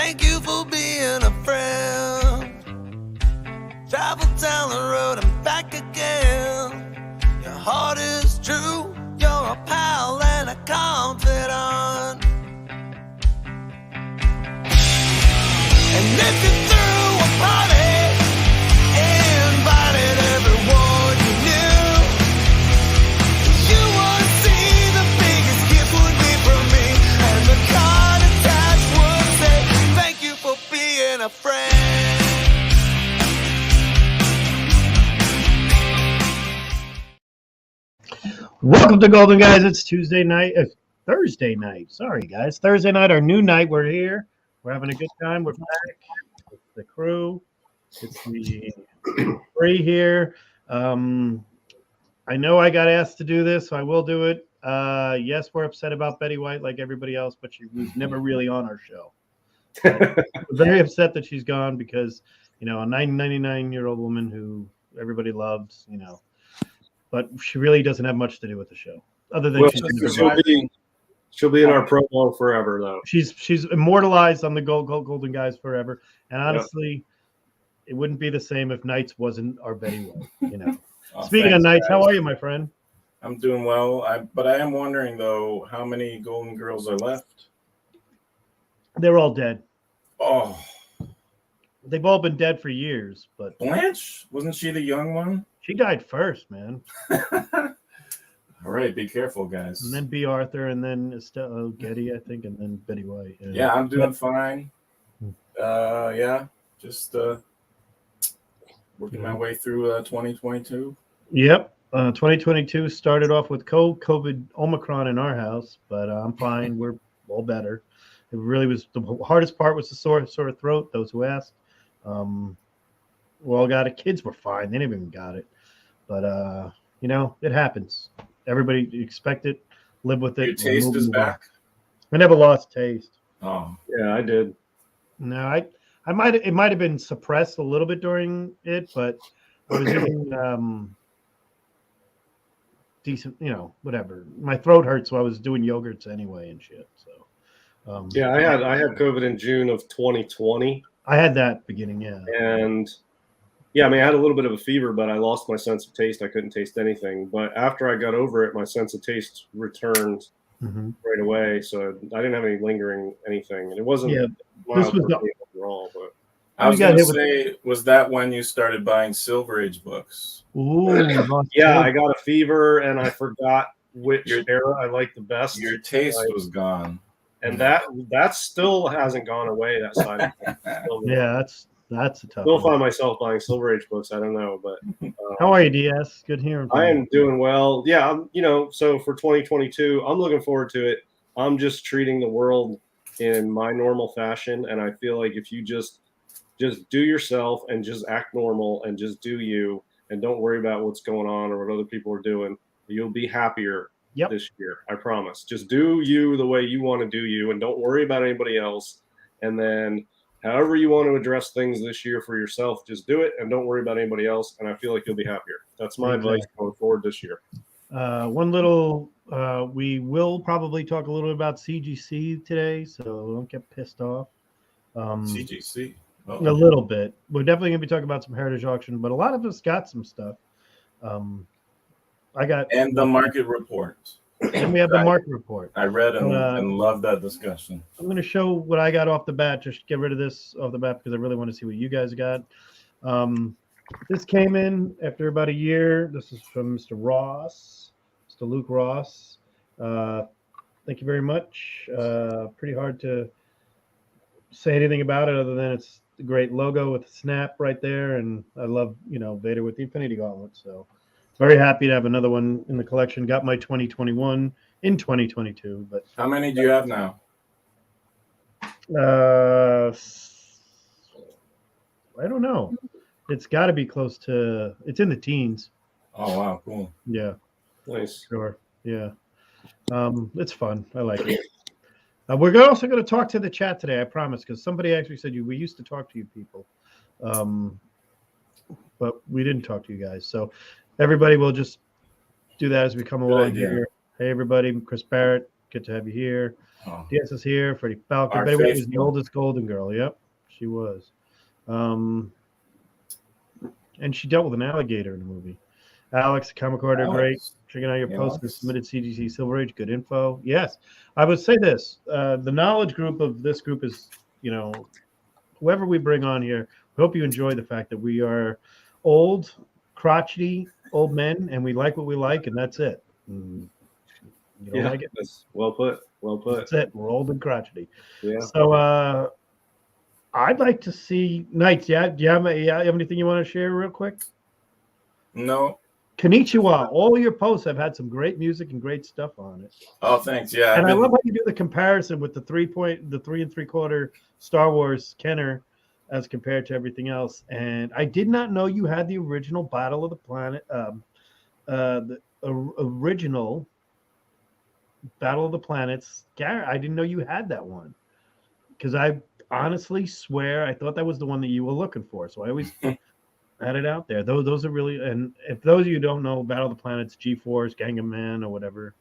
Thank you for being a friend. Travel down the road and back again. Your heart is true. You're a pal and a confidant. And if you threw a party, invited everyone you knew, you would see the biggest gift would be from me, and the card attached would say, thank you for being a friend. Welcome to Golden Guys. It's Thursday night. Sorry, guys. Thursday night, our new night. We're here. We're having a good time. We're back. It's the crew. It's the three here. I know I got asked to do this, so I will do it. Yes, we're upset about Betty White like everybody else, but she was never really on our show. We're very upset that she's gone because, a 99-year-old woman who everybody loves, but she really doesn't have much to do with the show, other than she'll be in our promo forever, though. She's immortalized on the Golden Guys forever, and honestly, it wouldn't be the same if Knights wasn't our Betty White. Speaking of Knights, how are you, my friend? I'm doing well, but I am wondering though, how many Golden Girls are left? They're all dead. Oh, they've all been dead for years. But Blanche, wasn't she the young one? She died first, man. All right, be careful, guys. And then B. Arthur, and then Estelle Getty, I think, and then Betty White. Yeah, I'm doing fine. Just working my way through 2022. Yep. 2022 started off with COVID Omicron in our house, but I'm fine. We're all better. It really was the hardest part was the sore throat. Those who asked, we all got it. Kids were fine; they never even got it. But it happens. Everybody expect it, live with it. Your taste is back. I never lost taste. Oh, yeah, I did. No, it might have been suppressed a little bit during it, but I was eating decent, whatever. My throat hurt, so I was doing yogurts anyway and shit. So, I had COVID in June of 2020. I had that beginning, yeah. And I had a little bit of a fever, but I lost my sense of taste. I couldn't taste anything. But after I got over it, my sense of taste returned right away. So I didn't have any lingering anything. And it wasn't mild for me overall, but I was going to say, was that when you started buying Silver Age books? Ooh, I got a fever and I forgot which era I liked the best. Your taste was gone. And that still hasn't gone away, that side. Yeah, that's a tough Still find myself buying Silver Age books. I don't know, but how are you, DS? Good hearing from you. I am doing well. Yeah, so for 2022, I'm looking forward to it. I'm just treating the world in my normal fashion, and I feel like if you just do yourself and just act normal and just do you and don't worry about what's going on or what other people are doing, you'll be happier this year. I promise. Just do you the way you want to do you and don't worry about anybody else. And then however you want to address things this year for yourself, just do it and don't worry about anybody else. And I feel like you'll be happier. That's my advice going forward this year. We will probably talk a little bit about CGC today, so don't get pissed off. CGC? A little bit. We're definitely going to be talking about some Heritage Auction, but a lot of us got some stuff. And the market report. And we have the market report. I read and loved that discussion. I'm going to show what I got off the bat. Just get rid of this off the bat because I really want to see what you guys got. This came in after about a year. This is from Mr. Ross, Mr. Luke Ross. Thank you very much. Pretty hard to say anything about it other than it's a great logo with the snap right there. And I love, Vader with the Infinity Gauntlet. So very happy to have another one in the collection. Got my 2021 in 2022. But how many do you have now? I don't know. It's got to be close to. It's in the teens. Oh wow, cool. Yeah, nice. Sure. Yeah, it's fun. I like it. We're also going to talk to the chat today. I promise, because somebody actually said we used to talk to you people, but we didn't talk to you guys. So everybody will just do that as we come along here. Hey everybody, Chris Barrett, good to have you here. Oh, DS is here. Freddie Falcon. Our Betty White was the faithful. oldest Golden Girl. Yep, she was. And she dealt with an alligator in the movie. Alex, comic recorder, great. Alex. Checking out your Yeah, post Alex. submitted CGC Silver Age. Good info. Yes, I would say this. The knowledge group of this group is, whoever we bring on here, we hope you enjoy the fact that we are old, crotchety, old men, and we like what we like, and that's it. You don't like it? That's well put. Well put. That's it. We're old and crotchety. Yeah. So I'd like to see Knights. Yeah, do you have anything you want to share real quick? No. Konnichiwa. All your posts have had some great music and great stuff on it. Oh, thanks. Yeah. And I've I been- love how you do the comparison with the 3 3/4 Star Wars Kenner as compared to everything else. And I did not know you had the original Battle of the Planet, original Battle of the Planets. Garrett, I didn't know you had that one, because I honestly swear I thought that was the one that you were looking for. So I always had it out there. Those are really, and if those of you who don't know, Battle of the Planets, G-Force, Gang of Man, or whatever.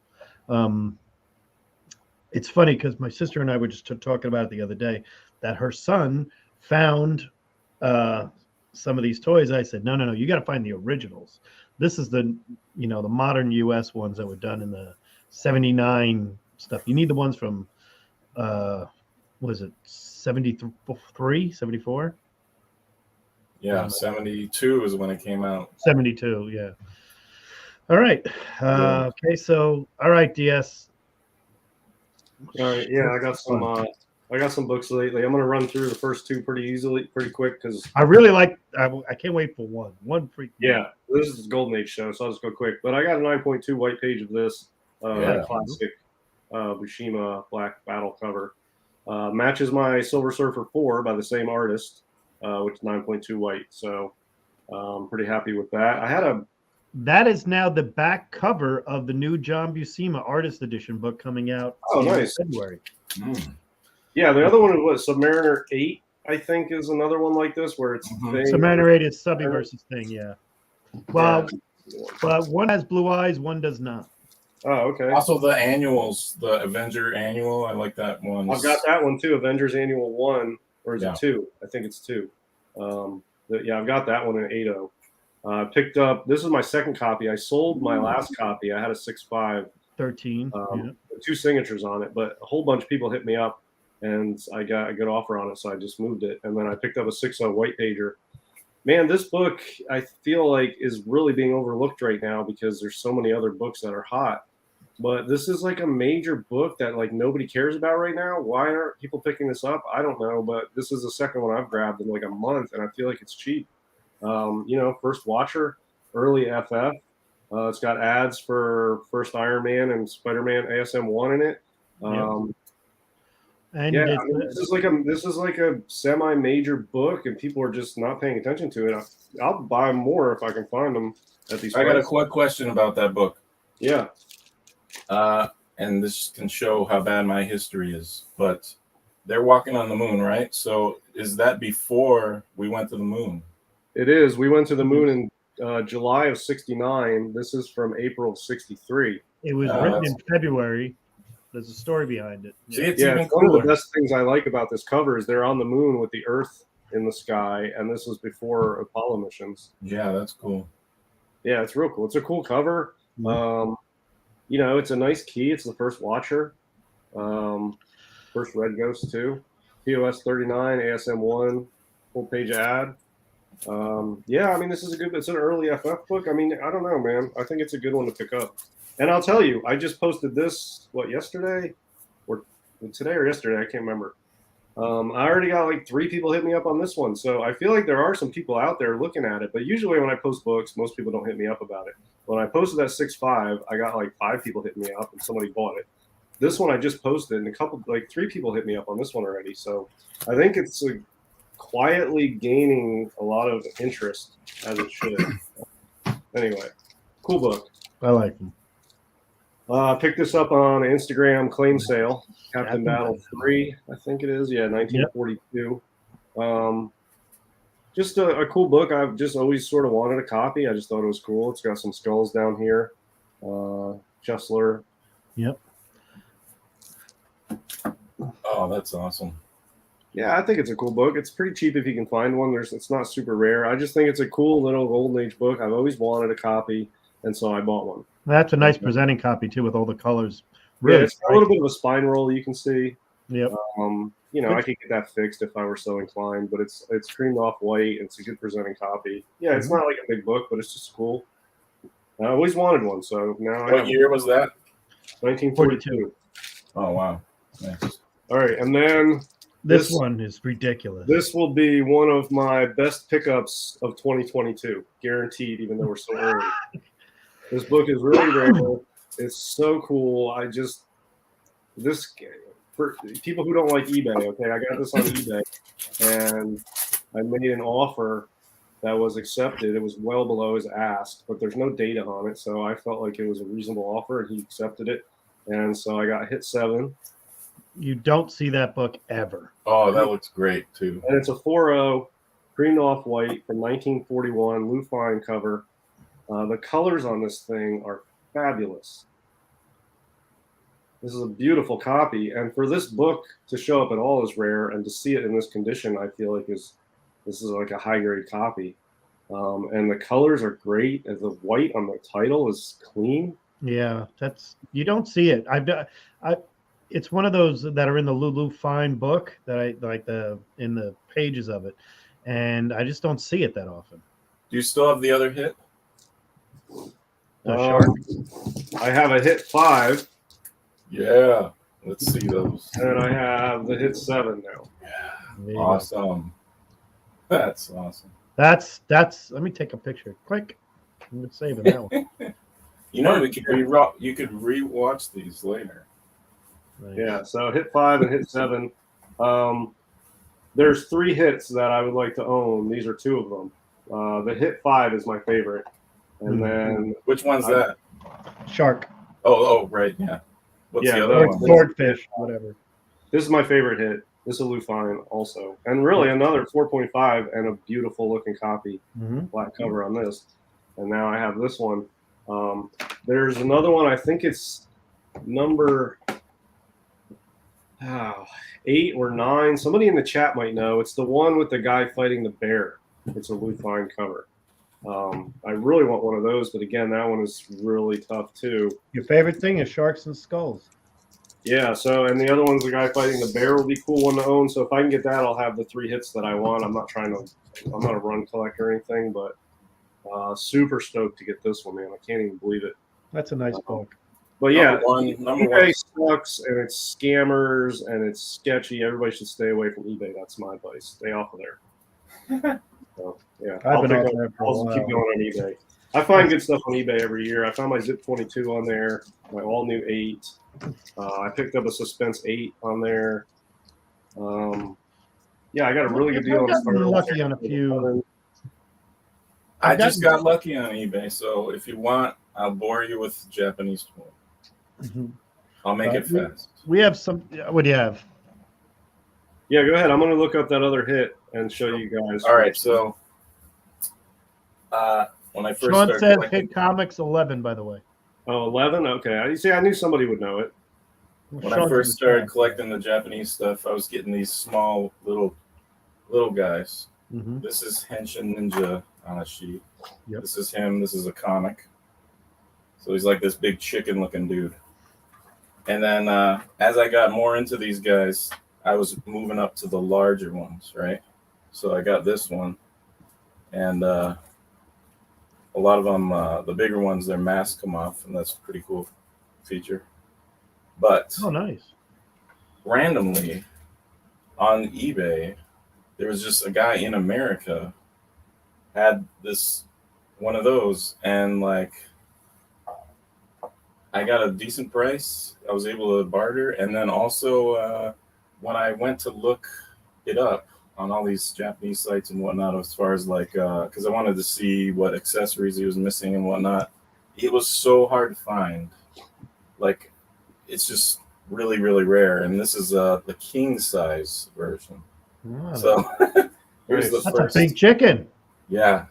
It's funny because my sister and I were just talking about it the other day, that her son found some of these toys. I said, no, you got to find the originals. This is the modern US ones that were done in the 79 stuff. You need the ones from what is it, 73, 74? Yeah, 72 is when it came out. 72, yeah. All right. Okay, so all right, DS. All right. Yeah, I got some books lately. I'm gonna run through the first two pretty quick because I really like. I can't wait for one free. yeah, this is the Golden Age show, so I'll just go quick. But I got a 9.2 white page of this classic Bushima black battle cover. Matches my Silver Surfer 4 by the same artist, which is 9.2 white. So I'm pretty happy with that. That is now the back cover of the new John Buscema Artist Edition book coming out in nice. February. Yeah, the other one was Submariner 8, I think, is another one like this where it's Submariner 8 is Subby versus Thing, yeah. Well, but one has blue eyes, one does not. Oh, okay. Also, the annuals, the Avenger annual, I like that one. I've got that one too, Avengers Annual 1, or is Yeah. it 2? I think it's 2. I've got that one in 8.0. Picked up, this is my second copy. I sold my last copy. I had a 6.5. 13. Yeah. 2 signatures on it, but a whole bunch of people hit me up and I got a good offer on it, so I just moved it. And then I picked up a 6.0 white pager. Man, this book I feel like is really being overlooked right now because there's so many other books that are hot. But this is like a major book that like nobody cares about right now. Why aren't people picking this up? I don't know, but this is the second one I've grabbed in like a month, and I feel like it's cheap. First watcher, early FF. It's got ads for first Iron Man and Spider-Man ASM1 in it. And this is like a semi-major book, and people are just not paying attention to it. I'll buy more if I can find them at these. I got a prices. quick question about that book. Yeah. And this can show how bad my history is, but they're walking on the moon, right? So is that before we went to the moon? It is. We went to the moon in July of '69. This is from April of '63. it was written in February. There's a story behind it. See, it's Yeah, even it's one of cooler. the best things I like about this cover is they're on the moon with the Earth in the sky, and this was before Apollo missions. Yeah, that's cool. Yeah, it's real cool. It's a cool cover. It's a nice key. It's the first Watcher, first Red Ghost too. POS 39, ASM1, full page ad. This is it's an early FF book. I mean, I don't know, man. I think it's a good one to pick up. And I'll tell you, I just posted this, yesterday? Or today or yesterday? I can't remember. I already got like 3 people hit me up on this one. So I feel like there are some people out there looking at it. But usually when I post books, most people don't hit me up about it. When I posted that 6.5, I got like 5 people hit me up and somebody bought it. This one I just posted and 3 people hit me up on this one already. So I think it's quietly gaining a lot of interest as it should. Anyway, cool book. I like them. Picked this up on Instagram claim sale. Captain Battle 3, I think it is. Yeah, 1942. Just a cool book. I've just always sort of wanted a copy. I just thought it was cool. It's got some skulls down here. Chesler. Yep. Oh, that's awesome. Yeah, I think it's a cool book. It's pretty cheap if you can find one. It's not super rare. I just think it's a cool little golden age book. I've always wanted a copy, and so I bought one. That's a nice presenting copy too, with all the colors. Yeah, Really, it's got a little bit of a spine roll you can see. Yep. I could get that fixed if I were so inclined, but it's creamed off white. It's a good presenting copy. Yeah, it's not like a big book, but it's just cool. I always wanted one, so now I What have year was that? 1942. Oh wow, nice. All right, and then This one is ridiculous. this will be one of my best pickups of 2022, guaranteed. Even though we're so early, this book is really rare. It's so cool. For people who don't like eBay, okay, I got this on eBay, and I made an offer that was accepted. It was well below his ask, but there's no data on it, so I felt like it was a reasonable offer, and he accepted it, and so I got hit 7. You don't see that book ever. Oh, that looks great too. And it's a 4.0 creamed off white from 1941, Lou Fine cover. The colors on this thing are fabulous. This is a beautiful copy, and for this book to show up at all is rare, and to see it in this condition, I feel like this is like a high grade copy. And the colors are great. And the white on the title is clean. Yeah, you don't see it. It's one of those that are in the Lulu Fine book that I like in the pages of it, and I just don't see it that often. Do you still have the other hit? The shark. I have a hit 5, Yeah. Let's see those. and I have the hit 7 now. There you go. Awesome. That's awesome. That's. Let me take a picture. Quick. I'm saving that one. You know, you could re-watch these later. Nice. Yeah, so hit 5 and hit 7. There's 3 hits that I would like to own. These are 2 of them. The hit 5 is my favorite, and then Which one's that? Shark. Oh, right, yeah. What's Yeah, the other Or one? swordfish, whatever. this is my favorite hit. This is a Lou Fine also, and really another 4.5 and a beautiful looking copy, Mm-hmm. black cover on this. And now I have this one. There's another one. I think it's number 8 or 9. Somebody in the chat might know. It's the one with the guy fighting the bear. It's a Lou Fine cover. I really want one of those, but again, that one is really tough too. Your favorite thing is sharks and skulls. Yeah, so, and the other one's the guy fighting the bear will be a cool one to own. So if I can get that, I'll have the 3 hits that I want. I'm not a run collector or anything, but super stoked to get this one, man. I can't even believe it. That's a nice book. But yeah, Number one. eBay sucks, and it's scammers, and it's sketchy. Everybody should stay away from eBay. That's my advice. Stay off of there. So, yeah, I've been I'll off there for a also while. keep going on eBay. I find good stuff on eBay every year. I found my Zip 22 on there, my all new 8. I picked up a Suspense 8 on there. Yeah, I got a really good deal on I've gotten Star lucky on a few. I just got lucky on eBay, so if you want, I'll bore you with Japanese toy. Mhm. I'll make it fast. We have some. What do you have? Yeah, go ahead. I'm going to look up that other hit and show you guys. All right, so when I first Sean started says collecting- Hit Comics 11, by the way. Oh, 11? Okay. I knew somebody would know it. when I first started collecting the Japanese stuff, I was getting these small little guys. Mm-hmm. This is Henshin Ninja on a sheet. Yep. This is him. This is a comic. So he's like this big chicken-looking dude. And then as I got more into these guys, I was moving up to the larger ones, right? So I got this one, and a lot of them, the bigger ones, their masks come off, and that's a pretty cool feature. But Oh, nice. randomly on eBay, there was just a guy in America had this one of those, and like I got a decent price. I was able to barter, and then also when I went to look it up on all these Japanese sites and whatnot, as far as like because I wanted to see what accessories he was missing and whatnot, it was so hard to find. Like it's just really, really rare, and this is the king size version. Wow. So here's the That's first. a big chicken. Yeah,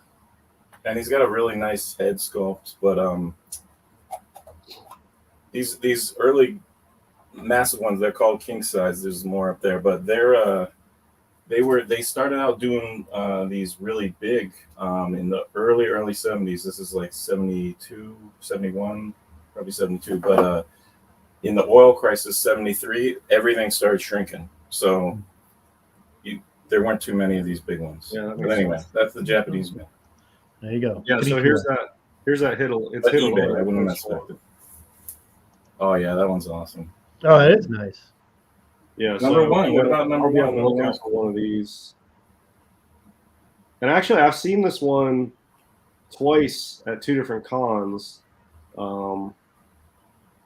and he's got a really nice head sculpt, but these early massive ones. They're called king size. There's more up there, but they started out doing these really big in the early 70s. This is like 72, 71, probably 72. But in the oil crisis 73, everything started shrinking. So there weren't too many of these big ones. Yeah, but anyway, that's the Japanese man. There you go. Yeah, Pretty so cool. here's that hit. It's But hit eBay, 11. I wouldn't mess with it. Oh yeah, that one's awesome. Oh, it is nice. Yeah, Number one. What about number I'll be on one? the lookout for one of these. And actually, I've seen this one twice at two different cons, but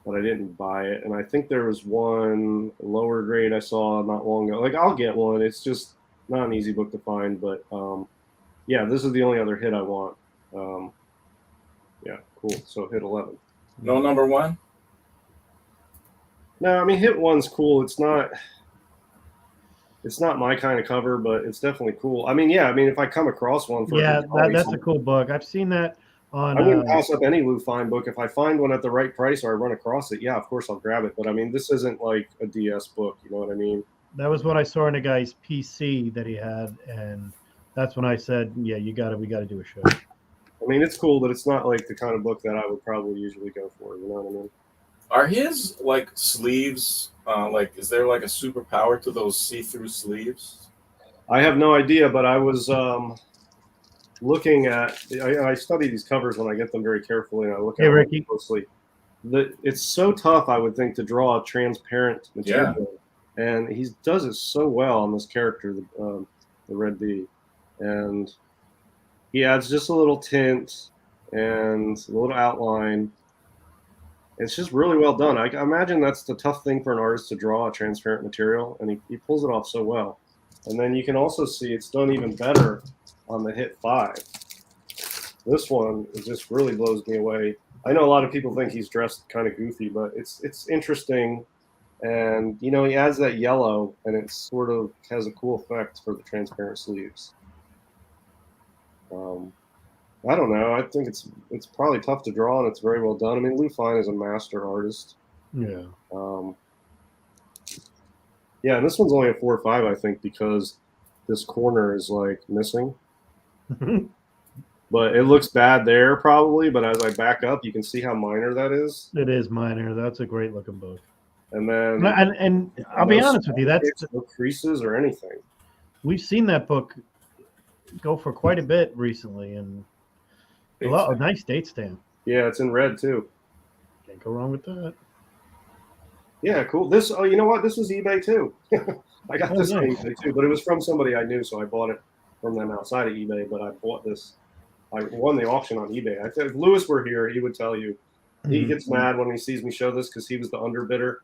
I didn't buy it. And I think there was one lower grade I saw not long ago. Like, I'll get one. It's just not an easy book to find, but yeah, this is the only other hit I want. Yeah, cool. So hit 11. No number one. No, I mean hit one's cool. It's not my kind of cover, but it's definitely cool. I mean, yeah, I mean if I come across one for Yeah, a good price, that's a cool book. I've seen that on. I wouldn't pass up any Lou Fine book. If I find one at the right price or I run across it, yeah, of course I'll grab it. But I mean, this isn't like a DS book, you know what I mean? That was what I saw in a guy's PC that he had, and that's when I said, "Yeah, we got to do a show." I mean, it's cool, but it's not like the kind of book that I would probably usually go for. You know what I mean? Are his like sleeves like? Is there like a superpower to those see-through sleeves? I have no idea, but I was looking at. I study these covers when I get them very carefully, and I look at them Ricky. closely. It's so tough, I would think, to draw a transparent material, and he does it so well on this character, the Red Bee, and he adds just a little tint and a little outline. It's just really well done. I imagine that's the tough thing for an artist to draw a transparent material, and he pulls it off so well. And then you can also see it's done even better on the Hit 5. This one just really blows me away. I know a lot of people think he's dressed kind of goofy, but it's interesting. And, you know, he adds that yellow, and it sort of has a cool effect for the transparent sleeves. I don't know. I think it's probably tough to draw, and it's very well done. I mean, Lou Fine is a master artist. Yeah. Yeah, and this one's only a 4 or 5, I think, because this corner is like missing. But it looks bad there probably. But as I back up, you can see how minor that is. It is minor. That's a great looking book. And then And I'll be honest with you, that's no creases or anything. we've seen that book go for quite a bit recently, and a nice date stamp. Yeah, it's in red too. Can't go wrong with that. Yeah, cool. This, oh, you know what? This was eBay too. I got this on nice. eBay too, but it was from somebody I knew, so I bought it from them outside of eBay. But I bought this. I won the auction on eBay. If Lewis were here, he would tell you. He gets mad when he sees me show this because he was the underbidder,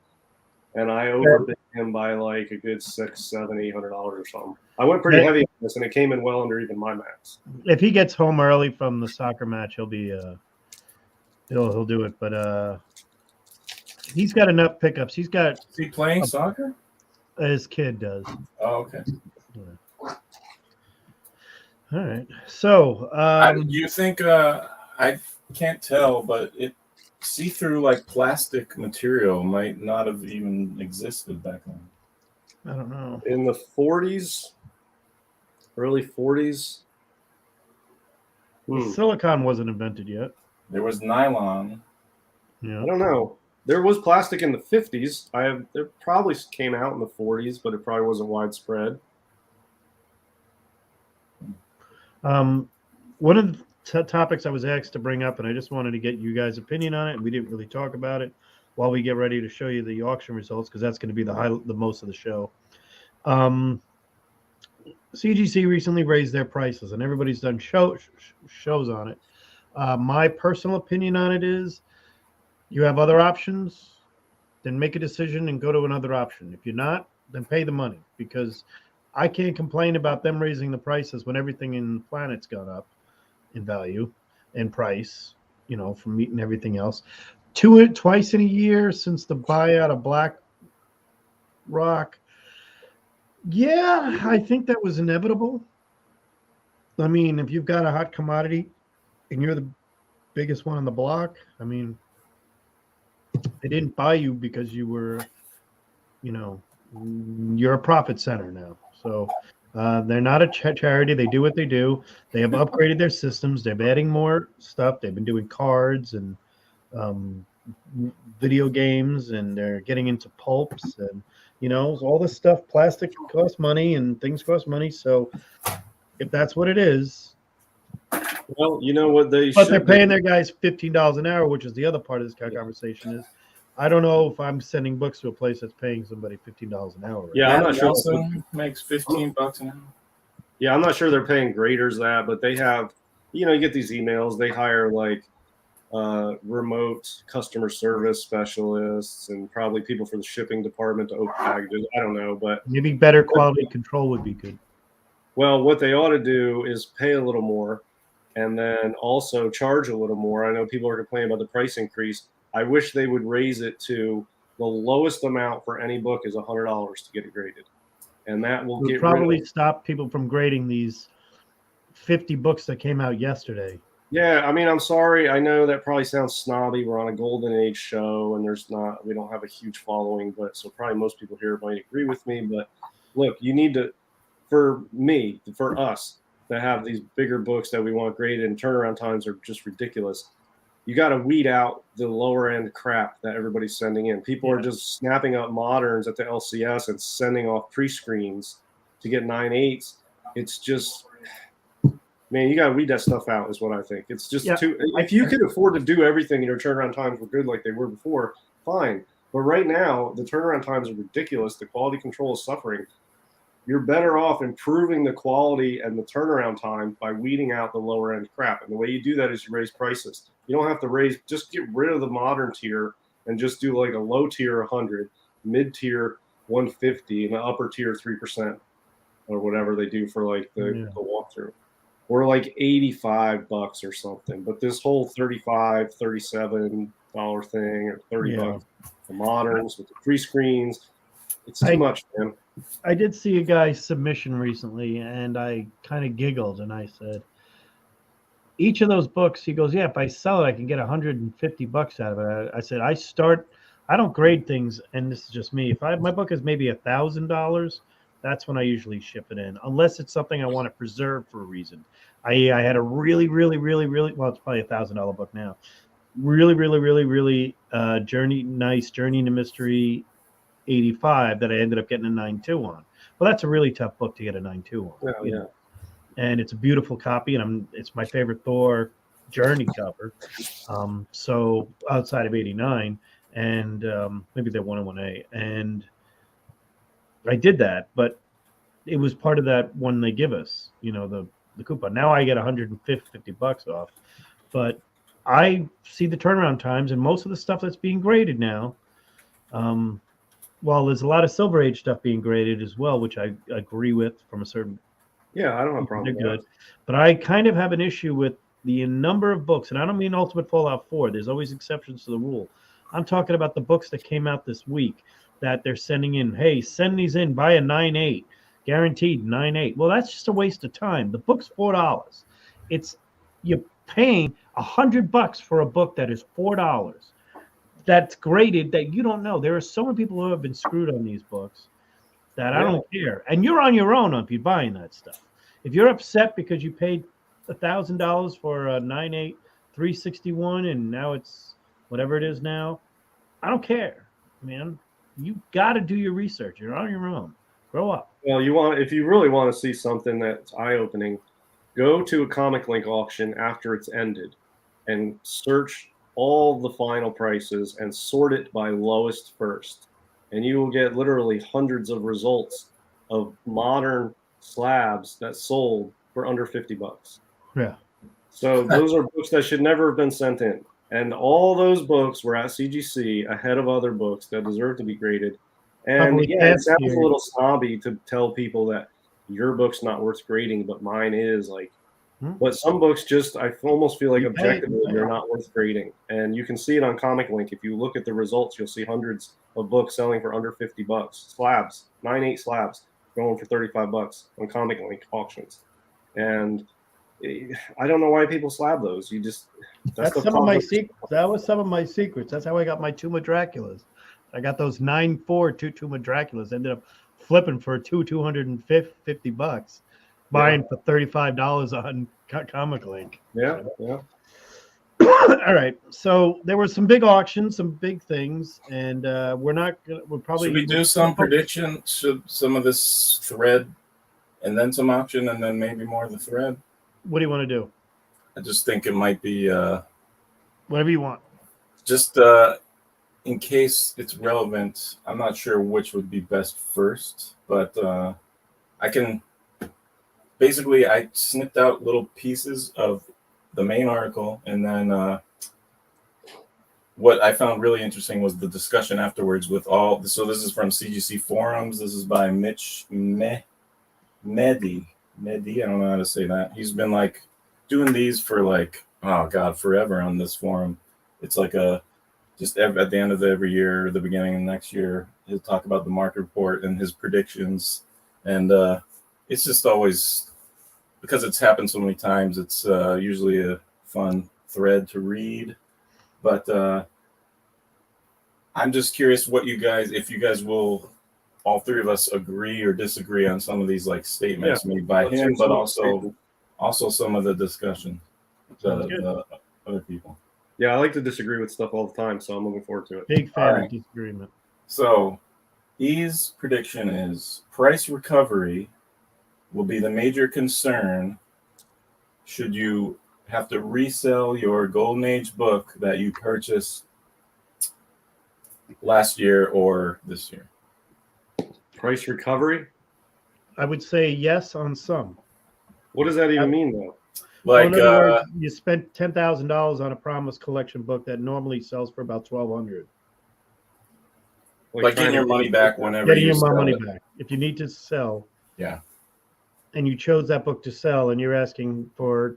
and I overbid him by like a good $600, $700, $800 or something. I went pretty heavy on this, and it came in well under even my max. If he gets home early from the soccer match, he'll be he'll do it. But he's got enough pickups. He's got Is he playing soccer? his kid does. Oh, okay. All right. So You think I can't tell, but it see-through like plastic material might not have even existed back then. I don't know. In the 40s, early 40s. Silicon wasn't invented yet. There was nylon. Yeah. I don't know. There was plastic in the 50s. There probably came out in the 40s, but it probably wasn't widespread. One of the topics I was asked to bring up, and I just wanted to get you guys' opinion on it, and we didn't really talk about it while we get ready to show you the auction results, because that's going to be the most of the show. CGC recently raised their prices, and everybody's done shows on it. My personal opinion on it is, you have other options, then make a decision and go to another option. If you're not, then pay the money, because I can't complain about them raising the prices when everything in the planet's gone up in value and price, you know, from meat and everything else. Twice in a year since the buyout of BlackRock. Yeah, I think that was inevitable. I mean, if you've got a hot commodity and you're the biggest one on the block, I mean, they didn't buy you because you were you know, you're a profit center now. So they're not a charity. They do what they do. They have upgraded their systems. They're adding more stuff. They've been doing cards and um, video games, and they're getting into pulps and all this stuff. Plastic costs money, and things cost money. So if that's what it is, Well, you know what they but should they're paying do? their guys $15 an hour, which is the other part of this conversation. Is I don't know if I'm sending books to a place that's paying somebody $15 an hour. Right? Yeah, I'm not sure. Nelson makes $15 an hour. Yeah, I'm not sure they're paying graders that, but they have, you get these emails. They hire like remote customer service specialists and probably people for the shipping department to open packages. I don't know, but Maybe better quality control would be good. well, what they ought to do is pay a little more and then also charge a little more. I know people are complaining about the price increase. I wish they would raise it to the lowest amount for any book is $100 to get it graded. And that will It would get probably rid of. stop people from grading these 50 books that came out yesterday. Yeah, I mean, I'm sorry. I know that probably sounds snobby. We're on a golden age show and we don't have a huge following, but so probably most people here might agree with me. But look, you need to, for us that have these bigger books that we want graded and turnaround times are just ridiculous. You got to weed out the lower end crap that everybody's sending in. People are just snapping up moderns at the LCS and sending off pre-screens to get 9.8s. It's just, man, you got to weed that stuff out is what I think. It's just too, if you could afford to do everything and your turnaround times were good like they were before, fine. But right now, the turnaround times are ridiculous. The quality control is suffering. You're better off improving the quality and the turnaround time by weeding out the lower end crap. And the way you do that is you raise prices. You don't have to just get rid of the modern tier and just do like a low tier 100, mid tier 150, and the upper tier 3% or whatever they do for like the walkthrough. Or like $85 or something. But this whole $35, $37 thing or $30, the moderns with the pre-screens, it's too much, man. I did see a guy's submission recently, and I kind of giggled, and I said, each of those books, he goes, yeah, if I sell it, I can get $150 out of it. I said, I don't grade things, and this is just me. If my book is maybe $1,000, that's when I usually ship it in, unless it's something I want to preserve for a reason. I had a really, well, it's probably $1,000 book now. Really nice Journey into Mystery 85 that I ended up getting a 9.2 on. Well, that's a really tough book to get a 9.2 on. Yeah. And it's a beautiful copy, and it's my favorite Thor Journey cover. So outside of 89, and maybe they're 101A, and I did that, but it was part of that one they give us, the coupon. Now I get $150 off, but I see the turnaround times, and most of the stuff that's being graded now. Well, there's a lot of Silver Age stuff being graded as well, which I agree with from a certain. Yeah, I don't have a problem with that. But I kind of have an issue with the number of books, and I don't mean Ultimate Fallout 4. There's always exceptions to the rule. I'm talking about the books that came out this week that they're sending in. Hey, send these in, buy a 9.8, guaranteed 9.8. Well, that's just a waste of time. The book's $4. You're paying $100 for a book that is $4. That's graded that you don't know. There are so many people who have been screwed on these books that I don't care. And you're on your own if you're buying that stuff. If you're upset because you paid $1,000 for a 9.8 361 and now it's whatever it is now, I don't care, man. You got to do your research. You're on your own. Grow up. Well, if you really want to see something that's eye-opening, go to a Comic Link auction after it's ended and search all the final prices and sort it by lowest first. And you will get literally hundreds of results of modern slabs that sold for under $50. Yeah. So those are books that should never have been sent in. And all those books were at CGC ahead of other books that deserve to be graded. And it sounds a little snobby to tell people that your book's not worth grading, but mine is. But some books I almost feel like objectively you're not worth grading. And you can see it on Comic Link. If you look at the results, you'll see hundreds of books selling for under $50. Slabs, 9.8 slabs, going for $35 on Comic Link auctions. And I don't know why people slab those. That's some of my secrets. That was some of my secrets. That's how I got my Tomb of Draculas. I got those 9.4 two Tomb Draculas. Ended up flipping for $250, buying for $35 on Comic Link. Yeah, yeah. All right. So there were some big auctions, some big things, and we're probably Should we do some prediction? Should some of this thread and then some auction and then maybe more of the thread? What do you want to do? I just think it might be Whatever you want. just in case it's relevant. I'm not sure which would be best first, but I can basically I snipped out little pieces of the main article, and then what I found really interesting was the discussion afterwards with all. So this is from CGC forums. This is by Mitch Mehdi. I don't know how to say that. He's been like doing these for like, oh God, forever on this forum. It's like at the end of every year, the beginning of next year, he'll talk about the market report and his predictions. And it's just always, because it's happened so many times, it's usually a fun thread to read. But I'm just curious if you guys will, all three of us agree or disagree on some of these like statements made by him, but also some of the discussion the other people. Yeah, I like to disagree with stuff all the time, so I'm looking forward to it. Big fan of disagreement. So E's prediction is price recovery will be the major concern should you have to resell your Golden Age book that you purchased last year or this year. Price recovery? I would say yes on some. What does that even mean, though? Like in other words, you spent $10,000 on a Promise collection book that normally sells for about $1,200. like getting your money back whenever Getting you your money sell it. back. If you need to sell, Yeah. and you chose that book to sell, and you're asking for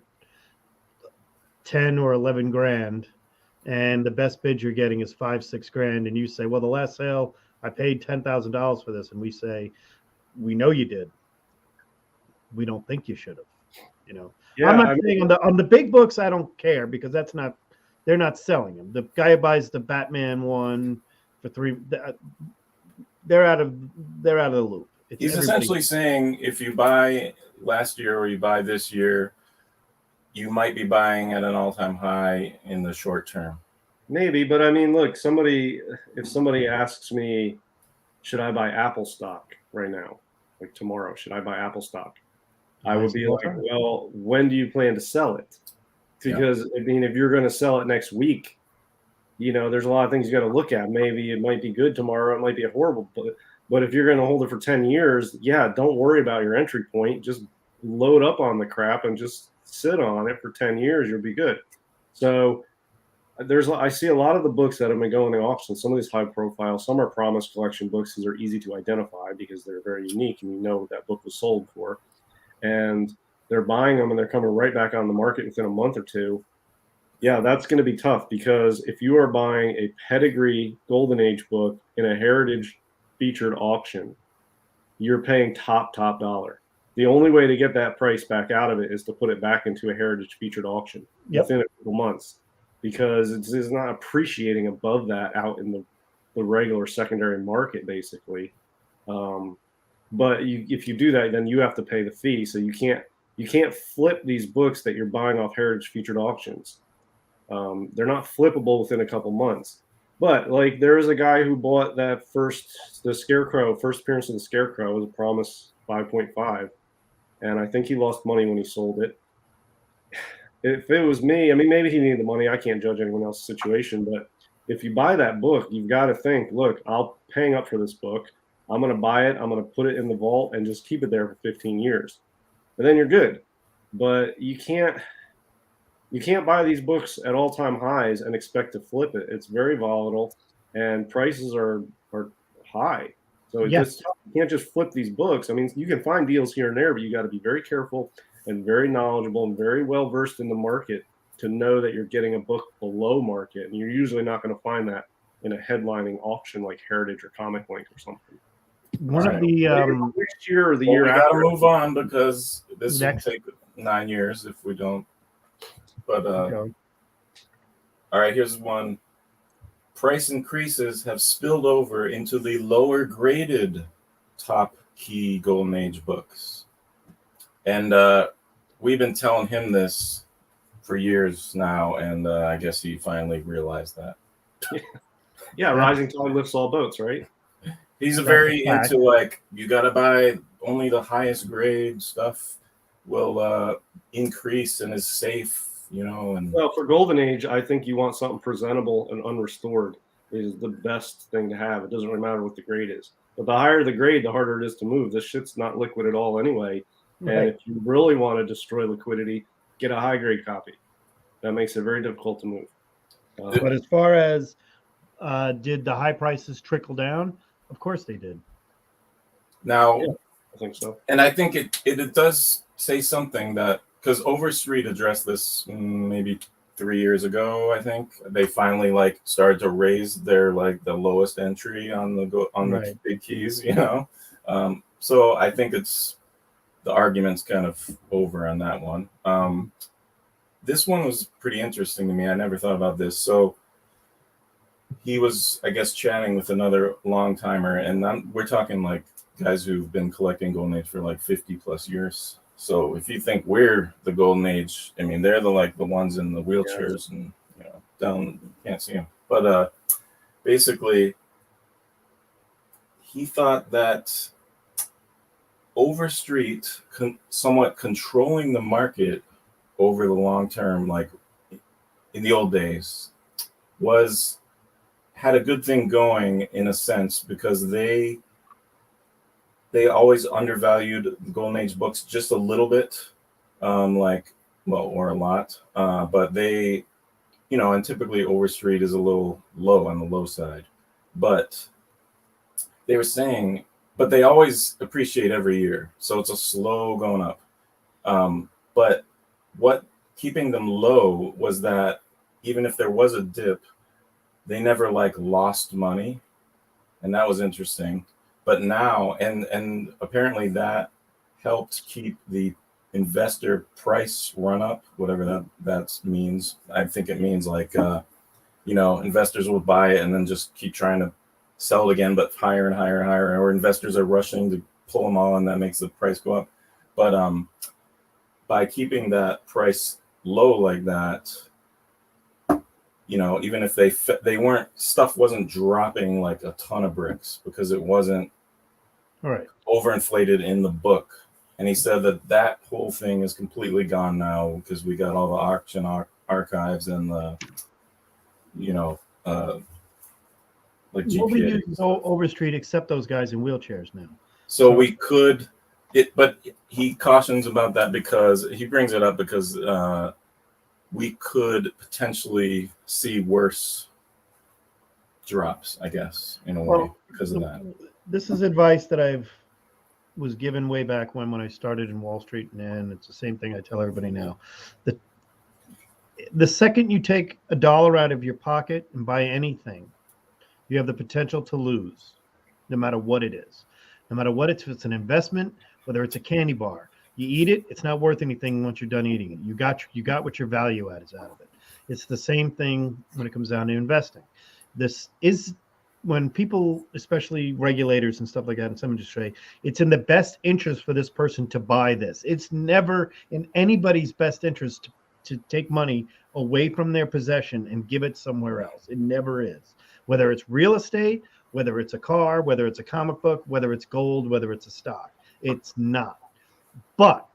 10 or 11 grand, and the best bid you're getting is 5-6 grand, and you say, well, the last sale I paid $10,000 for this, and we say, we know you did, we don't think you should have. You know, Yeah, I'm not saying on the big books I don't care, because they're not selling them. The guy who buys the Batman one for $3, they're out of the loop. He's essentially saying if you buy last year or you buy this year, you might be buying at an all-time high in the short term. Maybe, but I mean, look, if somebody asks me, should I buy Apple stock right now, like tomorrow, should I buy Apple stock? I would be like, well, when do you plan to sell it? Because I mean, if you're going to sell it next week, you know, there's a lot of things you got to look at. Maybe it might be good tomorrow. It might be a horrible, but if you're going to hold it for 10 years, yeah, don't worry about your entry point. Just load up on the crap and just sit on it for 10 years. You'll be good. So I see a lot of the books that have been going to auction. Some of these high profile, some are Promise collection books because they're easy to identify because they're very unique and you know what that book was sold for. And they're buying them and they're coming right back on the market within a month or two. Yeah, that's going to be tough because if you are buying a pedigree Golden Age book in a heritage featured auction, you're paying top dollar. The only way to get that price back out of it is to put it back into a heritage featured auction within a couple months, because it's not appreciating above that out in the regular secondary market, basically. But if you do that, then you have to pay the fee. So you can't flip these books that you're buying off heritage featured auctions. They're not flippable within a couple months. But like there is a guy who bought that first appearance of the Scarecrow was a Promise 5.5, and I think he lost money when he sold it. If it was me, I mean, maybe he needed the money. I can't judge anyone else's situation, but if you buy that book, you've got to think, look, I'll paying up for this book. I'm going to buy it. I'm going to put it in the vault and just keep it there for 15 years. And then you're good. But you can't buy these books at all-time highs and expect to flip it. It's very volatile and prices are high. So you can't just flip these books. I mean, you can find deals here and there, but you got to be very careful and very knowledgeable and very well versed in the market to know that you're getting a book below market. And you're usually not going to find that in a headlining auction like Heritage or Comic Link or something. One of the next year or the year we after. Gotta move on because this will take 9 years if we don't. But all right, here's one. price increases have spilled over into the lower graded top key Golden Age books. And we've been telling him this for years now, and I guess he finally realized that. Yeah, rising tide lifts all boats, right? He's That's very a fact. into like, you got to buy only the highest grade stuff will increase and is safe, you know. And Well, for Golden Age, I think you want something presentable and unrestored is the best thing to have. It doesn't really matter what the grade is. But the higher the grade, the harder it is to move. This shit's not liquid at all anyway. And Right. if you really want to destroy liquidity, get a high grade copy. That makes it very difficult to move. But as far as did the high prices trickle down? Of course they did. now, Yeah. I think so. and I think it does say something, that because Overstreet addressed this maybe 3 years ago. I think they finally like started to raise their like the lowest entry on the Right. big keys, you know. So I think it's the argument's kind of over on that one. This one was pretty interesting to me. I never thought about this. So he was, I guess, chatting with another long timer, and we're talking like guys who've been collecting Golden Age for like 50 plus years. So if you think we're the Golden Age, I mean, they're the ones in the wheelchairs and, you know, down, you can't see them. But basically, he thought that Overstreet somewhat controlling the market over the long term, like in the old days, had a good thing going in a sense, because they always undervalued the Golden Age books just a little bit, or a lot. But they, you know, and typically Overstreet is a little low on the low side. But they were saying, but they always appreciate every year. So it's a slow going up. But what keeping them low was that even if there was a dip, they never like lost money. And that was interesting. But now, and apparently that helped keep the investor price run up, whatever that means. I think it means like, you know, investors will buy it and then just keep trying to sell it again, but higher and higher and higher, or investors are rushing to pull them all, and that makes the price go up. But by keeping that price low like that, you know, even if stuff wasn't dropping like a ton of bricks because it wasn't overinflated in the book. And he said that whole thing is completely gone now because we got all the auction archives and the, you know, like Nobody GPA. uses Overstreet except those guys in wheelchairs now. So we could, but he cautions about that because he brings it up because we could potentially see worse drops, I guess, in a way because of that. This is advice that I was given way back when I started in Wall Street, and it's the same thing I tell everybody now. The second you take $1 out of your pocket and buy anything, you have the potential to lose, no matter what it is. No matter what if it's an investment, whether it's a candy bar. You eat it, it's not worth anything once you're done eating it. You got what your value add is out of it. It's the same thing when it comes down to investing. This is when people, especially regulators and stuff like that, and some industry, it's in the best interest for this person to buy this. It's never in anybody's best interest to take money away from their possession and give it somewhere else. It never is. Whether it's real estate, whether it's a car, whether it's a comic book, whether it's gold, whether it's a stock. It's not. But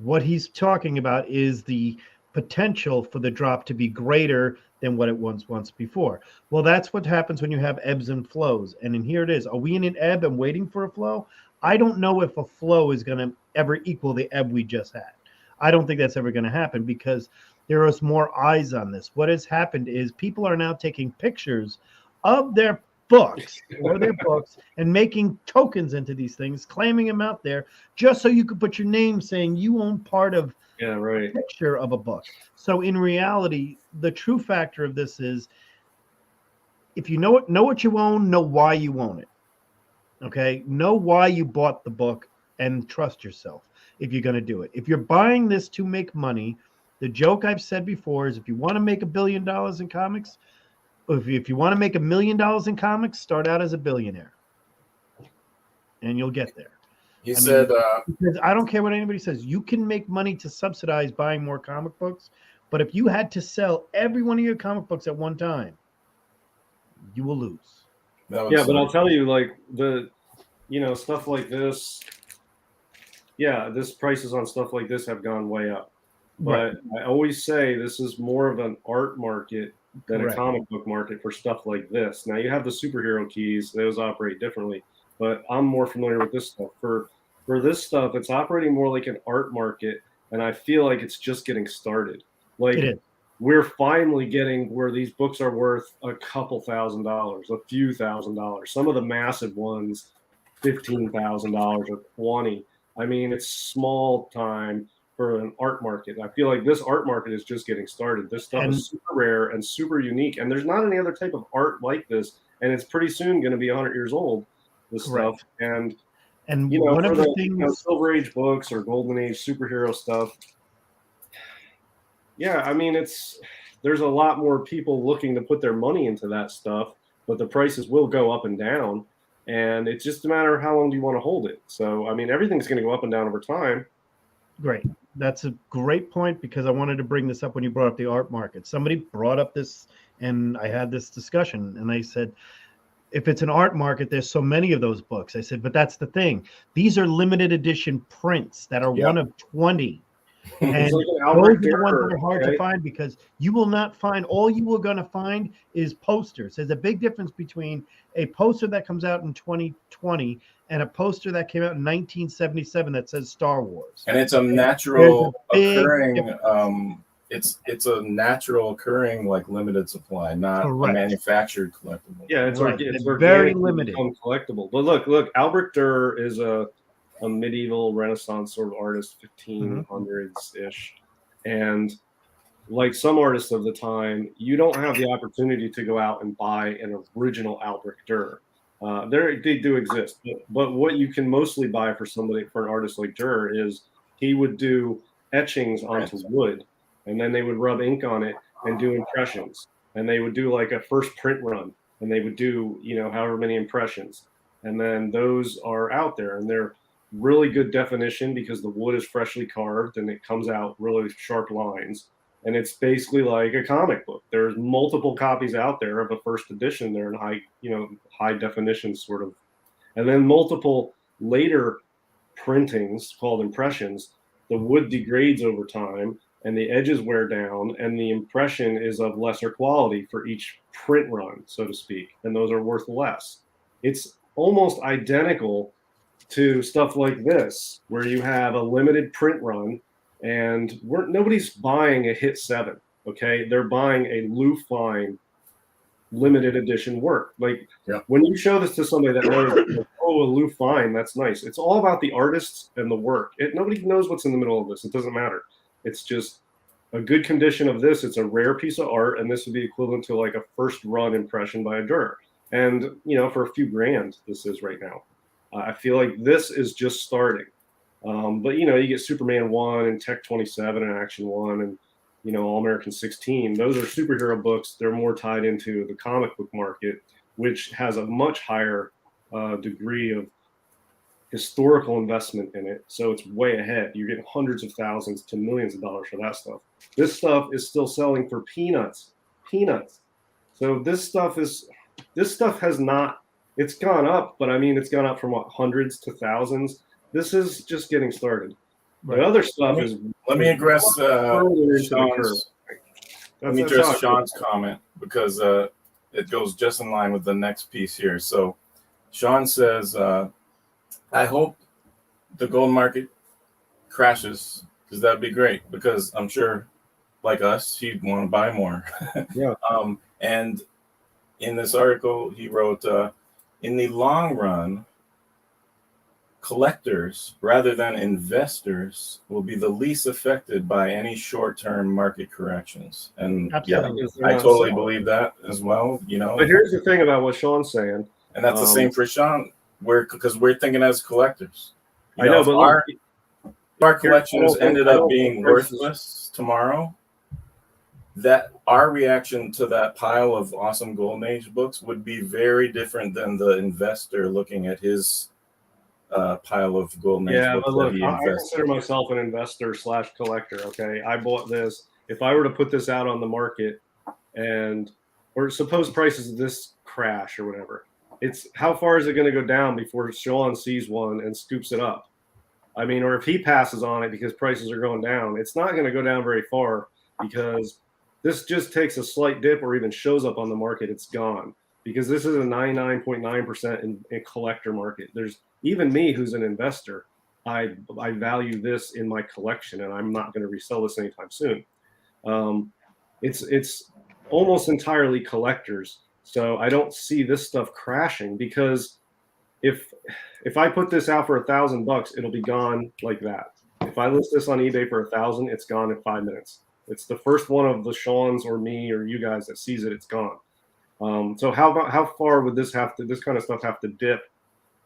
what he's talking about is the potential for the drop to be greater than what it was once before. Well, that's what happens when you have ebbs and flows. And then here it is. Are we in an ebb and waiting for a flow? I don't know if a flow is going to ever equal the ebb we just had. I don't think that's ever going to happen because there is more eyes on this. What has happened is people are now taking pictures of their books or their books and making tokens into these things, claiming them out there just so you could put your name saying you own part of a picture of a book. So in reality, the true factor of this is if you know what you own, know why you own it. Okay? Know why you bought the book and trust yourself if you're going to do it. If you're buying this to make money, the joke I've said before is if you want to make $1 billion in comics, if you want to make $1 million in comics, start out as a billionaire, and you'll get there. He I said, mean, because I don't care what anybody says. You can make money to subsidize buying more comic books, but if you had to sell every one of your comic books at one time, you will lose. Yeah, but I'll tell you, like stuff like this. Yeah, prices on stuff like this have gone way up. But I always say this is more of an art market than a comic book market for stuff like this. Now you have the superhero keys; those operate differently. But I'm more familiar with this stuff. For this stuff, it's operating more like an art market, and I feel like it's just getting started. Like It is. we're finally getting where these books are worth a couple $1,000s, a few $1,000s. Some of the massive ones, $15,000 or 20. I mean, it's small time for an art market. I feel like this art market is just getting started. This stuff is super rare and super unique, and there's not any other type of art like this. And it's pretty soon going to be 100 years old. This stuff, and one of the things, Silver Age books or Golden Age superhero stuff. Yeah, I mean, there's a lot more people looking to put their money into that stuff, but the prices will go up and down, and it's just a matter of how long do you want to hold it. So, I mean, everything's going to go up and down over time. Great. That's a great point, because I wanted to bring this up when you brought up the art market. Somebody brought up this, and I had this discussion, and they said, if it's an art market, there's so many of those books. I said, but that's the thing. These are limited edition prints that are one of 20. And those are the ones that are hard to find, because you will not find, all you are going to find is posters. There's a big difference between a poster that comes out in 2020 and a poster that came out in 1977 that says Star Wars. And it's a natural occurring, it's a natural occurring, like, limited supply, not a manufactured collectible. Yeah, it's very limited collectible. But look, Albrecht Dürer is a medieval Renaissance sort of artist, 1500s ish, and like some artists of the time, you don't have the opportunity to go out and buy an original Albrecht Dürer. They do exist, but what you can mostly buy for an artist like Dürer is he would do etchings onto wood, and then they would rub ink on it and do impressions, and they would do like a first print run, and they would do however many impressions, and then those are out there, and they're really good definition because the wood is freshly carved and it comes out really sharp lines, and it's basically like a comic book. There's multiple copies out there of a first edition. They're in high definition sort of, and then multiple later printings called impressions. The wood degrades over time and the edges wear down, and the impression is of lesser quality for each print run, so to speak, and those are worth less. It's almost identical to stuff like this, where you have a limited print run, and nobody's buying a Hit 7, okay? They're buying a Lou Fine limited edition work. Like, when you show this to somebody that knows, oh, a Lou Fine, that's nice. It's all about the artists and the work. Nobody knows what's in the middle of this. It doesn't matter. It's just a good condition of this. It's a rare piece of art, and this would be equivalent to like a first run impression by a Dürer. And, for a few grand, this is right now. I feel like this is just starting. But, you get Superman 1 and Tech 27 and Action 1 and, All American 16. Those are superhero books. They're more tied into the comic book market, which has a much higher degree of historical investment in it. So it's way ahead. You're getting hundreds of thousands to millions of dollars for that stuff. This stuff is still selling for peanuts. So this stuff has not, it's gone up, but I mean, it's gone up from hundreds to thousands. This is just getting started. The other stuff is. Let me address Sean's comment, because it goes just in line with the next piece here. So Sean says, I hope the gold market crashes, because that'd be great, because I'm sure, like us, he'd want to buy more. Yeah. And in this article, he wrote, in the long run, collectors rather than investors will be the least affected by any short-term market corrections. And I totally believe that as well, But here's the thing about what Sean's saying. And that's the same for Sean, because we're thinking as collectors. I know, but our collections ended up being worthless tomorrow. that our reaction to that pile of awesome Golden Age books would be very different than the investor looking at his pile of Golden Age Yeah, books but look, that he I invested. consider myself an investor / collector. Okay, I bought this. If I were to put this out on the market, or suppose prices of this crash or whatever, it's how far is it going to go down before Sean sees one and scoops it up? I mean, or if he passes on it because prices are going down, it's not going to go down very far because this just takes a slight dip or even shows up on the market, it's gone. Because this is a 99.9% in collector market. There's even me who's an investor, I value this in my collection, and I'm not going to resell this anytime soon. It's almost entirely collectors, so I don't see this stuff crashing because if I put this out for $1,000, it'll be gone like that. If I list this on eBay for 1,000, it's gone in 5 minutes. It's the first one of the Sean's or me or you guys that sees it, it's gone. So how far would this kind of stuff have to dip?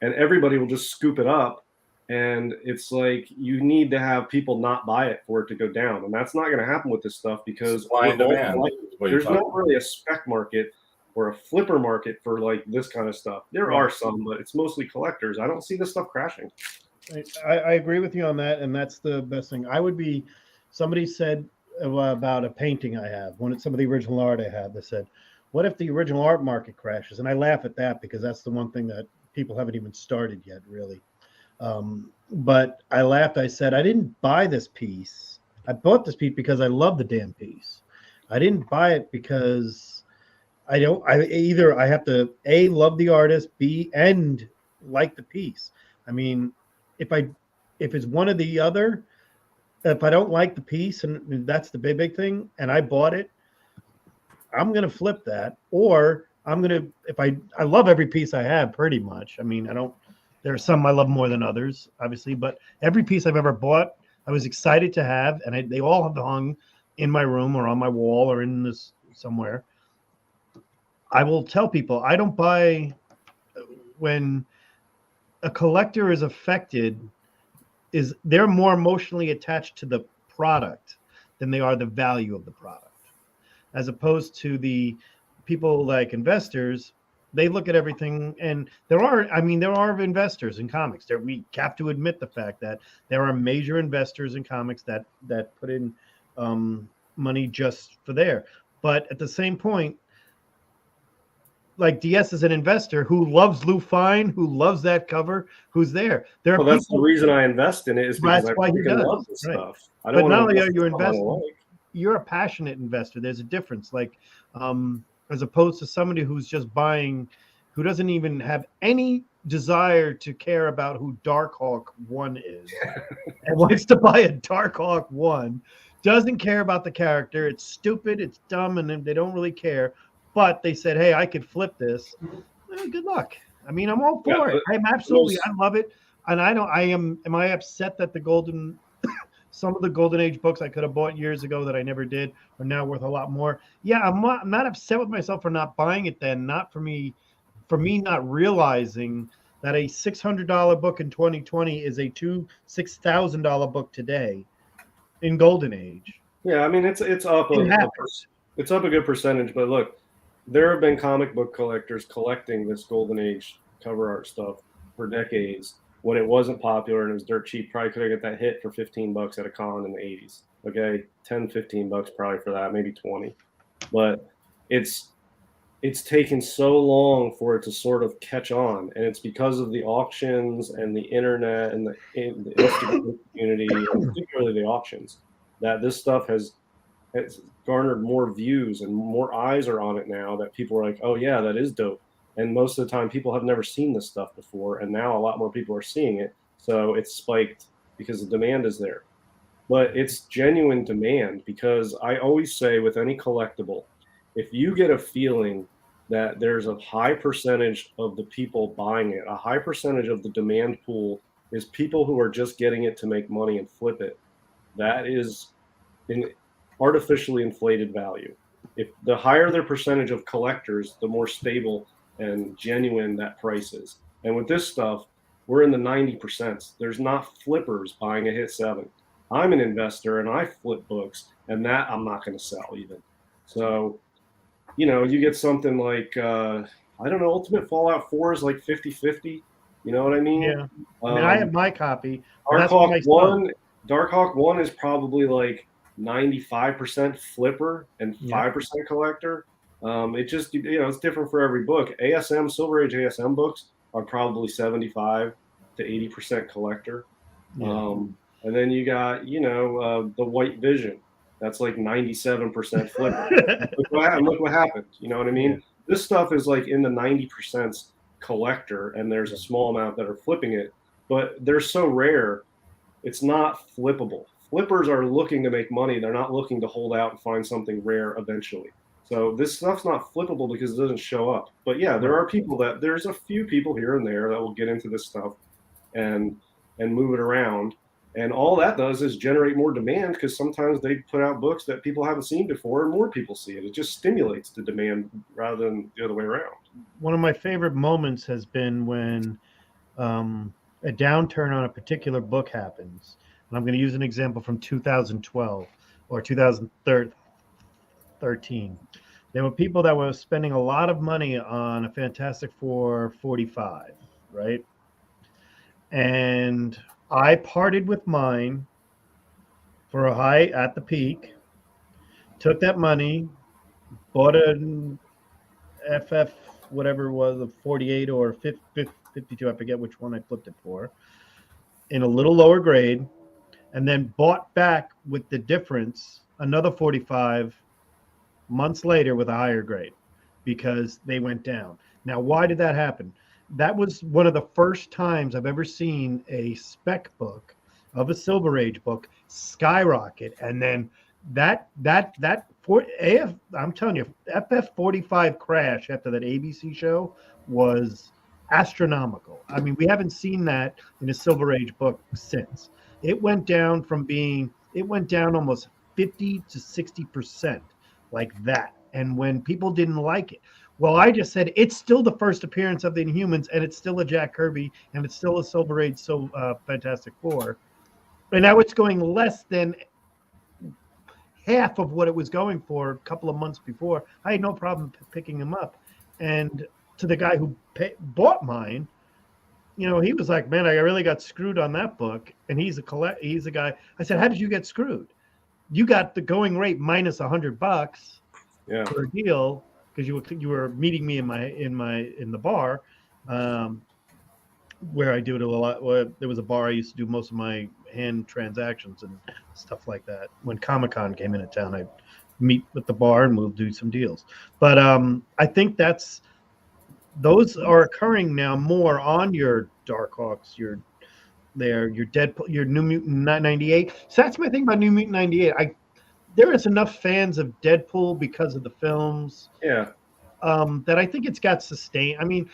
And everybody will just scoop it up. And it's like you need to have people not buy it for it to go down. And that's not going to happen with this stuff because Supply and demand. There's not really a spec market or a flipper market for like this kind of stuff. There are some, but it's mostly collectors. I don't see this stuff crashing. I agree with you on that, and that's the best thing. Somebody said about a painting I have, some of the original art I have, they said, what if the original art market crashes? And I laugh at that because that's the one thing that people haven't even started yet, really. But I laughed. I said, I didn't buy this piece. I bought this piece because I love the damn piece. I didn't buy it because I have to A, love the artist, B, and like the piece. I mean, if it's one or the other, if I don't like the piece, and that's the big thing, and I bought it, I'm going to flip that, or I'm going to, if I love every piece I have pretty much. I mean, there are some I love more than others, obviously, but every piece I've ever bought, I was excited to have, and they all have hung in my room or on my wall or in this somewhere. I will tell people I don't buy when a collector is affected, they're more emotionally attached to the product than they are the value of the product. As opposed to the people like investors, they look at everything, and there are investors in comics. We have to admit the fact that there are major investors in comics that put in money just for there. But at the same point, like DS is an investor who loves Lou Fine, who loves that cover, who's there. That's the reason I invest in it is because that's why he does. love this stuff. But not only are you investing, you're a passionate investor. There's a difference. Like, as opposed to somebody who's just buying, who doesn't even have any desire to care about who Darkhawk 1 is and wants to buy a Darkhawk 1, doesn't care about the character. It's stupid, it's dumb, and they don't really care. But they said, hey, I could flip this. Well, good luck. I mean, I'm all for it. I love it. And am I upset that some of the Golden Age books I could have bought years ago that I never did are now worth a lot more? Yeah, I'm not upset with myself for not buying it then. Not for me not realizing that a $600 book in 2020 is a $6,000 book today in Golden Age. Yeah, I mean, it's up it's up a good percentage, but look, there have been comic book collectors collecting this Golden Age cover art stuff for decades when it wasn't popular and it was dirt cheap. Probably could have got that hit for $15 at a con in the 80s. Okay, $10-15 probably for that, maybe 20. But it's taken so long for it to sort of catch on, and it's because of the auctions and the internet and the Instagram community, and particularly the auctions, that this stuff has garnered more views and more eyes are on it now, that people are like, oh yeah, that is dope. And most of the time people have never seen this stuff before, and now a lot more people are seeing it, so it's spiked because the demand is there. But it's genuine demand, because I always say with any collectible, if you get a feeling that there's a high percentage of the people buying it, a high percentage of the demand pool is people who are just getting it to make money and flip it, that is an artificially inflated value. If the higher their percentage of collectors, the more stable and genuine that price is. And with this stuff, we're in the 90%. There's not flippers buying a hit 7. I'm an investor and I flip books, and that I'm not going to sell even. So, you get something like, I don't know, Ultimate Fallout 4 is like 50-50. You know what I mean? Yeah. I mean, I have Um, my copy. But that's what my son. Dark Hawk 1 is probably like 95% flipper and 5% collector. It just, it's different for every book. ASM, Silver Age ASM books are probably 75 to 80% collector. Yeah. And then you got, the White Vision. That's like 97% flipper. Look what happened. You know what I mean? Yeah. This stuff is like in the 90% collector, and there's a small amount that are flipping it, but they're so rare, it's not flippable. Flippers are looking to make money. They're not looking to hold out and find something rare eventually. So this stuff's not flippable because it doesn't show up. But yeah, there's a few people here and there that will get into this stuff and move it around. And all that does is generate more demand, because sometimes they put out books that people haven't seen before and more people see it. It just stimulates the demand rather than the other way around. One of my favorite moments has been when a downturn on a particular book happens. And I'm going to use an example from 2012 or 2013. There were people that were spending a lot of money on a Fantastic Four 45, right? And I parted with mine for a high at the peak, took that money, bought an FF, whatever it was, a 48 or 52, I forget which one I flipped it for, in a little lower grade, and then bought back with the difference another 45 months later with a higher grade, because they went down. Now, why did that happen? That was one of the first times I've ever seen a spec book of a Silver Age book skyrocket, and then I'm telling you, FF45 crash after that ABC show was astronomical. I mean, we haven't seen that in a Silver Age book since. It went down almost 50 to 60%, like that. And when people didn't like it, well, I just said it's still the first appearance of the Inhumans, and it's still a Jack Kirby, and it's still a Silver Age Fantastic Four. And now it's going less than half of what it was going for a couple of months before. I had no problem picking them up. And to the guy who bought mine, he was like, "Man, I really got screwed on that book." And he's a guy. I said, "How did you get screwed? You got the going rate minus $100 for a deal, because you were meeting me in the bar, where I do it a lot. Well, there was a bar I used to do most of my hand transactions and stuff like that. When Comic-Con came into town, I'd meet at the bar and we'll do some deals. But I think those are occurring now more on your Dark Hawks, your Deadpool, your New Mutant 98. So that's my thing about New Mutant 98. There is enough fans of Deadpool because of the films. Yeah. That I think it's got sustained. I mean,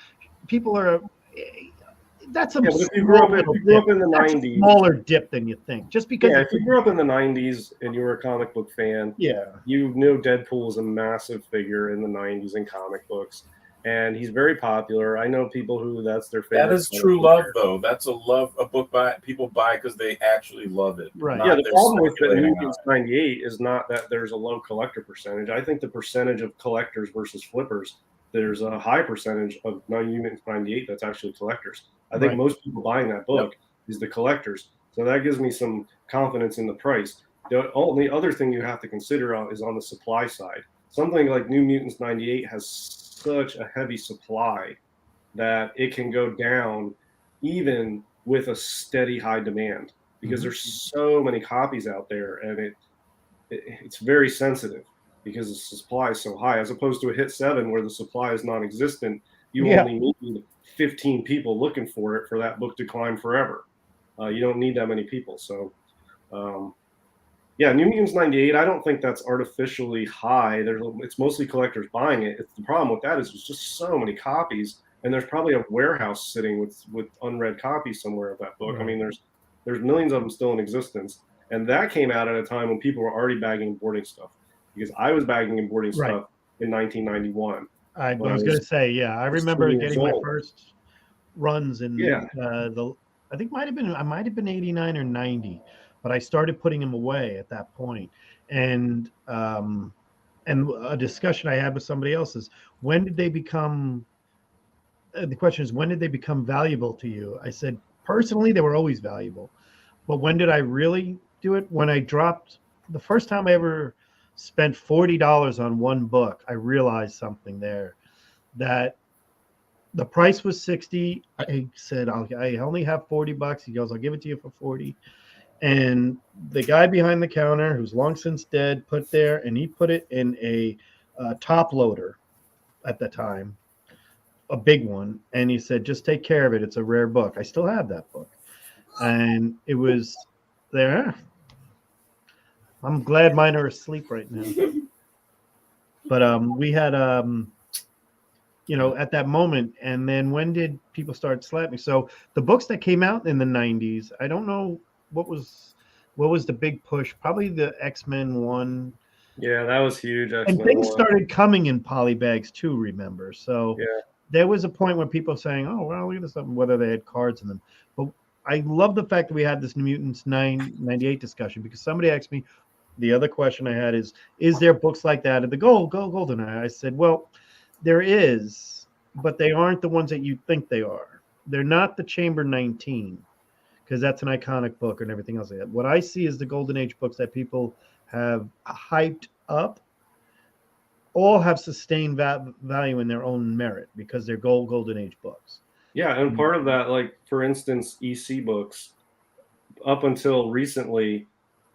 people are. That's but if you grew up in the 90s, smaller dip than you think. Just because. Yeah, if you grew up in the 90s and you were a comic book fan, you knew Deadpool was a massive figure in the 90s in comic books, and he's very popular. I know people who that's their favorite. That is true love, though. That's a book people buy because they actually love it. Right. Yeah, the problem with the New Mutants 98 is not that there's a low collector percentage. I think the percentage of collectors versus flippers, there's a high percentage of New Mutants 98 that's actually collectors. I think most people buying that book is the collectors. So that gives me some confidence in the price. The only other thing you have to consider is on the supply side. Something like New Mutants 98 has such a heavy supply that it can go down even with a steady high demand, because there's so many copies out there, and it's very sensitive because the supply is so high, as opposed to a hit 7 where the supply is non-existent. You only need 15 people looking for it for that book to climb forever. You don't need that many people. So, New Mutants 98, I don't think that's artificially high. It's mostly collectors buying it. The problem with that is there's just so many copies, and there's probably a warehouse sitting with unread copies somewhere of that book. I mean, there's millions of them still in existence, and that came out at a time when people were already bagging and boarding stuff, because I was bagging and boarding stuff in 1991. I was going to say, I remember getting my first runs in I think I might have been 89 or 90, but I started putting them away at that point. And and a discussion I had with somebody else is, when did they become? The question is, when did they become valuable to you? I said, personally, they were always valuable, but when did I really do it? When I dropped the first time I ever spent $40 on one book, I realized something there, that the price was 60. I said, I only have $40. He goes, I'll give it to you for 40. And the guy behind the counter, who's long since dead, put there, and he put it in a top loader at the time, a big one. And he said, just take care of it. It's a rare book. I still have that book. And it was there. I'm glad mine are asleep right now. But we had, at that moment. And then when did people start slapping? So the books that came out in the 90s, I don't know what was the big push. Probably the X-Men one. Yeah, that was huge. And things started coming in polybags too, remember? So yeah. There was a point when people were saying, oh, well, look at this, whether they had cards in them. But I love the fact that we had this New Mutants 98 discussion, because somebody asked me, the other question I had is there books like that at the Golden Eye? I said, well, there is, but they aren't the ones that you think they are. They're not the Chamber 19, because that's an iconic book and everything else like that. What I see is the Golden Age books that people have hyped up all have sustained value in their own merit, because they're Golden Age books. Yeah, and part of that, like, for instance, EC books, up until recently,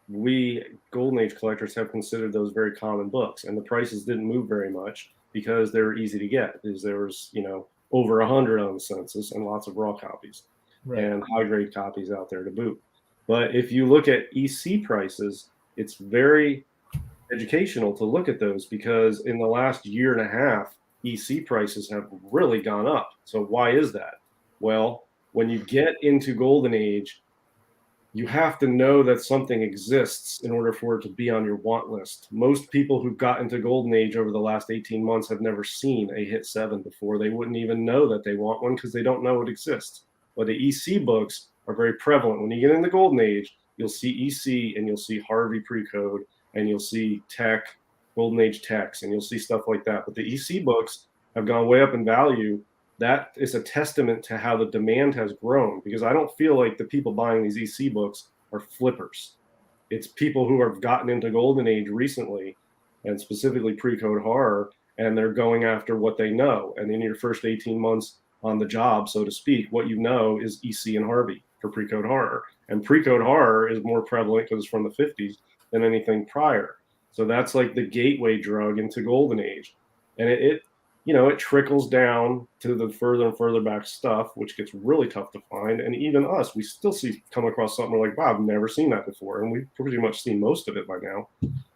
we Golden Age collectors have considered those very common books, and the prices didn't move very much because they were easy to get, because there was, over 100 on the census and lots of raw copies, right, and high-grade copies out there to boot. But if you look at EC prices, it's very educational to look at those, because in the last year and a half, EC prices have really gone up. So why is that? Well, when you get into Golden Age, you have to know that something exists in order for it to be on your want list. Most people who got into Golden Age over the last 18 months have never seen a Hit 7 before. They wouldn't even know that they want one, because they don't know it exists. But the EC books are very prevalent. When you get into Golden Age, you'll see EC, and you'll see Harvey Precode, and you'll see Tech, Golden Age Techs, and you'll see stuff like that. But the EC books have gone way up in value. That is a testament to how the demand has grown, because I don't feel like the people buying these EC books are flippers. It's people who have gotten into Golden Age recently, and specifically Precode horror, and they're going after what they know. And in your first 18 months on the job, so to speak, what you know is EC and Harvey for Precode horror. And Precode horror is more prevalent because it's from the 50s than anything prior. So that's like the gateway drug into Golden Age. And it trickles down to the further and further back stuff, which gets really tough to find. And even us, we still come across something like, wow, I've never seen that before. And we've pretty much seen most of it by now.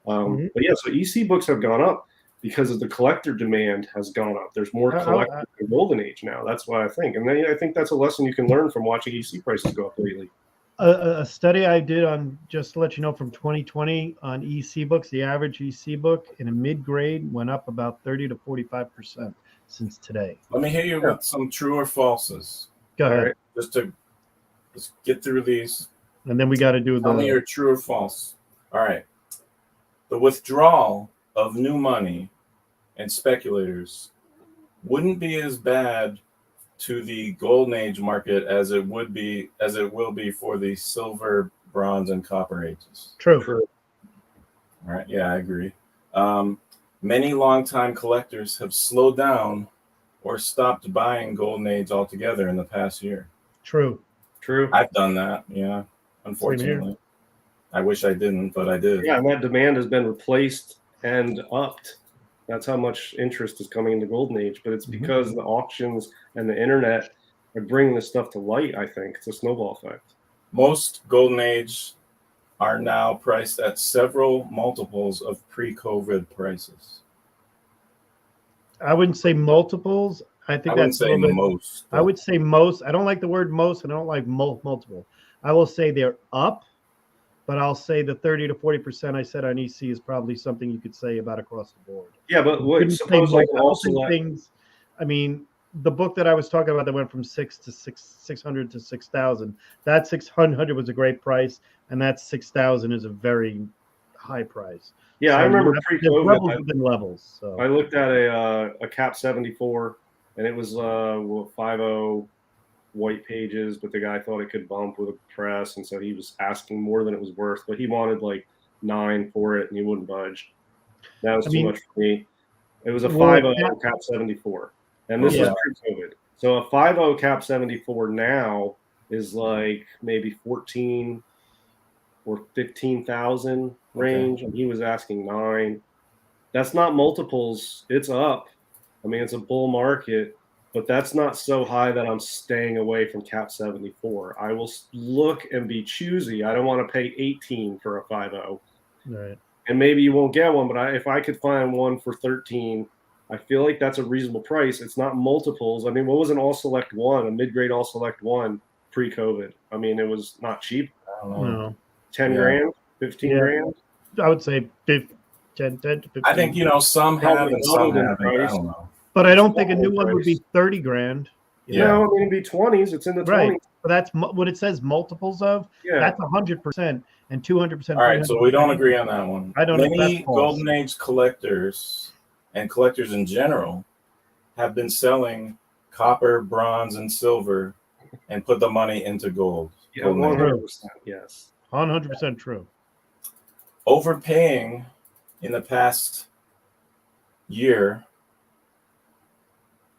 But yeah, so EC books have gone up because of the collector demand has gone up. There's more collectors in Golden Age now. That's why I think. And then I think that's a lesson you can learn from watching EC prices go up lately. A study I did on, just to let you know, from 2020 on EC books, the average EC book in a mid-grade went up about 30 to 45% since today. Let me hit you with some true or falses. Go ahead. Right, just get through these. And then we got to do Tell me your true or false. All right. The withdrawal of new money and speculators wouldn't be as bad to the Golden Age market as it will be for the silver, bronze, and copper ages. True. All right. Yeah, I agree. Many longtime collectors have slowed down or stopped buying Golden Age altogether in the past year. True. I've done that. Yeah. Unfortunately. I wish I didn't, but I did. Yeah, and that demand has been replaced and upped. That's how much interest is coming into Golden Age, but it's because the auctions and the internet are bringing this stuff to light. I think it's a snowball effect. Most Golden Age are now priced at several multiples of pre-COVID prices. I wouldn't say multiples. I wouldn't say most. I would say most. I don't like the word most, and I don't like multiple. I will say they're up, but I'll say the 30 to 40% I said on EC is probably something you could say about across the board. Yeah, but suppose like also things. I mean, the book that I was talking about that went from 600 to 6,000. That 600 was a great price, and that 6,000 is a very high price. Yeah, I remember the pre-COVID. levels have been levels. So I looked at a Cap 74, and it was 50 white pages, but the guy thought it could bump with a press, and so he was asking more than it was worth. But he wanted like 9 for it, and he wouldn't budge. That was too much for me. It was a 50 Cap 74, and this was pre-COVID. So a 50 Cap 74 now is like maybe 14 or 15,000 range, and he was asking 9. That's not multiples. It's up. I mean, it's a bull market, but that's not so high that I'm staying away from Cap 74. I will look and be choosy. I don't want to pay 18 for a 50. Right. And maybe you won't get one, but if I could find one for 13, I feel like that's a reasonable price. It's not multiples. I mean, what was an all select one, a mid-grade all select one pre-COVID? I mean, it was not cheap. I don't know. No. 10 grand, 15 grand. I would say 10 to 15. I think, some have and some haven't. I don't know. But I don't think a new one would be 30 grand. Yeah, no, I mean, it'd be 20s. It's in the 20s. Right. But that's what it says multiples of. Yeah. That's 100% and 200%. All right, so we don't agree on that one. I don't know. Many Golden Age collectors and collectors in general have been selling copper, bronze, and silver and put the money into gold. Yeah, 100%. Yes. 100% true. Overpaying in the past year,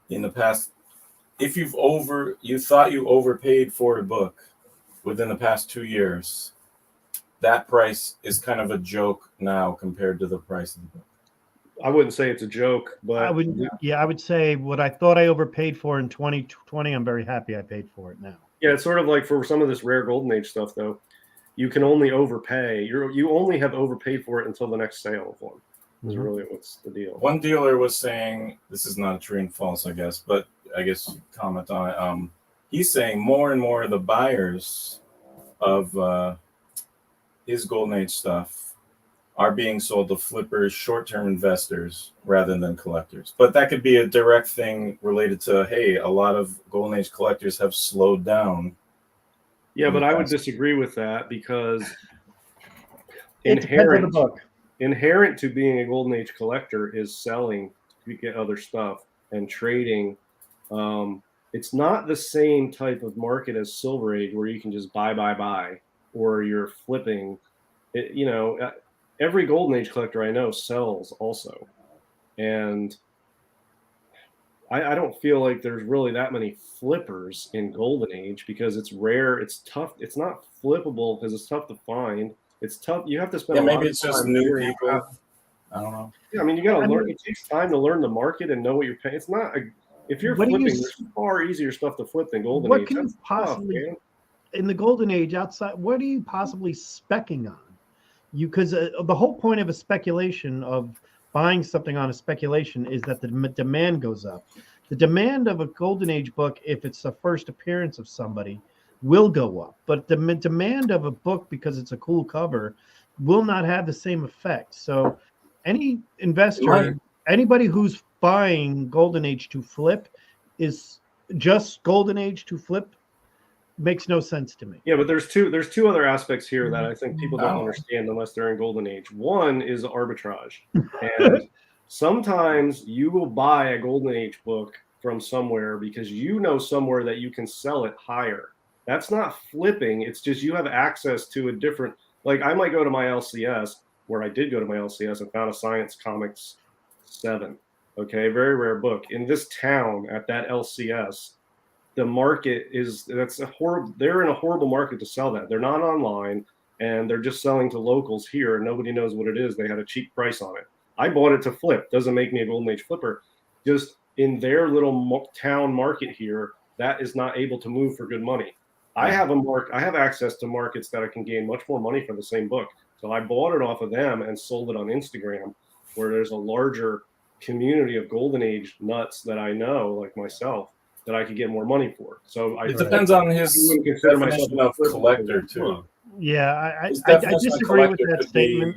if you thought you overpaid for a book within the past 2 years, that price is kind of a joke now compared to the price of the book. I wouldn't say it's a joke, but I would say what I thought I overpaid for in 2020, I'm very happy I paid for it now. Yeah, it's sort of like for some of this rare Golden Age stuff, though, you can only overpay. You only have overpaid for it until the next sale of one. Is really what's the deal. One dealer was saying, this is not true and false, I guess, but I guess comment on it. He's saying more and more of the buyers of his Golden Age stuff are being sold to flippers, short-term investors, rather than collectors. But that could be a direct thing related to, hey, a lot of Golden Age collectors have slowed down. Yeah, but I would disagree with that because it depends on the book. Inherent to being a Golden Age collector is selling to get other stuff and trading. It's not the same type of market as Silver Age where you can just buy, or you're flipping. Every Golden Age collector I know sells also. And I don't feel like there's really that many flippers in Golden Age because it's rare. It's tough. It's not flippable because it's tough to find. It's tough. You have to spend. Maybe it's just new people. I don't know. Yeah, I mean, you got to learn. It takes time to learn the market and know what you're paying. It's not. If you're flipping, there's far easier stuff to flip than Golden Age. What can you possibly in the Golden Age outside? What are you possibly specking on? Because the whole point of a speculation of buying something on a speculation is that the demand goes up. The demand of a Golden Age book, if it's the first appearance of somebody, will go up. But the demand of a book, because it's a cool cover, will not have the same effect. So any investor, anybody who's buying Golden Age to flip is just Golden Age to flip makes no sense to me. Yeah, but there's two other aspects here that I think people don't understand unless they're in Golden Age. One is arbitrage. And sometimes you will buy a Golden Age book from somewhere because you know somewhere that you can sell it higher. That's not flipping. It's just you have access to a different, like I might go to my LCS, where I did go to my LCS and found a Science Comics 7. Okay, very rare book. In this town at that LCS, the market they're in a horrible market to sell that. They're not online and they're just selling to locals here and nobody knows what it is. They had a cheap price on it. I bought it to flip. Doesn't make me a Golden Age flipper. Just in their little town market here, that is not able to move for good money. I have access to markets that I can gain much more money for the same book. So I bought it off of them and sold it on Instagram, where there's a larger community of Golden Age nuts that I know, like myself, that I could get more money for. So it depends on his definition of collector too. Yeah, I disagree with that statement.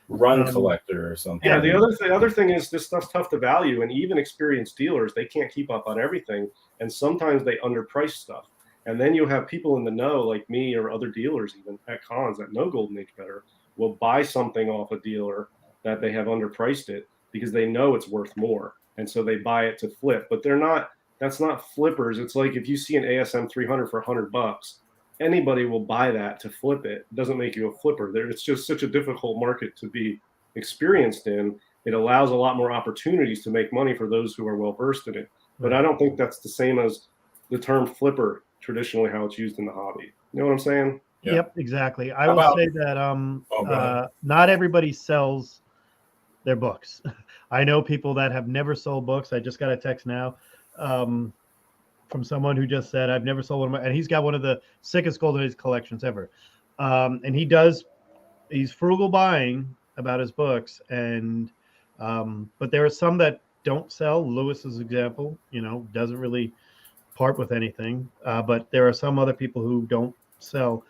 Run collector or something. Yeah, the other thing is this stuff's tough to value, and even experienced dealers, they can't keep up on everything, and sometimes they underprice stuff. And then you have people in the know, like me or other dealers, even at cons that know Golden Age better, will buy something off a dealer that they have underpriced it because they know it's worth more, and so they buy it to flip. But they're not. That's not flippers. It's like if you see an ASM 300 for $100, anybody will buy that to flip it. It doesn't make you a flipper. It's just such a difficult market to be experienced in. It allows a lot more opportunities to make money for those who are well versed in it. But I don't think that's the same as the term flipper traditionally how it's used in the hobby. You know what I'm saying? Yeah. Yep, exactly. I How will about- say that go ahead. not everybody sells their books. I know people that have never sold books. I just got a text now from someone who just said, I've never sold one of my, and he's got one of the sickest Golden Age collections ever. And he's frugal buying about his books. And, but there are some that don't sell. Lewis's example, doesn't really part with anything. But there are some other people who don't sell.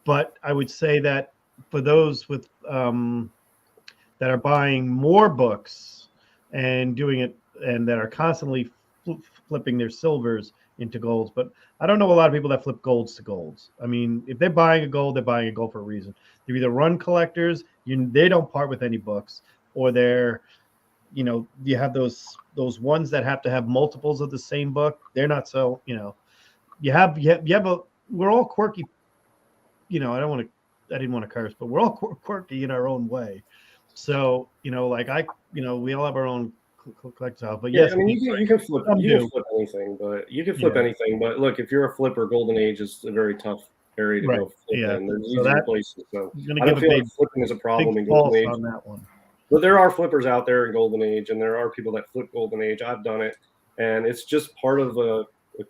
But I would say that for those with, that are buying more books and doing it, and that are constantly flipping their silvers into golds. But I don't know a lot of people that flip golds to golds. I mean, if they're buying a gold, they're buying a gold for a reason. They're either run collectors, they don't part with any books, or they're, you have those ones that have to have multiples of the same book. They're not so, we're all quirky. I didn't want to curse, but we're all quirky in our own way. So, we all have our own collect style. But yes, I mean, you can flip anything, but look, if you're a flipper, Golden Age is a very tough area to go flip in. There's easier places. So I don't feel like flipping is a problem in Golden Age. On that one. But there are flippers out there in Golden Age, and there are people that flip Golden Age. I've done it, and it's just part of the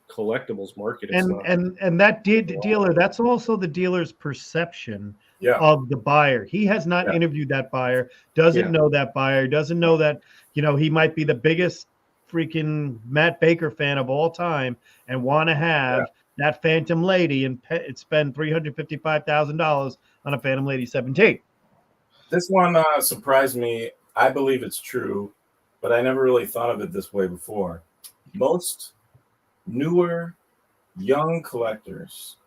collectibles market. And that dealer, that's also the dealer's perception of the buyer. He has not interviewed that buyer, doesn't know that buyer, doesn't know that, he might be the biggest freaking Matt Baker fan of all time and want to have that Phantom Lady and spend $355,000 on a Phantom Lady 17. This one surprised me. I believe it's true, but I never really thought of it this way before. Most newer, young collectors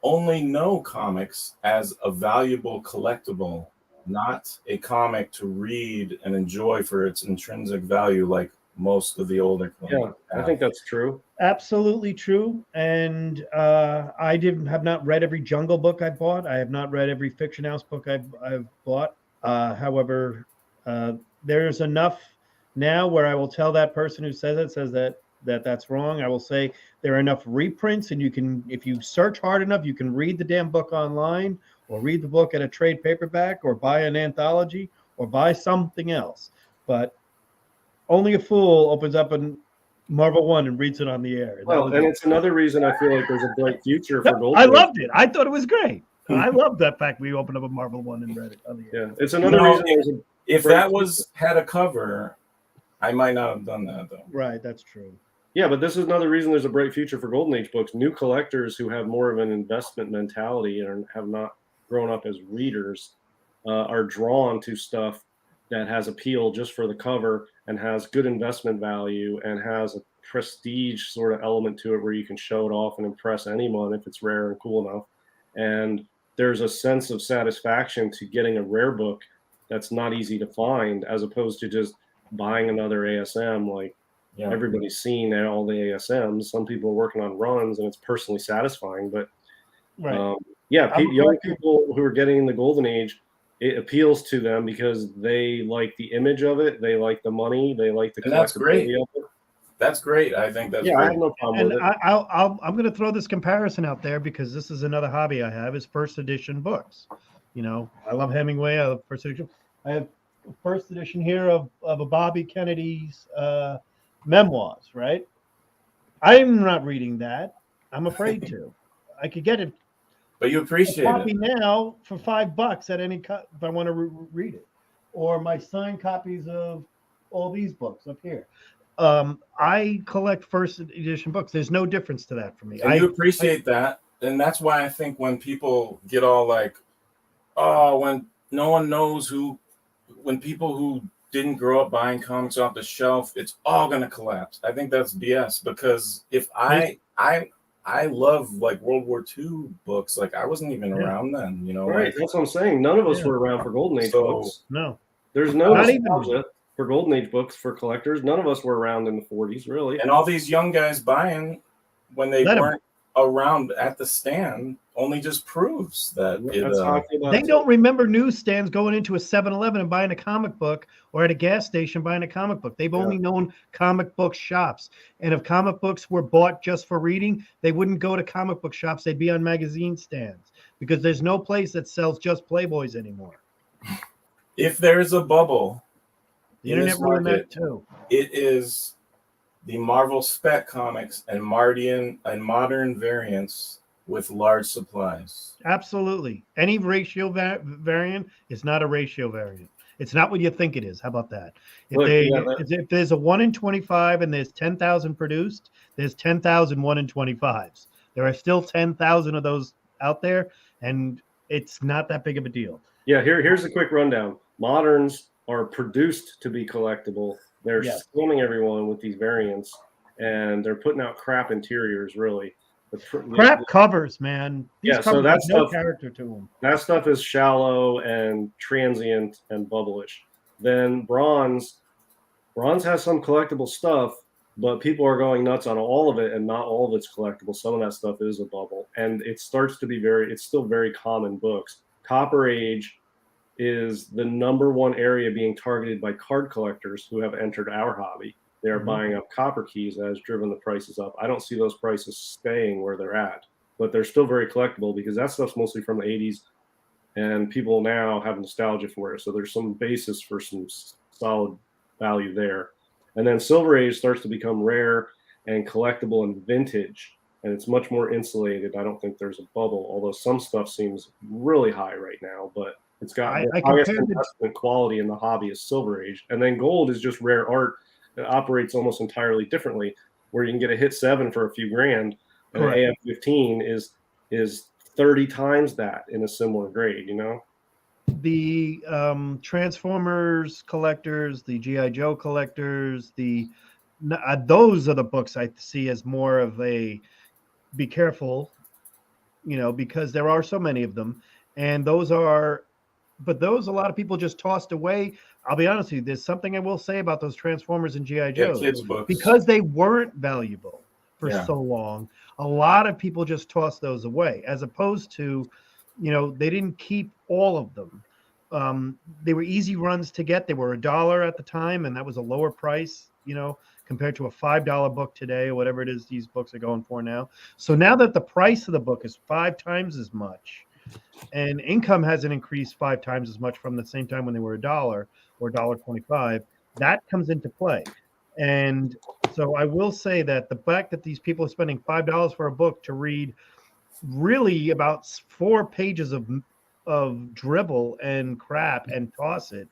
only know comics as a valuable collectible, not a comic to read and enjoy for its intrinsic value like most of the older collectors. I think that's true. Absolutely true. And I have not read every Jungle book I bought. I have not read every Fiction House book I've bought. However, there's enough now where I will tell that person who says that's wrong. I will say there are enough reprints, and if you search hard enough, you can read the damn book online, or read the book at a trade paperback, or buy an anthology, or buy something else. But only a fool opens up a Marvel One and reads it on the air. And it's another reason I feel like there's a bright future for Golden I Age. loved it. I thought it was great. I loved that fact we opened up a Marvel One and read it on the air. Yeah, it's another reason. If that had a cover, I might not have done that though. Right, that's true. Yeah, but this is another reason there's a bright future for Golden Age books. New collectors who have more of an investment mentality and have not grown up as readers are drawn to stuff that has appeal just for the cover and has good investment value and has a prestige sort of element to it where you can show it off and impress anyone if it's rare and cool enough. And there's a sense of satisfaction to getting a rare book that's not easy to find, as opposed to just buying another ASM. Like everybody's seen all the ASMs. Some people are working on runs and it's personally satisfying, but young people who are getting in the Golden Age, it appeals to them because they like the image of it, they like the money, they like the collectibility of it. That's great. I think that's great. I have no problem with it. I'm going to throw this comparison out there because this is another hobby I have, is first edition books. I love Hemingway. I love first edition. I have a first edition here of a Bobby Kennedy's memoirs, right? I'm not reading that. I'm afraid to. I could get it. But you appreciate copy it now for $5 at any if I want to read it, or my signed copies of all these books up here. I collect first edition books. There's no difference to that for me. And you appreciate that, and that's why I think when people get all like, "Oh, when no one knows when people who didn't grow up buying comics off the shelf, it's all going to collapse." I think that's BS, because if I love like World War II books. Like I wasn't even around then, Right. That's what I'm saying. None of us were around for Golden Age books. No. There's no Not even- nostalgia for Golden Age books for collectors. None of us were around in the 40s, really. And all these young guys buying when they Let 'em. weren't around at the stand only just proves that That's how I feel about They it. don't remember newsstands going into a 7-Eleven and buying a comic book, or at a gas station buying a comic book. They've only known comic book shops. And if comic books were bought just for reading, they wouldn't go to comic book shops. They'd be on magazine stands, because there's no place that sells just Playboys anymore. if there's a bubble, The in internet this ruined that market, too. it is the Marvel spec comics and modern variants with large supplies. Absolutely. Any ratio variant is not a ratio variant. It's not what you think it is. How about that? If, Look, they, yeah, if there's a 1 in 25 and there's 10,000 produced, there's 10,000 1 in 25s. There are still 10,000 of those out there, and it's not that big of a deal. Yeah, here's a quick rundown. Moderns are produced to be collectible. They're Yes. swimming everyone with these variants, and they're putting out crap interiors, really. Crap covers, man. These Yeah, so covers that's have no stuff- character to them. That stuff is shallow and transient and bubblish. Then bronze has some collectible stuff, but people are going nuts on all of it, and not all of it's collectible. Some of that stuff is a bubble, and it starts to be it's still very common books. Copper Age is the number one area being targeted by card collectors who have entered our hobby. They are Mhm. buying up copper keys, that has driven the prices up. I don't see those prices staying where they're at, but they're still very collectible because that stuff's mostly from the 80s, and people now have nostalgia for it. So there's some basis for some solid value there. And then Silver Age starts to become rare and collectible and vintage, and it's much more insulated. I don't think there's a bubble, although some stuff seems really high right now, but it's got I the highest compared the- investment quality in the hobby is Silver Age. And then Gold is just rare art that operates almost entirely differently, where you can get a hit 7 for a few grand, and an Correct. AF-15 is 30 times that in a similar grade, you know? The Transformers collectors, the GI Joe collectors, those are the books I see as more of a be careful, because there are so many of them, and those a lot of people just tossed away. I'll be honest with you, there's something I will say about those Transformers and GI Yeah, Joes. kids' books. Because they weren't valuable for Yeah. so long, a lot of people just tossed those away, as opposed to, they didn't keep all of them. They were easy runs to get. They were $1 at the time, and that was a lower price, compared to a $5 book today, or whatever it is these books are going for now. So now that the price of the book is 5 times as much, and income hasn't increased 5 times as much from the same time when they were $1 or $1.25, that comes into play. And so I will say that the fact that these people are spending $5 for a book to read really about 4 pages of dribble and crap and toss it,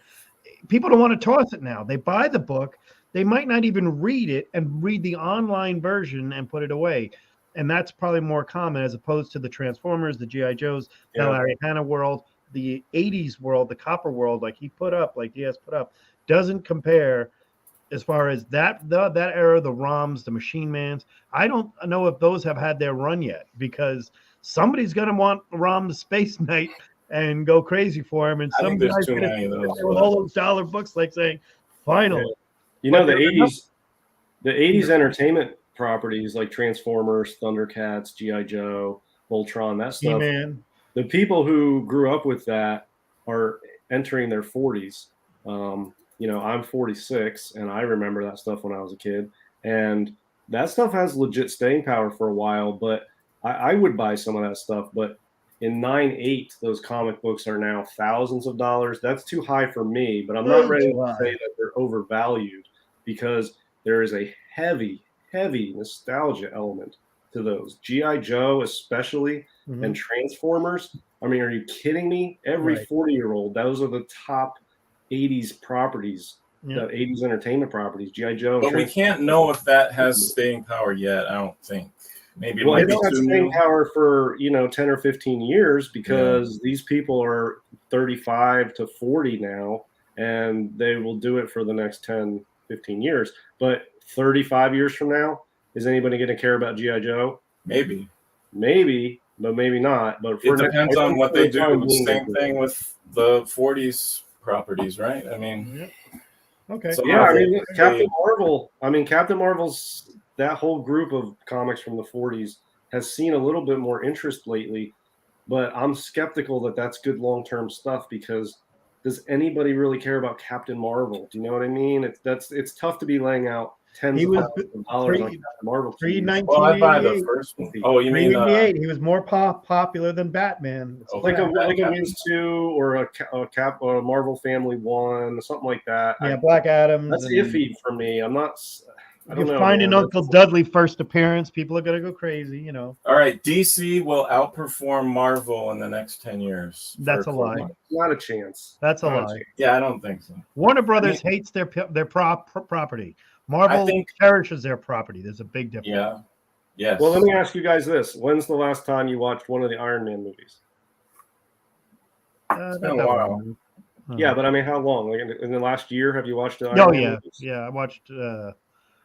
people don't want to toss it now. They buy the book, they might not even read it and read the online version and put it away. And that's probably more common, as opposed to the Transformers, the GI Joes, the Yeah. Larry Hannah world, the 80s world, the copper world, like Diaz put up, doesn't compare as far as that era, the ROMs, the Machine Mans. I don't know if those have had their run yet, because somebody's going to want ROM Space Knight and go crazy for him. And I some think there's guys too gonna many of sit those, there with but- all those dollar books, like saying, finally. You know, But the 80s entertainment properties like Transformers, Thundercats, GI Joe, Voltron, that stuff. He-Man. The people who grew up with that are entering their 40s. I'm 46, and I remember that stuff when I was a kid, and that stuff has legit staying power for a while. But I would buy some of that stuff. But in 9/8, those comic books are now thousands of dollars. That's too high for me. But I'm not Way ready too to high. say that they're overvalued, because there is a heavy nostalgia element to those. GI Joe, especially, Mhm. and Transformers. I mean, are you kidding me? Every Right. 40-year-old, those are the top 80s properties, Yeah. the 80s entertainment properties. GI Joe. But we can't know if that has staying power yet. I don't think. Maybe it Well, might it be don't have too staying new. power for 10 or 15 years, because these people are 35 to 40 now, and they will do it for the next 10, 15 years. But 35 years from now, is anybody going to care about GI Joe? Maybe. Maybe, but maybe not. But It depends on what they do. being, Same thing with the 40s properties, right? I mean, Okay. so Yeah, I Marvel, mean, Captain Marvel. I mean, Captain Marvel's that whole group of comics from the '40s has seen a little bit more interest lately, but I'm skeptical that that's good long-term stuff because does anybody really care about Captain Marvel? Do you know what I mean? It's tough to be laying out tens He of was thousands of dollars on pre Captain Marvel. pre cues. well, I buy the 1988. first one. Oh, you mean 388. He was more popular than Batman. It's a Okay. fact. Like a Wins 2 or a Marvel Family 1, something like that. Yeah, Black Adams. That's and iffy for me. I don't you know. find an man. Uncle Dudley first appearance, people are gonna go crazy. You know, All right, DC will outperform Marvel in the next 10 years. That's a lie. comics. Not a chance. that's a Not lie. chance. Yeah, I don't think so. Warner Brothers hates their property. Marvel think- cherishes their property. There's a big difference. Yeah. Yes. Well, let me ask you guys this: when's the last time you watched one of the Iron Man movies? It's been a Not that while. long. Yeah, but I mean, how long? Like in the last year, have you watched the Iron Oh Man yeah, movies? yeah. I watched.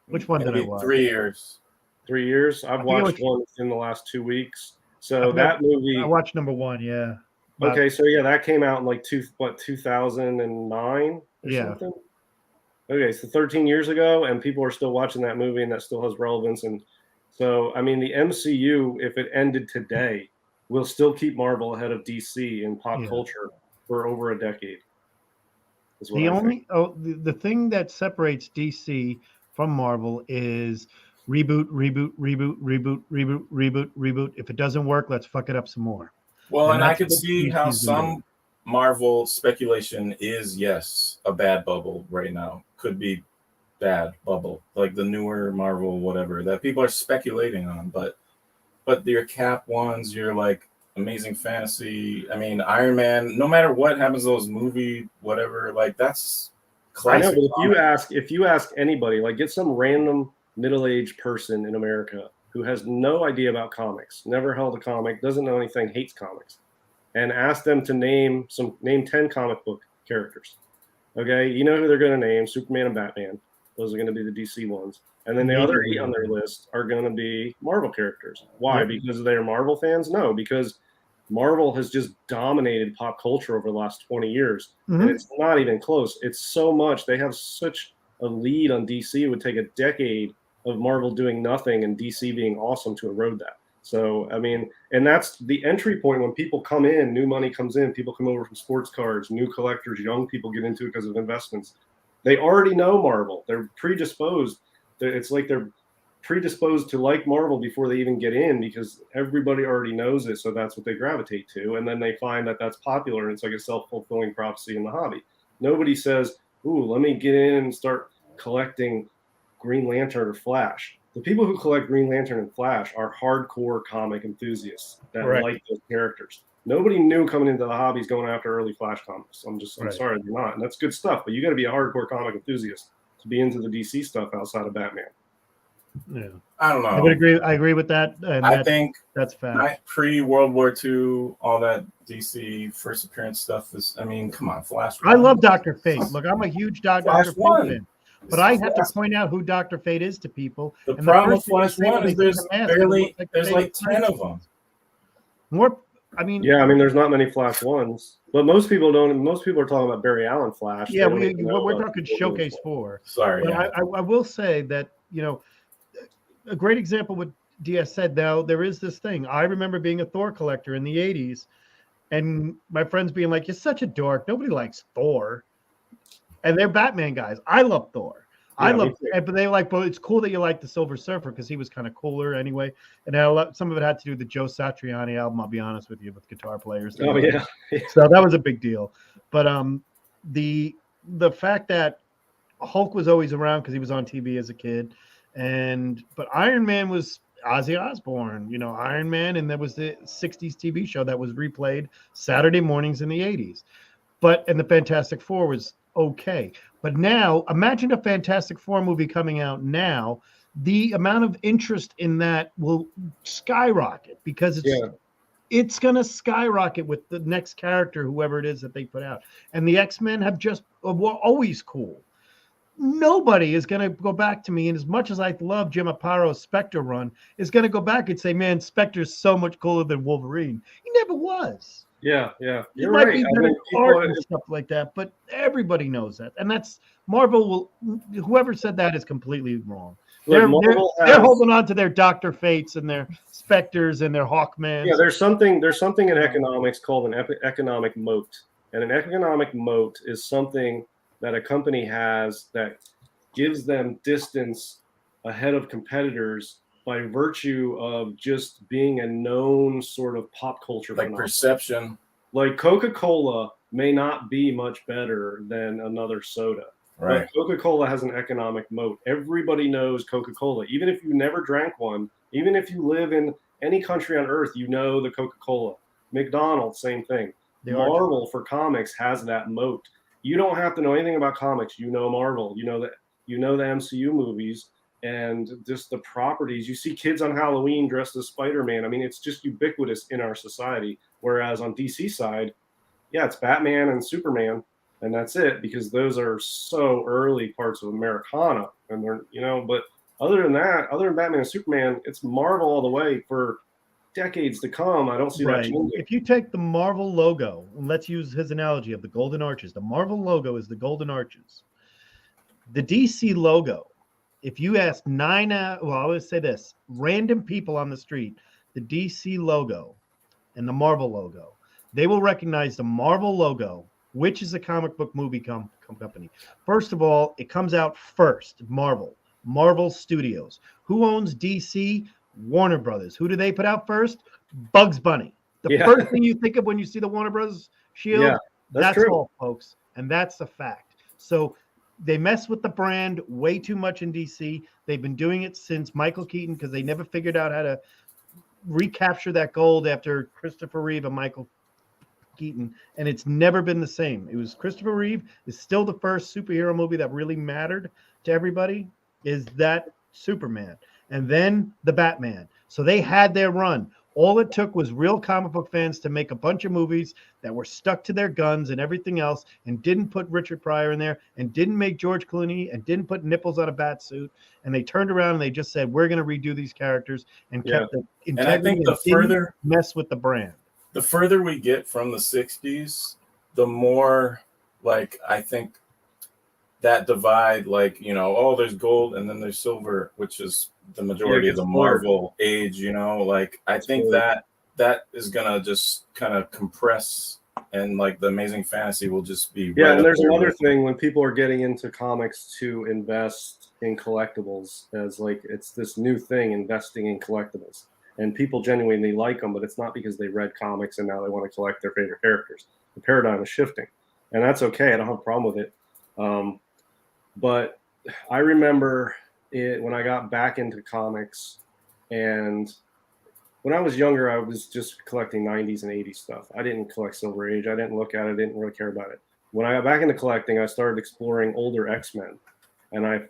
Which one did I Maybe watch? 3 years. 3 years. I've think it watched was- one in the last 2 weeks. I So think that movie. I watched number one. Yeah. But- Okay, so yeah, that came out in like 2009 or Yeah. something. Okay, so 13 years ago, and people are still watching that movie, and that still has relevance. And so, I mean, the MCU, if it ended today, will still keep Marvel ahead of DC in pop Yeah. culture for over a decade. Is what The I think. the thing that separates DC from Marvel is reboot. If it doesn't work, let's fuck it up some more. Well, And and I that's could what see DC's how been some doing. Marvel speculation is, yes, a bad bubble right now. Could be bad bubble, like the newer Marvel, whatever, that people are speculating on. But your Cap ones, your like Amazing Fantasy, I mean, Iron Man, no matter what happens to those movie, whatever, like that's I know, classic. but if you ask anybody, like get some random middle-aged person in America who has no idea about comics, never held a comic, doesn't know anything, hates comics, and ask them to name 10 comic book characters. Okay, you know who they're going to name: Superman and Batman. Those are going to be the DC ones, and then the other 8 on their list are going to be Marvel characters. Why? Yep. Because they're Marvel fans? No, because Marvel has just dominated pop culture over the last 20 years. And it's not even close. It's so much. They have such a lead on DC. It would take a decade of Marvel doing nothing and DC being awesome to erode that. So, I mean, and that's the entry point when people come in, new money comes in, people come over from sports cards, new collectors, young people get into it because of investments. They already know Marvel. They're predisposed. It's like they're predisposed to like Marvel before they even get in because everybody already knows it. So that's what they gravitate to. And then they find that that's popular. And it's like a self-fulfilling prophecy in the hobby. Nobody says, ooh, let me get in and start collecting Green Lantern or Flash. The people who collect Green Lantern and Flash are hardcore comic enthusiasts that Correct. like those characters. Nobody knew coming into the hobbies going after early Flash comics. I'm Right. sorry they're not. And that's good stuff. But you got to be a hardcore comic enthusiast to be into the DC stuff outside of Batman. Yeah. I don't know. I would agree. I agree with that. And I think that's fact. pre-World War II, all that DC first appearance stuff is, I mean, come on, Flash. I love Dr. Fate. Look, I'm a huge Dr. Flash Fate one. fan. But I have to point out who Dr. Fate is to people. The And problem with first thing they Flash say when 1 they is there's see the mask, it barely, looks like there's they like made 10 of them. More, I mean, Yeah, I mean, there's not many Flash ones, but most people don't. Most people are talking about Barry Allen Flash. yeah, They don't even know we're about talking World War Showcase II. 4. Sorry. But Yeah. I will say that, you know, a great example what DS said. Now, there is this thing. I remember being a Thor collector in the 80s, and my friends being like, you're such a dork. Nobody likes Thor. And they're Batman guys. I love Thor. I Yeah, me love, too. but they were like, but it's cool that you like the Silver Surfer because he was kind of cooler anyway. And some of it had to do with the Joe Satriani album. I'll be honest with you, with guitar players. Oh yeah, So that was a big deal. But the fact that Hulk was always around because he was on TV as a kid, but Iron Man was Ozzy Osbourne, you know, Iron Man, and there was the 60s TV show that was replayed Saturday mornings in the 80s. And the Fantastic Four was okay. But now, imagine a Fantastic Four movie coming out now. The amount of interest in that will skyrocket because it's going to skyrocket with the next character, whoever it is that they put out. And the X-Men have just were always cool. Nobody is going to go back to me, and as much as I love Jim Aparo's Spectre run, is going to go back and say, man, Spectre's so much cooler than Wolverine. He never was. Yeah. It You're might right. be I better mean, art and stuff like that, but everybody knows that, and that's Marvel will. Whoever said that is completely wrong. look, Marvel They're has. holding on to their Doctor Fates and their Specters and their Hawkmans. Yeah, there's something in economics called an economic moat, and an economic moat is something that a company has that gives them distance ahead of competitors by virtue of just being a known sort of pop culture Like phenomenon. perception. Like Coca-Cola may not be much better than another soda. Right. But Coca-Cola has an economic moat. Everybody knows Coca-Cola. Even if you never drank one, even if you live in any country on earth, you know the Coca-Cola. McDonald's, same thing. Marvel for comics has that moat. You don't have to know anything about comics. You know Marvel. You know the MCU movies and just the properties. You see kids on Halloween dressed as Spider-Man. I mean, it's just ubiquitous in our society. Whereas on DC side, yeah, it's Batman and Superman, and that's it, because those are so early parts of Americana, and they're, but other than that, other than Batman and Superman, it's Marvel all the way for decades to come. I don't see that changing. If you take the Marvel logo, and let's use his analogy of the Golden Arches, the Marvel logo is the Golden Arches. The DC logo, if you ask I always say this, random people on the street, the DC logo and the Marvel logo, they will recognize the Marvel logo, which is a comic book movie company. First of all, it comes out first, Marvel Studios. Who owns DC? Warner Brothers. Who do they put out first? Bugs Bunny. The first thing you think of when you see the Warner Brothers shield, yeah, that's true. all, folks. And that's a fact. So they mess with the brand way too much in DC. They've been doing it since Michael Keaton because they never figured out how to recapture that gold after Christopher Reeve and Michael Keaton, and it's never been the same. It was Christopher Reeve is still the first superhero movie that really mattered to everybody, is that Superman, and then the Batman. So they had their run. All it took was real comic book fans to make a bunch of movies that were stuck to their guns and everything else, and didn't put Richard Pryor in there, and didn't make George Clooney, and didn't put nipples on a bat suit. And they turned around and they just said, "We're going to redo these characters," and kept the integrity. And I think the further mess with the brand. The further we get from the 60s, the more, like, I think that divide, like, there's gold and then there's silver, which is the majority of the Marvel age, like, I think that is going to just kind of compress, and like the Amazing Fantasy will just be. Yeah, and there's another thing when people are getting into comics to invest in collectibles, as like it's this new thing, investing in collectibles. And people genuinely like them, but it's not because they read comics and now they want to collect their favorite characters. The paradigm is shifting, and that's okay. I don't have a problem with it. But I remember it when I got back into comics, and when I was younger, I was just collecting 90s and 80s stuff. I didn't collect Silver Age. I didn't look at it. I didn't really care about it. When I got back into collecting, I started exploring older X-Men, and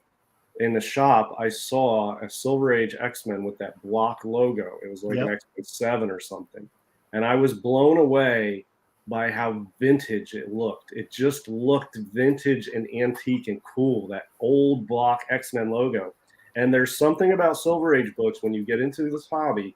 in the shop, I saw a Silver Age X-Men with that block logo. It was like an X-Men 7 or something. And I was blown away by how vintage it looked. It just looked vintage and antique and cool, that old block X-Men logo. And there's something about Silver Age books when you get into this hobby,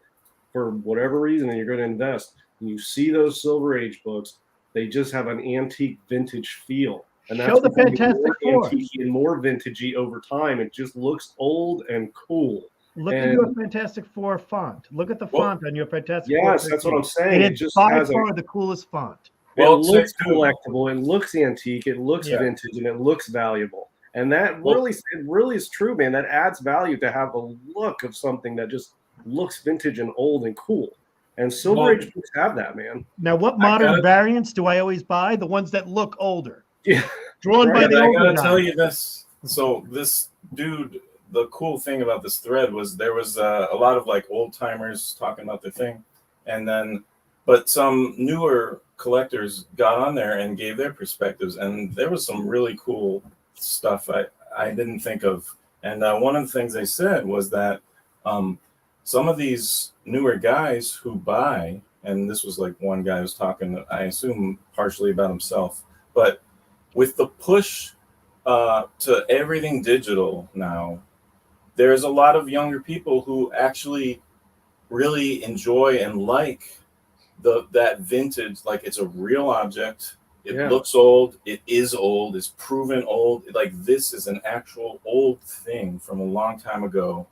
for whatever reason, and you're going to invest, and you see those Silver Age books, they just have an antique vintage feel. And that's Show the Fantastic Four. And more vintagey over time. It just looks old and cool. Look at your Fantastic Four font. Look at the font on your Fantastic Four. Yes, that's what I'm saying. It just by far the coolest font. Well, it looks collectible. It looks antique. It looks vintage, and it looks valuable. And that really is true, man. That adds value to have a look of something that just looks vintage and old and cool. And Silver Age books have that, man. Now, what modern variants do I always buy? The ones that look older. Yeah, drawn by the older guy. I gotta tell you this. So this dude, the cool thing about this thread was there was a lot of like old timers talking about their thing, and then but some newer collectors got on there and gave their perspectives, and there was some really cool stuff I didn't think of. And one of the things they said was that some of these newer guys who buy, and this was like one guy was talking, I assume partially about himself, but with the push to everything digital now, there's a lot of younger people who actually really enjoy and like that vintage, like it's a real object. It Yeah. looks old. It is old. It's proven old. Like this is an actual old thing from a long time ago,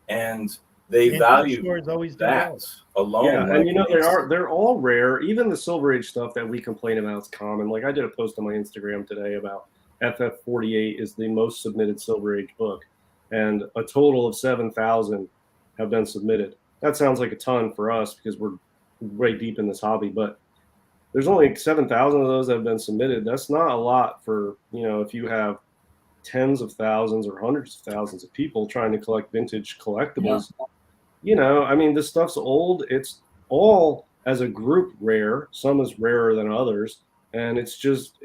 and they Antique value stores always do well. that alone. Yeah, like, and you know it's- they're all rare. Even the Silver Age stuff that we complain about is common. Like I did a post on my Instagram today about FF48 is the most submitted Silver Age book, and a total of 7,000 have been submitted. That sounds like a ton for us because we're way deep in this hobby, but there's only 7,000 of those that have been submitted. That's not a lot for, if you have tens of thousands or hundreds of thousands of people trying to collect vintage collectibles. I mean, this stuff's old. It's all as a group rare. Some is rarer than others. And it's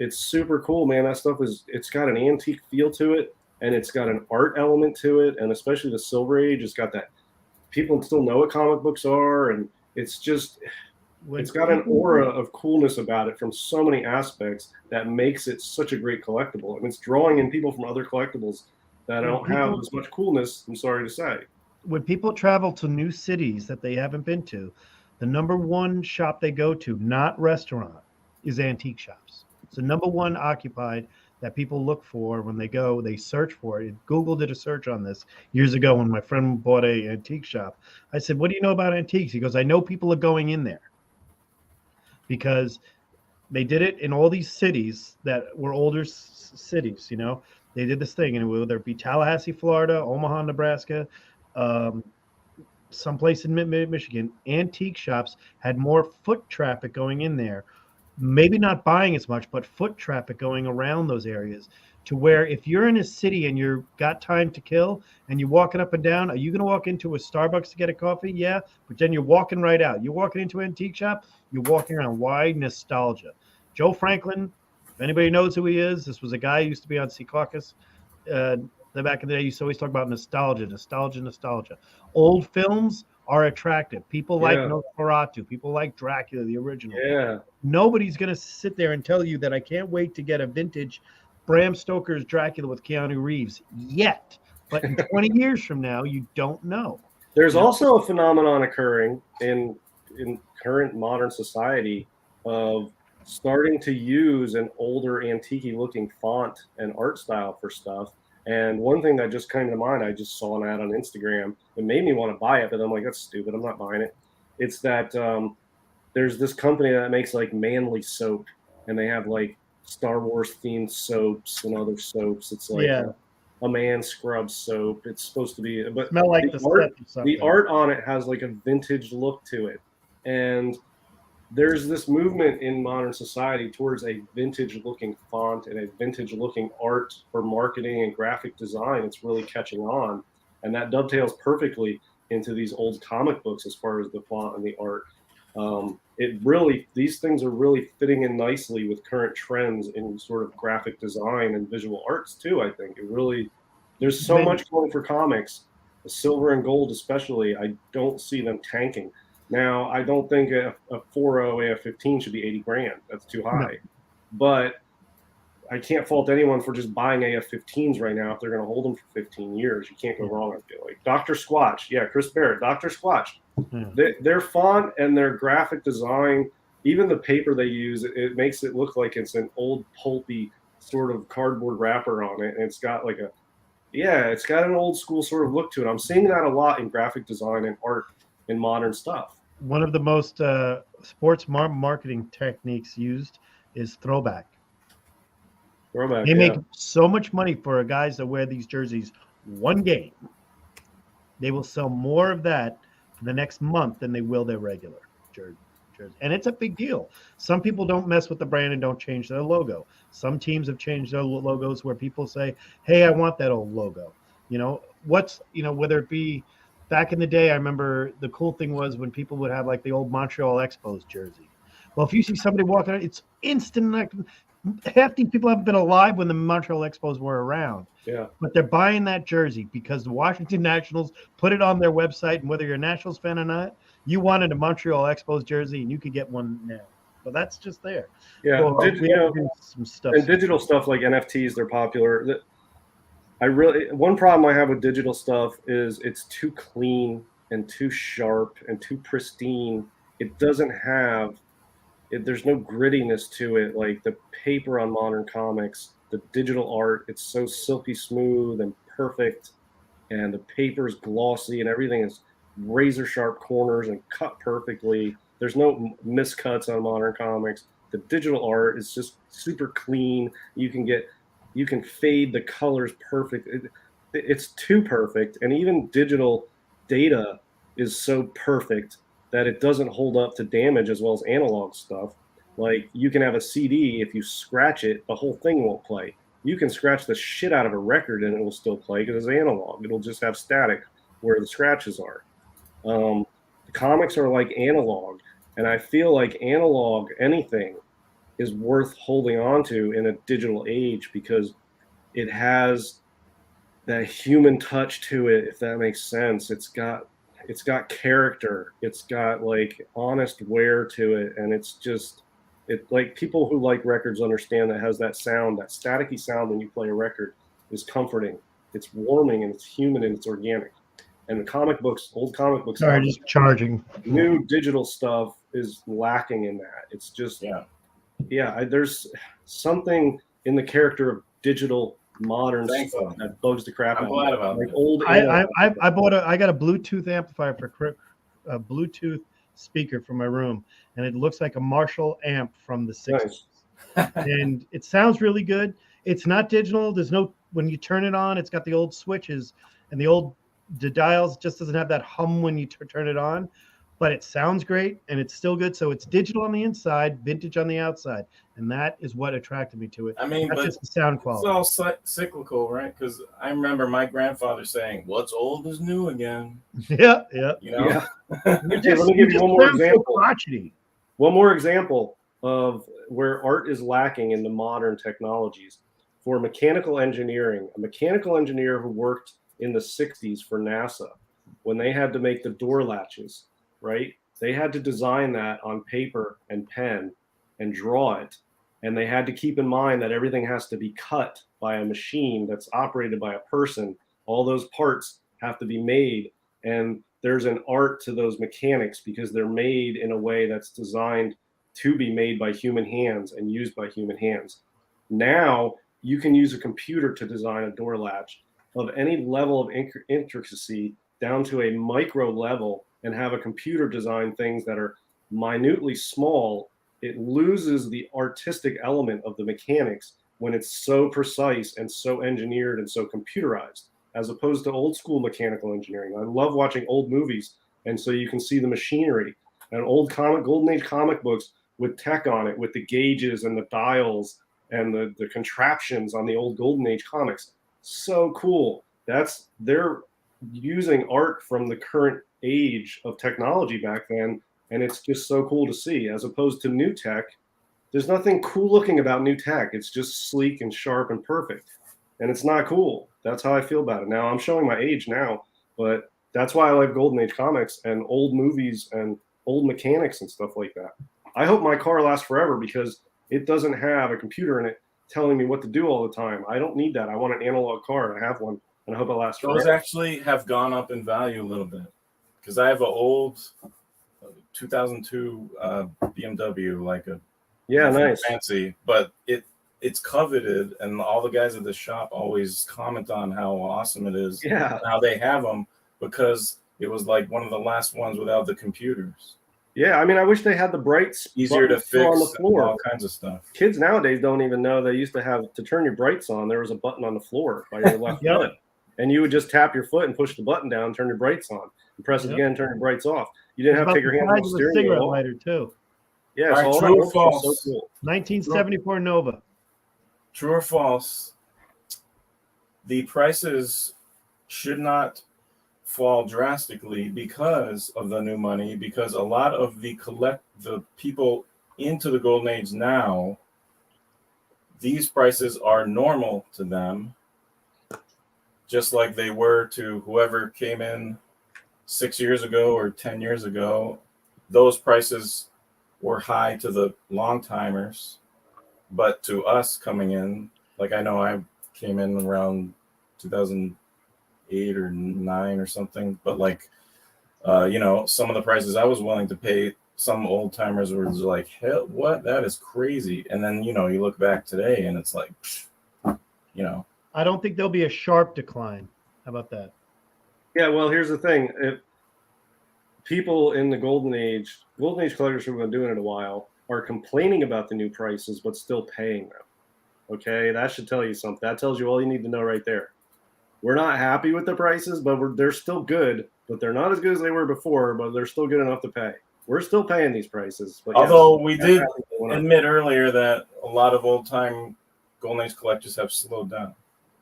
super cool, man. That stuff it's got an antique feel to it, and it's got an art element to it. And especially the Silver Age, it's got that people still know what comic books are. And it's got an aura of coolness about it from so many aspects that makes it such a great collectible. I mean, it's drawing in people from other collectibles that don't have as much coolness, I'm sorry to say. When people travel to new cities that they haven't been to, the number one shop they go to, not restaurant, is antique shops. It's the number one occupied that people look for when they go. They search for it. Google did a search on this years ago when my friend bought a antique shop. I said, "What do you know about antiques?" He goes, "I know people are going in there because they did it in all these cities that were older cities. They did this thing, and whether it be Tallahassee, Florida, Omaha, Nebraska, someplace in Michigan, antique shops had more foot traffic going in there. Maybe not buying as much, but foot traffic going around those areas, to where if you're in a city and you've got time to kill and you're walking up and down, are you going to walk into a Starbucks to get a coffee? Yeah, but then you're walking right out. You're walking into an antique shop, you're walking around. Why? Nostalgia. Joe Franklin, if anybody knows who he is, this was a guy who used to be on Sea Caucus. Back in the day, used to always talk about nostalgia. Old films are attractive. People like Nosferatu. People like Dracula, the original. Yeah. Nobody's going to sit there and tell you that I can't wait to get a vintage Bram Stoker's Dracula with Keanu Reeves yet. But in 20 years from now, you don't know. There's also a phenomenon occurring in current modern society of starting to use an older antique-looking font and art style for stuff. And one thing that just came to mind, I just saw an ad on Instagram. It made me want to buy it, but I'm like, that's stupid. I'm not buying it. It's that there's this company that makes like manly soap, and they have like Star Wars themed soaps and other soaps. It's like a man scrub soap. It's supposed to be, but smell like the art on it has like a vintage look to it. And there's this movement in modern society towards a vintage looking font and a vintage looking art for marketing and graphic design. It's really catching on. And that dovetails perfectly into these old comic books as far as the font and the art. These things are really fitting in nicely with current trends in sort of graphic design and visual arts too. I think there's so much going for comics, silver and gold especially. I don't see them tanking. Now, I don't think a 4.0 AF-15 should be 80 grand. That's too high. No. But I can't fault anyone for just buying AF-15s right now if they're going to hold them for 15 years. You can't go wrong, I feel like. Dr. Squatch. Yeah, Chris Barrett. Dr. Squatch. Their font and their graphic design, even the paper they use, it makes it look like it's an old pulpy sort of cardboard wrapper on it. And it's got like it's got an old school sort of look to it. I'm seeing that a lot in graphic design and art and modern stuff. One of the most sports marketing techniques used is throwback. They make so much money for guys that wear these jerseys one game. They will sell more of that for the next month than they will their regular jersey. And it's a big deal. Some people don't mess with the brand and don't change their logo. Some teams have changed their logos where people say, hey, I want that old logo. Whether it be back in the day, I remember the cool thing was when people would have like the old Montreal Expos jersey. Well, if you see somebody walking out, it's instant. Like, half the people haven't been alive when the Montreal Expos were around. Yeah. But they're buying that jersey because the Washington Nationals put it on their website. And whether you're a Nationals fan or not, you wanted a Montreal Expos jersey and you could get one now. But that's just there. Yeah. Well, we have to do some stuff. And digital stuff like NFTs, they're popular. One problem I have with digital stuff is it's too clean and too sharp and too pristine. it doesn't have there's no grittiness to it like the paper on modern comics. The digital art, it's so silky smooth and perfect, and the paper is glossy and everything is razor sharp corners and cut perfectly. There's no miscuts on modern comics. The digital art is just super clean. You can fade the colors perfect. It's too perfect, and even digital data is so perfect that it doesn't hold up to damage as well as analog stuff. Like you can have a CD, if you scratch it, the whole thing won't play. You can scratch the shit out of a record and it will still play because it's analog. It'll just have static where the scratches are. The comics are like analog, and I feel like analog anything is worth holding on to in a digital age because it has that human touch to it, if that makes sense. It's got character. It's got like honest wear to it, and it's just like people who like records understand that has that sound, that staticky sound when you play a record is comforting. It's warming and it's human and it's organic. And the comic books, old comic books, Sorry, just charging. new digital stuff is lacking in that. It's just there's something in the character of digital modern stuff that bugs the crap out of me. I'm glad about like that. old. I got a Bluetooth amplifier for a Bluetooth speaker for my room, and it looks like a Marshall amp from the 60s. Nice. And it sounds really good. It's not digital. There's no, when you turn it on, it's got the old switches and the dials just doesn't have that hum when you turn it on, but it sounds great and it's still good. So it's digital on the inside, vintage on the outside. And that is what attracted me to it. I mean, not but just the sound quality. it's all cyclical, right? Because I remember my grandfather saying, "What's old is new again." Yeah. You know. Yeah. Let me give you one more example. One more example of where art is lacking in the modern technologies. For mechanical engineering, a mechanical engineer who worked in the 60s for NASA, when they had to make the door latches, right? They had to design that on paper and pen and draw it. And they had to keep in mind that everything has to be cut by a machine that's operated by a person. All those parts have to be made. And there's an art to those mechanics because they're made in a way that's designed to be made by human hands and used by human hands. Now you can use a computer to design a door latch of any level of intricacy down to a micro level and have a computer design things that are minutely small. It loses the artistic element of the mechanics when it's so precise and so engineered and so computerized, as opposed to old school mechanical engineering. I love watching old movies, and so you can see the machinery and old golden age comic books with tech on it, with the gauges and the dials and the contraptions on the old golden age comics. So cool. They're using art from the current age of technology back then, and it's just so cool to see, as opposed to new tech. There's nothing cool looking about new tech. It's just sleek and sharp and perfect, and it's not cool. That's how I feel about it. Now I'm showing my age now, but that's why I like golden age comics and old movies and old mechanics and stuff like that. I hope my car lasts forever because it doesn't have a computer in it telling me what to do all the time. I don't need that. I want an analog car, and I have one, and I hope it lasts forever. Those actually have gone up in value a little bit because I have an old 2002 BMW, like a nice, fancy, but it's coveted, and all the guys at the shop always comment on how awesome it is. Yeah, how they have them because it was like one of the last ones without the computers. Yeah, I mean, I wish they had the brights easier to fix on the floor. All kinds of stuff. Kids nowadays don't even know they used to have to turn your brights on. There was a button on the floor by your left foot, and you would just tap your foot and push the button down, turn your brights on, and press it again, turn your brights off. You didn't have to take your hand off the steering wheel. Cigarette lighter too. Yeah, right, so true or false? So cool. 1974 Nova. True or false? The prices should not fall drastically because of the new money, because a lot of the people into the golden age now, these prices are normal to them, just like they were to whoever came in 6 years ago or 10 years ago. Those prices were high to the long timers, but to us coming in, like I know I came in around 2008 or 9 or something, but like some of the prices I was willing to pay some old timers were just like, hell, what? That is crazy. And then, you look back today and it's like, I don't think there'll be a sharp decline. How about that? Yeah, well, here's the thing. If people in the golden age collectors who have been doing it a while are complaining about the new prices, but still paying them. Okay, that should tell you something. That tells you all you need to know right there. We're not happy with the prices, but they're still good, but they're not as good as they were before, but they're still good enough to pay. We're still paying these prices. But although yes, we did admit earlier that a lot of old time golden age collectors have slowed down.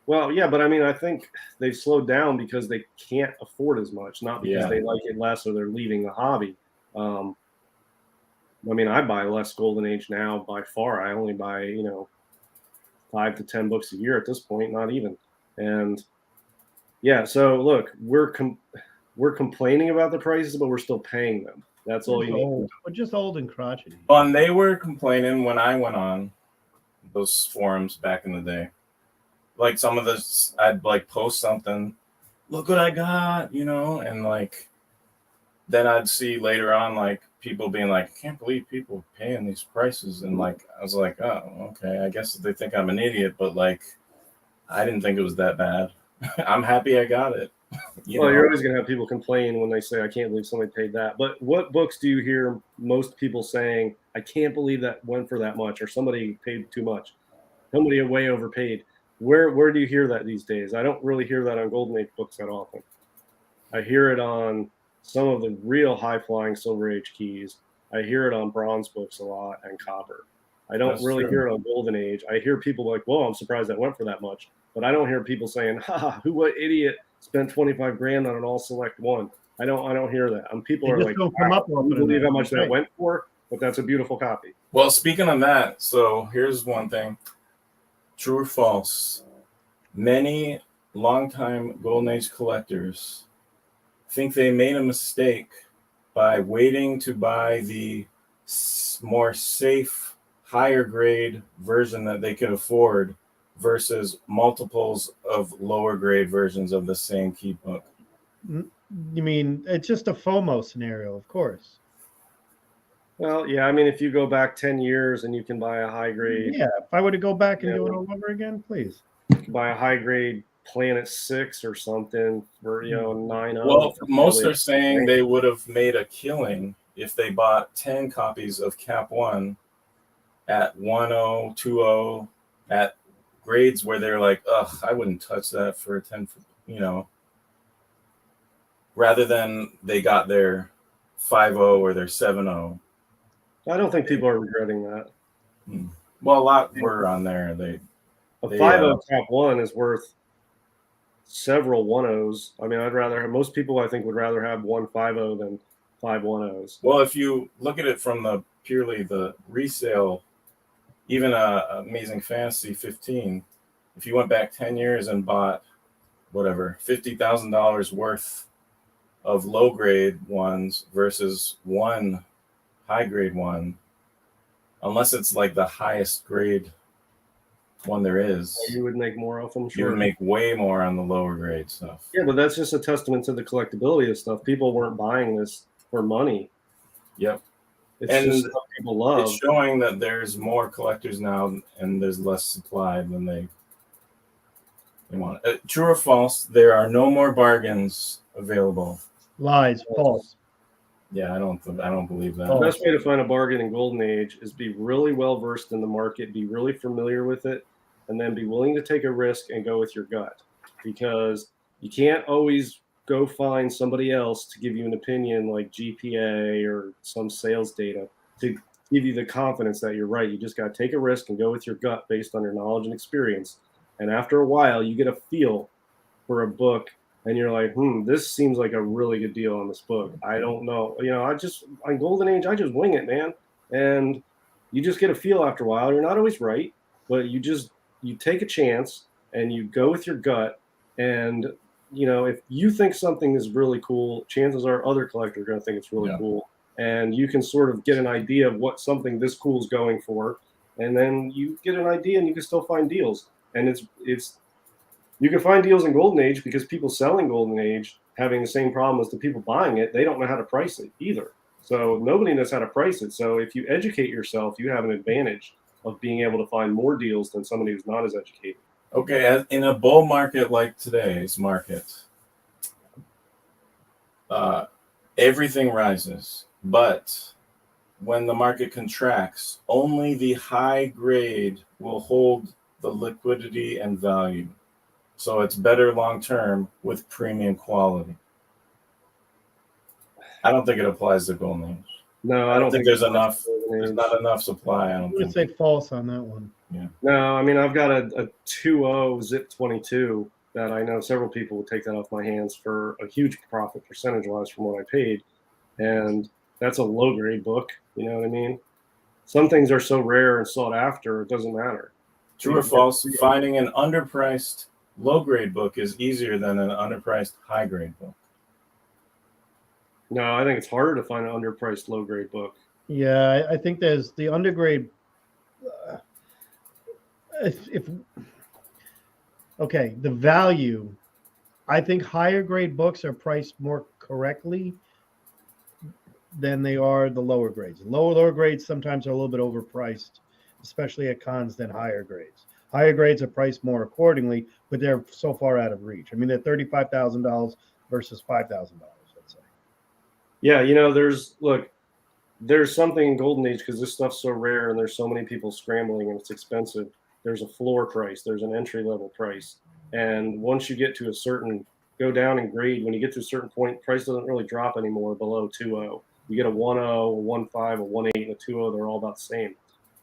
Well, yeah, but I mean, I think they've slowed down because they can't afford as much, not because they like it less or they're leaving the hobby. I mean, I buy less golden age now by far. I only buy, 5 to 10 books a year at this point, not even. And yeah, so look, we're complaining about the prices, but we're still paying them. That's all you need. We're just old and crotchety. And they were complaining when I went on those forums back in the day. Like some of this, I'd like post something, look what I got, and like then I'd see later on like people being like, I can't believe people paying these prices, and like I was like, oh, okay, I guess they think I'm an idiot, but like I didn't think it was that bad. I'm happy I got it. You're always gonna have people complain when they say, I can't believe somebody paid that. But what books do you hear most people saying, I can't believe that went for that much, or somebody paid too much, somebody way overpaid? Where do you hear that these days? I don't really hear that on Golden Age books that often. I hear it on some of the real high-flying Silver Age keys. I hear it on bronze books a lot and copper. I don't hear it on Golden Age. I hear people like, whoa, I'm surprised that went for that much. But I don't hear people saying, what idiot spent 25 grand on an all select one. I don't hear that. People are like, don't come up with believe how much that went for, but that's a beautiful copy. Well, speaking of that, so here's one thing. True or false? Many longtime Golden Age collectors think they made a mistake by waiting to buy the more safe, higher grade version that they could afford versus multiples of lower grade versions of the same key book. You mean it's just a FOMO scenario, of course. Well, yeah, I mean, if you go back 10 years and you can buy a high grade. Yeah, if I were to go back and do it all over again, please. Buy a high grade Planet 6 or something for, 9. Well, most are saying they would have made a killing if they bought 10 copies of Cap 1 at 1.0, 2.0, at grades where they're like, ugh, I wouldn't touch that for a 10, rather than they got their 5.0 or their 7.0. I don't think people are regretting that. Well, a lot were on there. A 5.0 Cap 1 is worth several 1.0s. I mean, most people I think would rather have one 5.0 than 5 1.0s. Well, if you look at it from purely the resale, even Amazing Fantasy 15, if you went back 10 years and bought whatever, $50,000 worth of low grade ones versus one high grade one, unless it's like the highest grade one there is, you would make more of them. Sure. You would make way more on the lower grade stuff. Yeah, but that's just a testament to the collectability of stuff. People weren't buying this for money. Yep. It's just what people love. It's showing that there's more collectors now and there's less supply than they want. True or false? There are no more bargains available. Lies. False. Yeah, I don't believe that. The best way to find a bargain in Golden Age is be really well versed in the market, be really familiar with it, and then be willing to take a risk and go with your gut. Because you can't always go find somebody else to give you an opinion like GPA or some sales data to give you the confidence that you're right. You just got to take a risk and go with your gut based on your knowledge and experience. And after a while, you get a feel for a book. And you're like, this seems like a really good deal on this book. I don't know. On Golden Age, I just wing it, man. And you just get a feel after a while. You're not always right, but you take a chance and you go with your gut. And, if you think something is really cool, chances are other collectors are going to think it's really cool. And you can sort of get an idea of what something this cool is going for. And then you get an idea and you can still find deals. And you can find deals in Golden Age because people selling Golden Age having the same problem as the people buying it. They don't know how to price it either. So nobody knows how to price it. So if you educate yourself, you have an advantage of being able to find more deals than somebody who's not as educated. Okay, in a bull market like today's market, everything rises, but when the market contracts, only the high grade will hold the liquidity and value. So it's better long term with premium quality. I don't think it applies to Golden Age. No, I don't think there's enough. Golden There's Age. not enough supply. I I don't would think. say false on that one. No, I mean, I've got a 2.0 Zip 22 that I know several people would take that off my hands for a huge profit percentage wise from what I paid. And that's a low grade book. You know what I mean? Some things are so rare and sought after, it doesn't matter. True or false? Finding an underpriced low grade book is easier than an underpriced high grade book. No, I think it's harder to find an underpriced low grade book. Yeah, I think there's the undergrade. If okay, the value. I think higher grade books are priced more correctly than they are the lower grades. Lower grades sometimes are a little bit overpriced, especially at cons, than higher grades. Higher grades are priced more accordingly, but they're so far out of reach. I mean, they're $35,000 versus $5,000. Let's say. Yeah, you know, there's something in Golden Age because this stuff's so rare and there's so many people scrambling and it's expensive. There's a floor price, there's an entry level price. And once you get to a certain, go down in grade, when you get to a certain point, price doesn't really drop anymore below 2.0. You get a 1.0, a 1.5, a 1.8, and a 2.0, they're all about the same.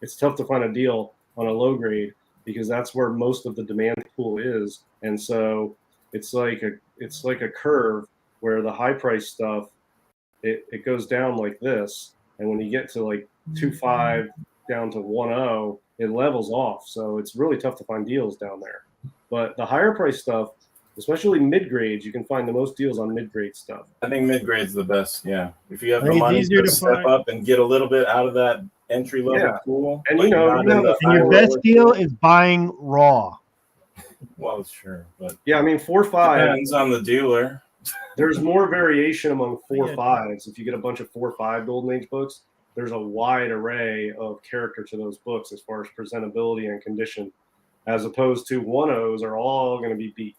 It's tough to find a deal on a low grade because that's where most of the demand pool is. And so it's like a curve where the high price stuff, it goes down like this. And when you get to like 2.5 down to 1.0, it levels off. So it's really tough to find deals down there. But the higher price stuff, especially mid grades, you can find the most deals on mid grade stuff. I think mid grade's the best. Yeah, if you have I the think it's money easier to to step find. up and get a little bit out of that entry level Yeah. pool, And but you know, you're not you in have the a- And your high best roller- deal is buying raw. Well, sure, but Yeah, I mean 4.5. depends on the dealer. There's more variation among Yeah. 4.5s. If you get a bunch of 4.5 Golden Age books, there's a wide array of character to those books as far as presentability and condition, as opposed to 1.0s are all going to be beat.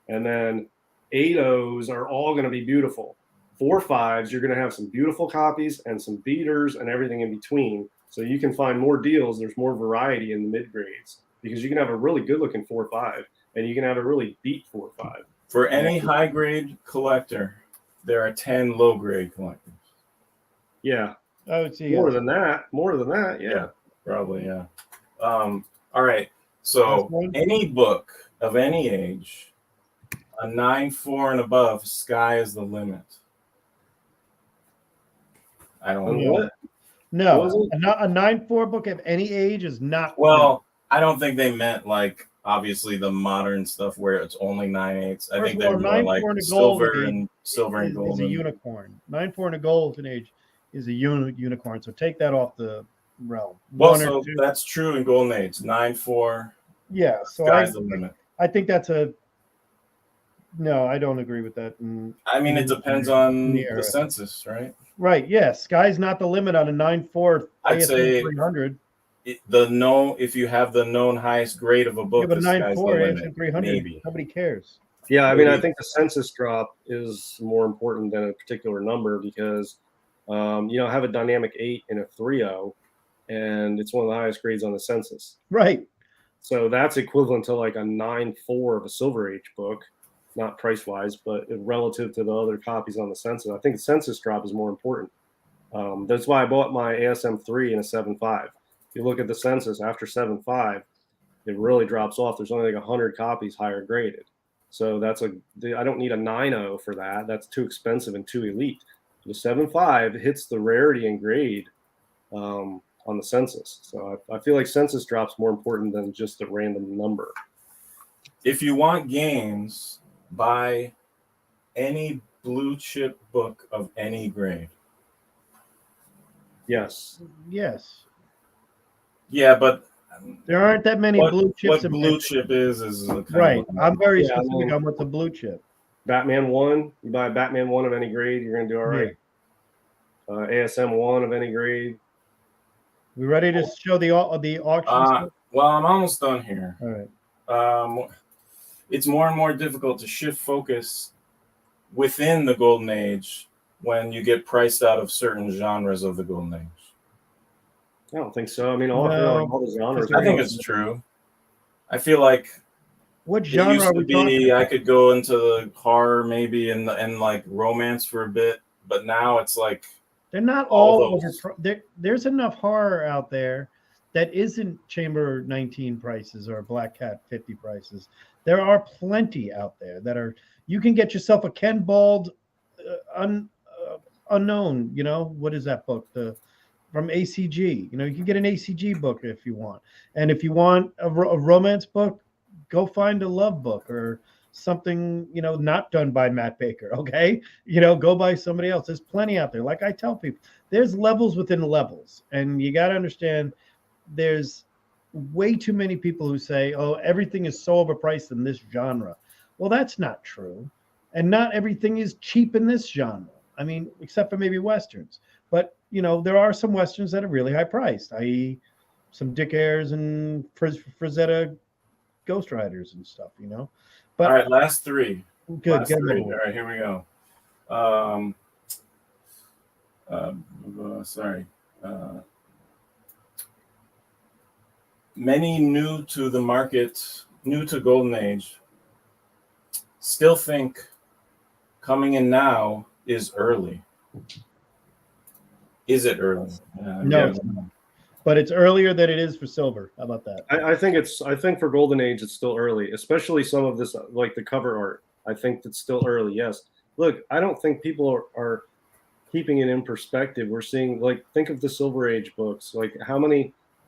And then 8.0s are all going to be beautiful. 4.5s, you're going to have some beautiful copies and some beaters and everything in between. So you can find more deals. There's more variety in the mid grades because you can have a really good looking 4.5 and you can have a really beat 4.5. For any high grade collector, there are 10 low grade collectors. Yeah. I would say More yes. than that. Yeah. Probably, yeah. All right. So Last one. any book of any age, a 9.4 and above, sky is the limit. I don't On know. what? No, What was a 9.4 book of any age is not. Well, I don't think they meant like obviously the modern stuff where it's only 9/8. I First think of all, they're more 9.4 like and a gold silver age and silver and gold. is a unicorn. 9.4 and a golden age is a unicorn. So take that off the realm. Well, One or so two. that's true in Golden Age. 9.4, Yeah. So sky's the limit. I think that's a. No, I don't agree with that. I mean, it depends on Yeah. the census, right? Right. Yeah. Sky's not the limit on a 9.4 I'd ASM say 300. If you have the known highest grade of a Yeah, book, but a the sky's the 9.4 limit. ASM 300. Maybe. Nobody cares. Yeah, I mean, I Maybe. think the census drop is more important than a particular number because, have a dynamic 8 and a 3.0, and it's one of the highest grades on the census. Right. So that's equivalent to like a 9.4 of a Silver Age book, not price wise, but relative to the other copies on the census. I think the census drop is more important. That's why I bought my ASM 3 and a 7.5. If you look at the census after 7.5, it really drops off. There's only like 100 copies higher graded. So I don't need a 9.0 for that. That's too expensive and too elite. The 7.5 hits the rarity and grade on the census. So I feel like census drop's more important than just a random number. If you want games, buy any blue chip book of any grade. Yes. Yes. Yeah, but There aren't that many blue chips. what in blue my- chip is a kind Right. of I'm very Yeah, I specific mean- on what's a blue chip. Batman 1, you buy a Batman 1 of any grade, you're going to do all right. ASM 1 of any grade. We ready to show the auction stuff? Well, I'm almost done here. All right. It's more and more difficult to shift focus within the golden age when you get priced out of certain genres of the golden age. I don't think so. I mean, all the genres. I think it's true. I feel like What it genre used are to we talking be about? I could go into the horror maybe and like romance for a bit, but now it's like They're not all all those. over. There's enough horror out there that isn't Chamber 19 prices or Black Cat 50 prices. There are plenty out there that are. You can get yourself a Ken Bald, unknown. You know what is that book? From ACG. You know you can get an ACG book if you want, and if you want a romance book, go find a love book or something, not done by Matt Baker. Okay. Go by somebody else. There's plenty out there. Like I tell people, there's levels within levels. And you got to understand there's way too many people who say, oh, everything is so overpriced in this genre. Well, that's not true. And not everything is cheap in this genre. I mean, except for maybe Westerns. But, there are some Westerns that are really high priced, i.e. some Dick Ayers and Frazetta Ghost Riders and stuff, But all right, last three. Good. Last three. All right, here we go. Sorry. Many new to the market, new to Golden Age, still think coming in now is early. Is it early? No, it's not. But it's earlier than it is for silver. How about that? I think for Golden Age it's still early, especially some of this like the cover art. I think it's still early. Yes. Look, I don't think people are keeping it in perspective. We're seeing, like, think of the Silver Age books. Like,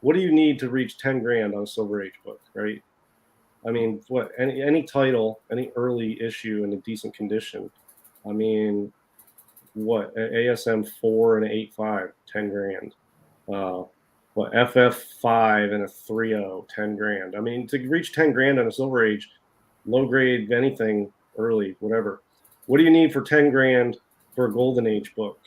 what do you need to reach 10 grand on a Silver Age book, right? I mean, what any title, any early issue in a decent condition. I mean, what ASM 4 and 8.5, 10 grand. FF5 and a 3.0, 10 grand. I mean, to reach 10 grand on a Silver Age, low grade, anything, early, whatever. What do you need for 10 grand for a Golden Age book?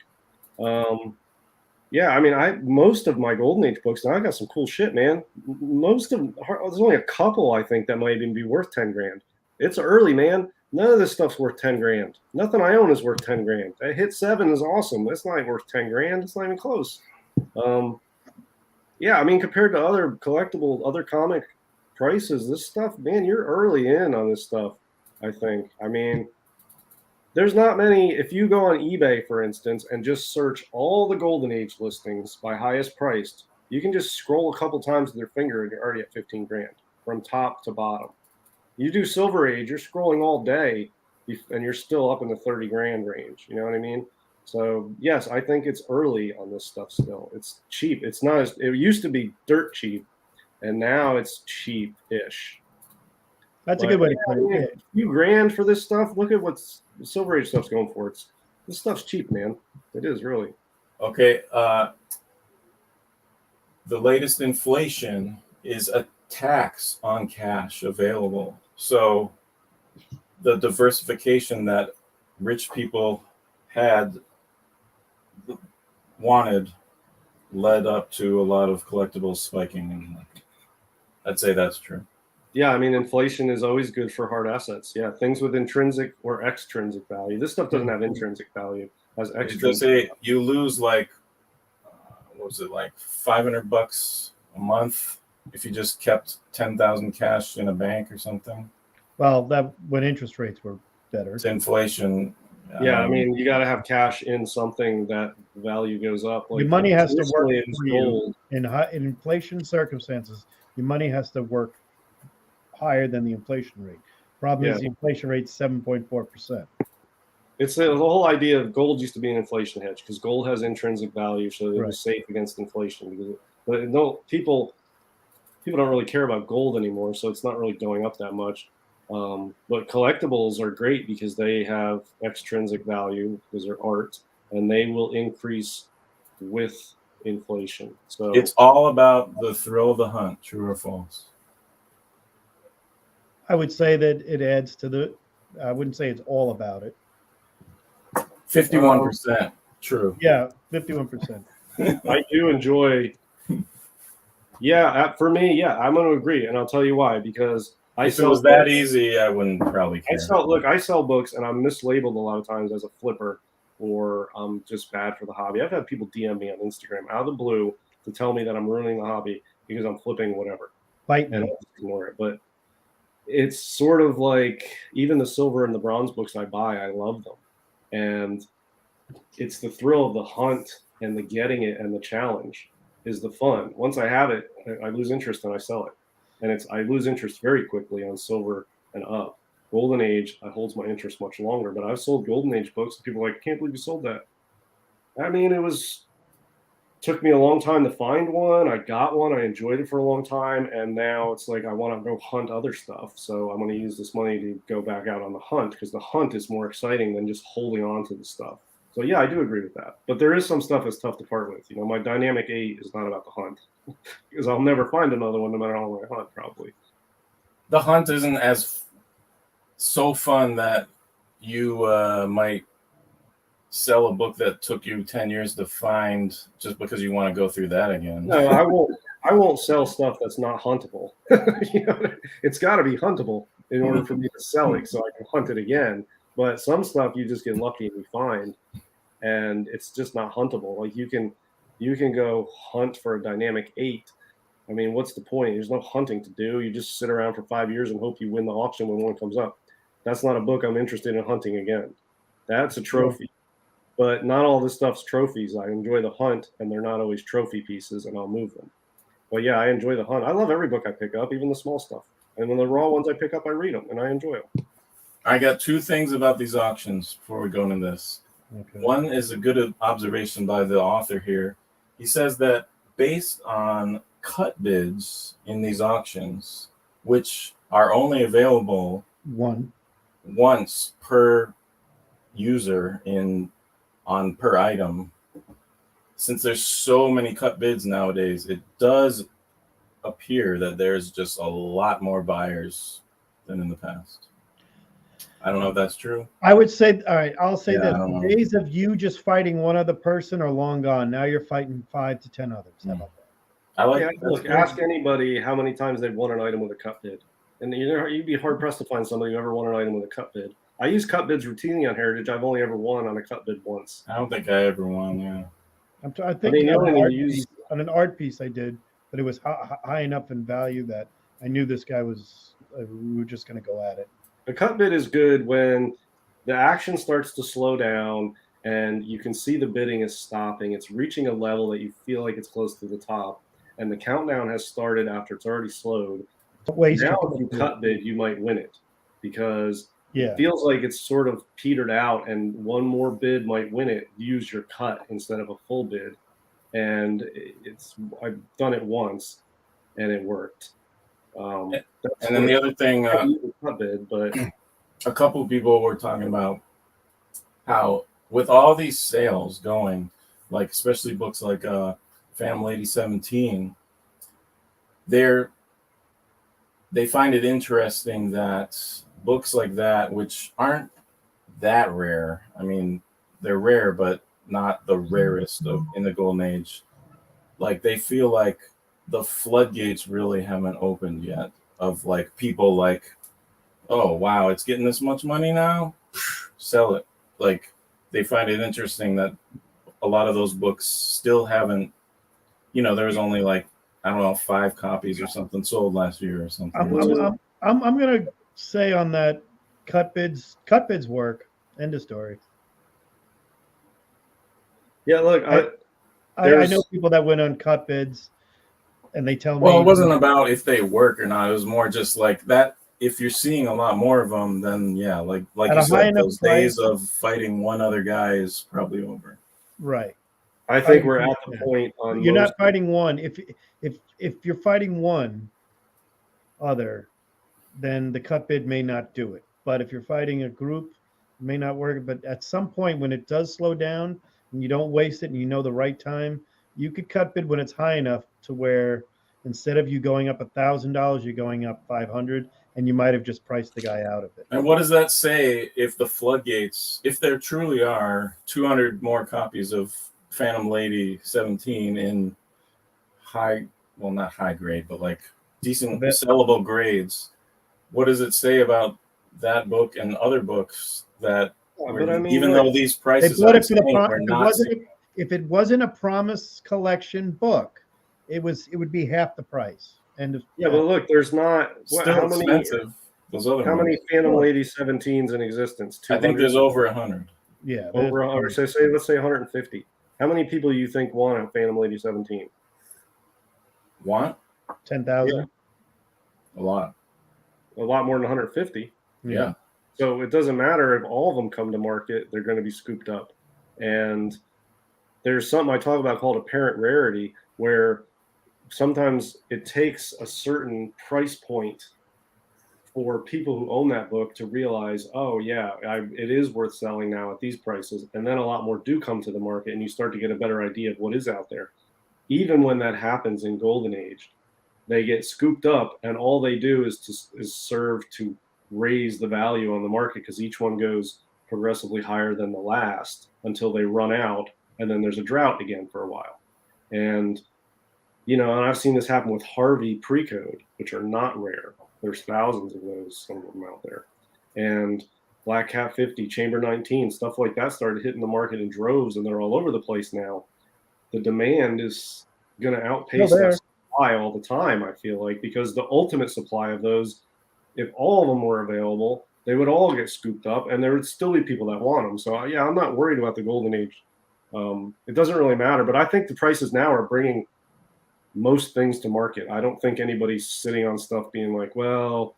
Yeah, I mean, most of my Golden Age books, now I got some cool shit, man. There's only a couple I think that might even be worth 10 grand. It's early, man. None of this stuff's worth 10 grand. Nothing I own is worth 10 grand. That Hit 7 is awesome. That's not even worth 10 grand. It's not even close. Yeah, I mean, compared to other comic prices, this stuff, man, you're early in on this stuff, I think. I mean, there's not many. If you go on eBay, for instance, and just search all the Golden Age listings by highest priced, you can just scroll a couple times with your finger and you're already at 15 grand from top to bottom. You do Silver Age, you're scrolling all day and you're still up in the 30 grand range. You know what I mean? So yes, I think it's early on this stuff still. It's cheap. It's not as it used to be dirt cheap, and now it's cheap-ish. That's a good way to put it. A few grand for this stuff. Look at what Silver Age stuff's going for. This stuff's cheap, man. It is really. Okay. The latest inflation is a tax on cash available. So the diversification that rich people wanted led up to a lot of collectibles spiking, and I'd say that's true. Yeah, I mean, inflation is always good for hard assets. Yeah, things with intrinsic or extrinsic value. This stuff doesn't have intrinsic value; it has extrinsic. Say you lose like what was it, like $500 a month if you just kept 10,000 cash in a bank or something. Well, that when interest rates were better. It's inflation. Yeah, I mean, you got to have cash in something that value goes up. Like your money has to work it's for you. In inflation circumstances, your money has to work higher than the inflation rate. Problem is the inflation rate's 7.4%. It's the whole idea of gold used to be an inflation hedge because gold has intrinsic value, so it was safe against inflation. But no, people don't really care about gold anymore, so it's not really going up that much. But collectibles are great because they have extrinsic value because they're art, and they will increase with inflation. So it's all about the thrill of the hunt. True or false? I would say that it adds to I wouldn't say it's all about it. 51%. True. Yeah, 51%. I do enjoy. Yeah, for me, yeah, I'm going to agree, and I'll tell you why. Because If it was that easy, I wouldn't probably care. I sell books, and I'm mislabeled a lot of times as a flipper, or I'm just bad for the hobby. I've had people DM me on Instagram out of the blue to tell me that I'm ruining the hobby because I'm flipping whatever, Fight and me. I'll just ignore it. But it's sort of like even the silver and the bronze books I buy, I love them, and it's the thrill of the hunt and the getting it and the challenge is the fun. Once I have it, I lose interest and I sell it, and I lose interest very quickly on silver and up. Golden Age holds my interest much longer, but I've sold Golden Age books and people are like, I can't believe you sold that. I mean, took me a long time to find one. I got one. I enjoyed it for a long time. And now it's like I want to go hunt other stuff. So I'm going to use this money to go back out on the hunt because the hunt is more exciting than just holding on to the stuff. So yeah, I do agree with that. But there is some stuff that's tough to part with. You know, my Dynamic 8 is not about the hunt because I'll never find another one no matter how long I hunt, probably. The hunt isn't as so fun that you might sell a book that took you 10 years to find just because you want to go through that again. No, I won't sell stuff that's not huntable. You know, it's got to be huntable in order for me to sell it so I can hunt it again. But some stuff you just get lucky and you find, and it's just not huntable. Like you can go hunt for a Dynamic 8. I mean, what's the point? There's no hunting to do. You just sit around for 5 years and hope you win the auction when one comes up. That's not a book I'm interested in hunting again. That's a trophy. But not all this stuff's trophies. I enjoy the hunt, and they're not always trophy pieces, and I'll move them. But yeah, I enjoy the hunt. I love every book I pick up, even the small stuff. And when the raw ones I pick up, I read them, and I enjoy them. I got two things about these auctions before we go into this. Okay. One is a good observation by the author here. He says that based on cut bids in these auctions, which are only available once per user on per item, since there's so many cut bids nowadays, it does appear that there's just a lot more buyers than in the past. I don't know if that's true. I would say, all right, I'll say Yeah, I that don't the know. days of you just fighting one other person are long gone. Now you're fighting 5 to 10 others. How about that? I like Yeah, that's look, good. ask anybody how many times they've won an item with a cut bid. And you'd be hard-pressed to find somebody who ever won an item with a cut bid. I use cut bids routinely on Heritage. I've only ever won on a cut bid once. I don't think I ever won. Yeah. I think mean, you on, only an need to use- on an art piece I did, but it was high enough in value that I knew this guy was, we were just going to go at it. The cut bid is good when the action starts to slow down and you can see the bidding is stopping. It's reaching a level that you feel like it's close to the top, and the countdown has started after it's already slowed. Don't waste Now, your- if you cut bid, you might win it because Yeah. it feels like it's sort of petered out, and one more bid might win it. Use your cut instead of a full bid, and I've done it once, and it worked. And then the other thing, cut bid, but a couple of people were talking about how with all these sales going, like especially books like Phantom Lady 17, they find it interesting that books like that, which aren't that rare, I mean, they're rare, but not the rarest in the Golden Age. Like they feel like the floodgates really haven't opened yet of like people like, oh wow, it's getting this much money now, sell it. Like they find it interesting that a lot of those books still haven't, there was only like, I don't know, 5 copies or something sold last year or something. I'm going to say on that cut bids work. End of story. yeah, look, I know people that went on cut bids and they tell me. Well, it wasn't about if they work or not. It was more just like that. If you're seeing a lot more of them, then yeah, like you said, those days of fighting one other guy is probably over. Right. I think we're at the point on you're not fighting one. If you're fighting one other, then the cut bid may not do it. But if you're fighting a group, it may not work. But at some point when it does slow down and you don't waste it and you know the right time, you could cut bid when it's high enough to where instead of you going up $1,000, you're going up $500, and you might have just priced the guy out of it. And what does that say if the floodgates, if there truly are 200 more copies of Phantom Lady 17 in well, not high grade, but like decent sellable grades, what does it say about that book and other books that, But I mean, even though these They prices bought are it for the insane, pro- we're if it not wasn't- seeing- if it wasn't a Promise Collection book, it would be half the price. And yeah, but look, there's not still how many expensive. Those other how ones. many Phantom Lady 17s in existence? I think 200? there's over 100. yeah, over 100. So say let's say 150. How many people you think want a Phantom Lady 17? Want 10,000. a lot. A lot more than 150. Yeah. So it doesn't matter if all of them come to market, they're going to be scooped up. And there's something I talk about called apparent rarity, where sometimes it takes a certain price point for people who own that book to realize, oh, yeah, it is worth selling now at these prices. And then a lot more do come to the market, and you start to get a better idea of what is out there. Even when that happens in Golden Age, they get scooped up, and all they do is serve to raise the value on the market, because each one goes progressively higher than the last until they run out, and then there's a drought again for a while. And and I've seen this happen with Harvey Precode, which are not rare. There's thousands of those, some of them out there. And Black Cat 50, Chamber 19, stuff like that started hitting the market in droves, and they're all over the place now. The demand is going to outpace the supply all the time, I feel like, because the ultimate supply of those, if all of them were available, they would all get scooped up, and there would still be people that want them. So, yeah, I'm not worried about the Golden Age. It doesn't really matter, but I think the prices now are bringing most things to market. I don't think anybody's sitting on stuff being like, well,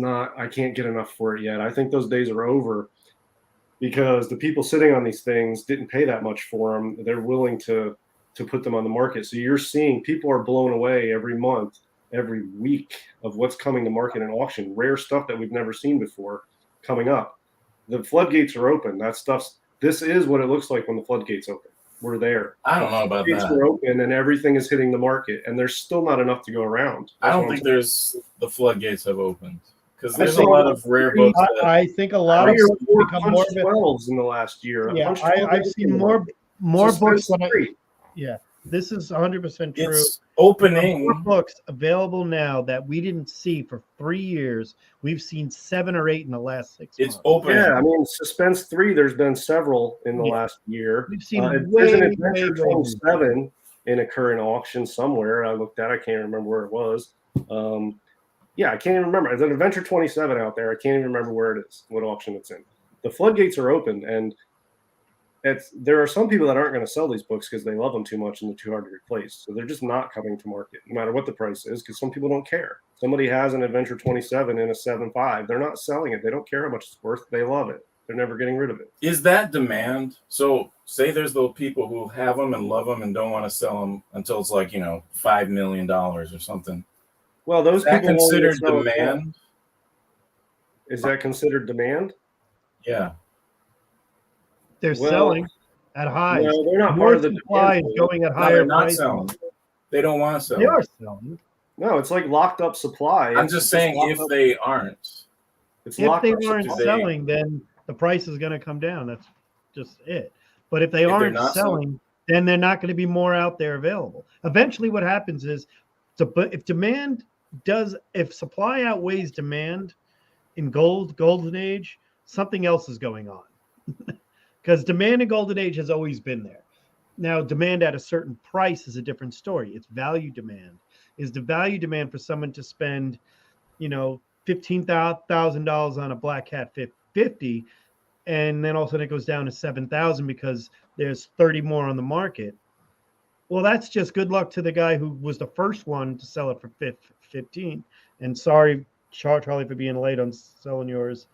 I can't get enough for it yet. I think those days are over, because the people sitting on these things didn't pay that much for them. They're willing to put them on the market. So you're seeing people are blown away every month, every week, of what's coming to market in auction. Rare stuff that we've never seen before coming up. The floodgates are open. This is what it looks like when the floodgates open. We're there. I don't know about that. We're open, and everything is hitting the market, and there's still not enough to go around. I don't think the floodgates have opened, because there's a lot of rare books. I think a lot of books become more 12s in the last year. Yeah, I've seen more books than yeah. This is 100% true. It's opening. More books available now that we didn't see for 3 years. We've seen 7 or 8 in the last 6 months. It's opening. Yeah, I mean, Suspense 3, there's been several in the last year. We've seen there's an Adventure 27 in a current auction somewhere. I looked at, I can't remember where it was. Yeah, I can't even remember. There's an Adventure 27 out there. I can't even remember where it is, what auction it's in. The floodgates are open, and there are some people that aren't going to sell these books because they love them too much and they're too hard to replace. So they're just not coming to market, no matter what the price is, because some people don't care. Somebody has an Adventure 27 in a 7.5. They're not selling it. They don't care how much it's worth. They love it. They're never getting rid of it. Is that demand? So say there's those people who have them and love them and don't want to sell them until it's like, $5 million or something. Well, those is that people considered demand? Is that considered demand? Yeah. They're selling at highs. No, they're not More part of the supply is going at higher not prices. selling. They don't want to sell. They are selling. No, it's like locked up supply. I'm just saying if they aren't. If they aren't selling, then the price is going to come down. That's just it. But if they aren't selling, then they're not going to be more out there available. Eventually what happens is, if supply outweighs demand in Golden Age, something else is going on. Because demand in Golden Age has always been there. Now, demand at a certain price is a different story. It's value demand. Is the value demand for someone to spend, $15,000 on a Black Cat 50, and then all of a sudden it goes down to $7,000 because there's 30 more on the market? Well, that's just good luck to the guy who was the first one to sell it for 15. And sorry, Charlie, for being late on selling yours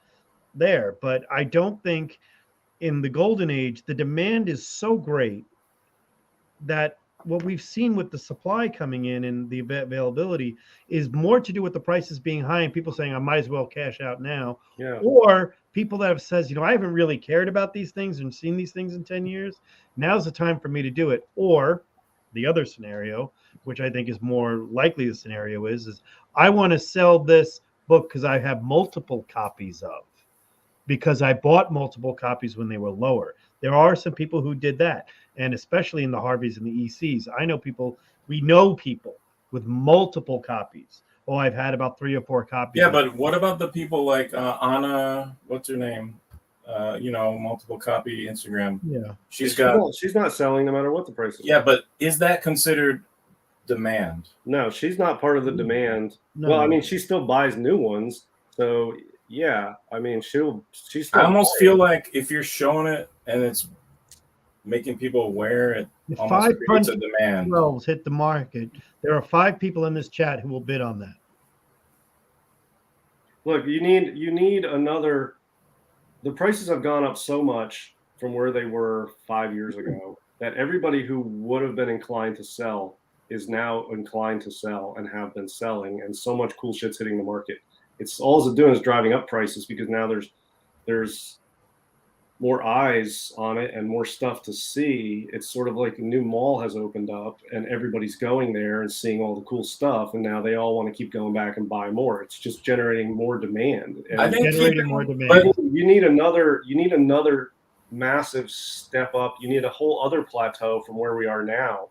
there. But I don't think in the Golden Age, the demand is so great that what we've seen with the supply coming in and the availability is more to do with the prices being high and people saying, I might as well cash out now. Yeah. Or people that have says, I haven't really cared about these things and seen these things in 10 years. Now's the time for me to do it. Or the other scenario, which I think is more likely the scenario is I want to sell this book because I have multiple copies of, because I bought multiple copies when they were lower. There are some people who did that, and especially in the Harveys and the ECs. We know people with multiple copies. Oh, I've had about 3 or 4 copies. Yeah, but what about the people like Anna? What's her name? Multiple copy Instagram. Yeah, She's got. She's not selling no matter what the price is. Yeah, but is that considered demand? No, she's not part of the demand. No. Well, I mean, she still buys new ones, so yeah. I mean, she's. Still I almost buying. feel like if you're showing it and it's making people aware, it If almost 5 creates a Punch demand. 12s hit the market, there are 5 people in this chat who will bid on that. Look, you need another. The prices have gone up so much from where they were 5 years ago that everybody who would have been inclined to sell is now inclined to sell and have been selling, and so much cool shit's hitting the market. It's all it's doing is driving up prices because now there's more eyes on it and more stuff to see. It's sort of like a new mall has opened up and everybody's going there and seeing all the cool stuff, and now they all want to keep going back and buy more. It's just generating more demand. And I think Generating more demand. but you need another massive step up. You need a whole other plateau from where we are now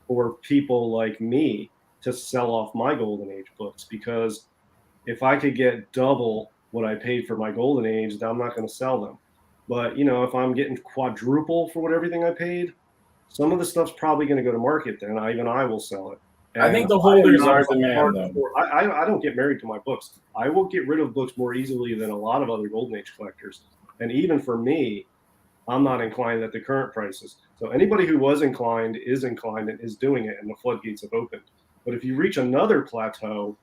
for people like me to sell off my Golden Age books, because if I could get double what I paid for my Golden Age, then I'm not going to sell them. But if I'm getting quadruple for what everything I paid, some of the stuff's probably going to go to market. Then I will sell it. And I think the holders are I demand, though. I don't get married to my books. I will get rid of books more easily than a lot of other Golden Age collectors. And even for me, I'm not inclined at the current prices. So anybody who was inclined is inclined and is doing it, and the floodgates have opened. But if you reach another plateau,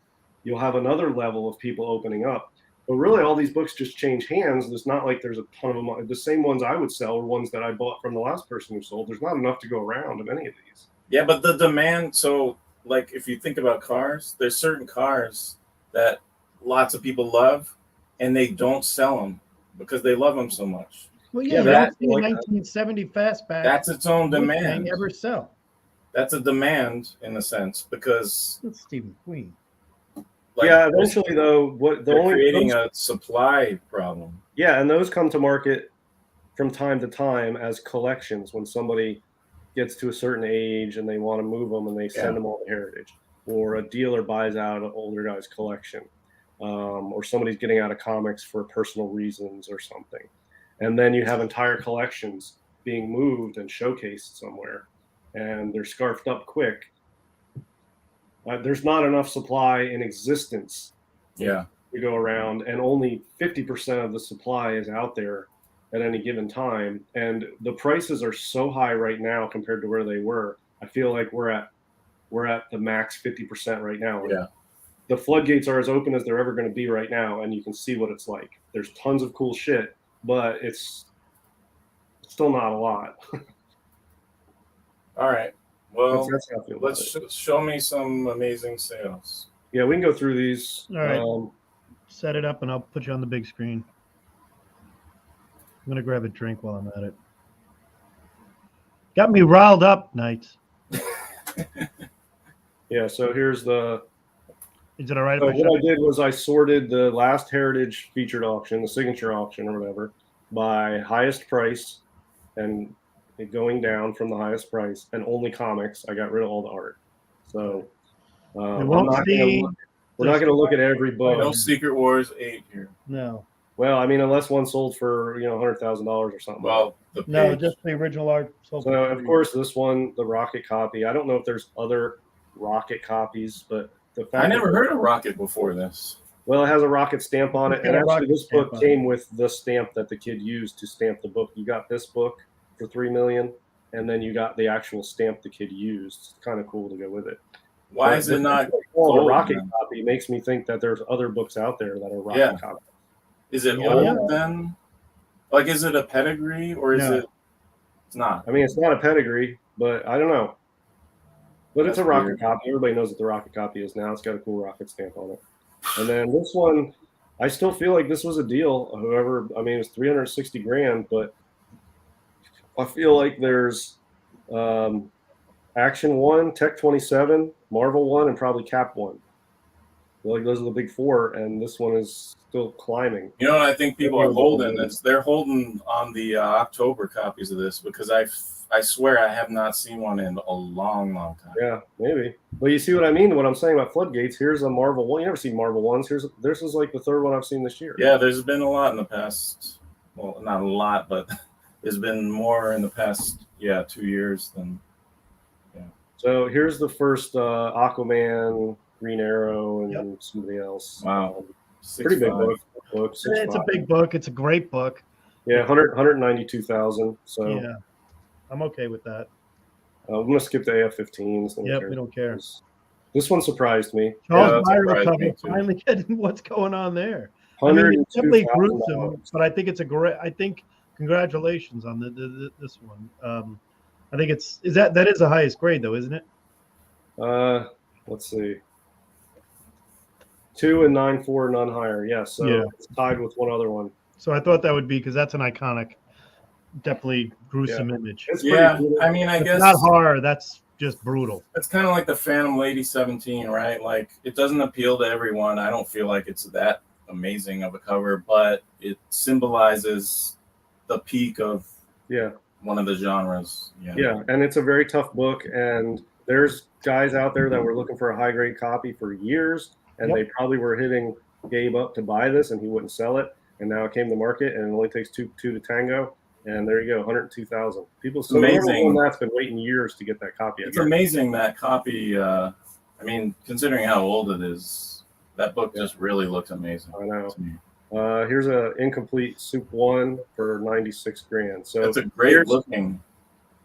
you'll have another level of people opening up. But really, all these books just change hands. It's not like there's a ton of them. The same ones I would sell are ones that I bought from the last person who sold. There's not enough to go around of any of these. Yeah, but the demand. So, like, if you think about cars, there's certain cars that lots of people love, and they don't sell them because they love them so much. Well, Yeah, yeah, that- that's the 1970 fastback. That's its own demand. They ever sell. That's a demand in a sense because, That's Stephen Queen. like, Yeah, eventually though, they're creating a supply problem. Yeah, and those come to market from time to time as collections when somebody gets to a certain age and they want to move them and they send them all to Heritage, or a dealer buys out an older guy's collection, or somebody's getting out of comics for personal reasons or something. And then you have entire collections being moved and showcased somewhere, and they're scarfed up quick. There's not enough supply in existence Yeah. to go around, and only 50% of the supply is out there at any given time. And the prices are so high right now compared to where they were. I feel like we're at the max 50% right now. Yeah. The floodgates are as open as they're ever going to be right now, and you can see what it's like. There's tons of cool shit, but it's still not a lot. All right. Well, that's how I feel about let's it. show me some amazing sales. Yeah, we can go through these. All right. Set it up and I'll put you on the big screen. I'm going to grab a drink while I'm at it. Got me riled up, Knights. Yeah, so here's the. Is it all right So if I what show I did was I sorted the last Heritage featured auction, the signature auction or whatever, by highest price and it going down from the highest price, and only comics. I got rid of all the art. So We won't see we're not going to look at every book. No Secret Wars 8 here. No. Well, I mean, unless one sold for $100,000 or something. Well, the No, page. just the original art. sold So for of free. course this one, the Rocket copy. I don't know if there's other Rocket copies, but the fact I never that- heard of Rocket before this. Well, it has a Rocket stamp on it, It's and got a actually Rocket this stamp book on came with the stamp that the kid used to stamp the book. You got this book for $3 million, and then you got the actual stamp the kid used. It's kind of cool to go with it. Why But is it not? the gold, Rocket then? copy makes me think that there's other books out there that are Rocket Yeah. copies. Is it Yeah. old then? Like, is it a pedigree or is No. it? It's not. I mean, it's not a pedigree, but I don't know. But it's a That's Rocket weird. copy. Everybody knows what the Rocket copy is now. It's got a cool Rocket stamp on it. And then this one, I still feel like this was a deal. Whoever, I mean, it was 360 grand, but I feel like there's Action 1, Tech 27, Marvel 1, and probably Cap 1. Like those are the big four, and this one is still climbing. You know what I think people are holding is they're holding on the October copies of this because I swear I have not seen one in a long time. Yeah, maybe. But you see what I mean? What I'm saying about Floodgates. Here's a Marvel one. You never seen Marvel ones. This is like the third one I've seen this year. Yeah, there's been a lot in the past. Well, not a lot, but there's been more in the past. 2 years than. Yeah. So here's the first Aquaman, Green Arrow, and somebody else. Wow. Pretty big book. It's a big book. It's a great book. Yeah, 192,000. So yeah, I'm okay with that. I'm gonna skip the AF-15s. Yep, we don't care. This one surprised me. Charles Byron cover finally getting what's going on there. I mean, it's simply gruesome, but I think it's a great. I think congratulations on this one. I think that is the highest grade though, isn't it? Let's see. 2 and 9.4, none higher. Yes, so it's tied with one other one. So I thought that would be because that's an iconic, definitely gruesome image. I mean, I guess it's not horror. That's just brutal. It's kind of like the Phantom Lady 17, right? Like it doesn't appeal to everyone. I don't feel like it's that amazing of a cover, but it symbolizes the peak of one of the genres. Yeah, and it's a very tough book, and there's guys out there that were looking for a high grade copy for years, and they probably were hitting Gabe up to buy this, and he wouldn't sell it. And now it came to market, and it only takes two to tango. And there you go, 102,000 people. So amazing. That's been waiting years to get that copy. It's amazing that copy. I mean, considering how old it is, that book just really looks amazing. I know. Here's a incomplete Soup 1 for 96 grand. So that's a great looking.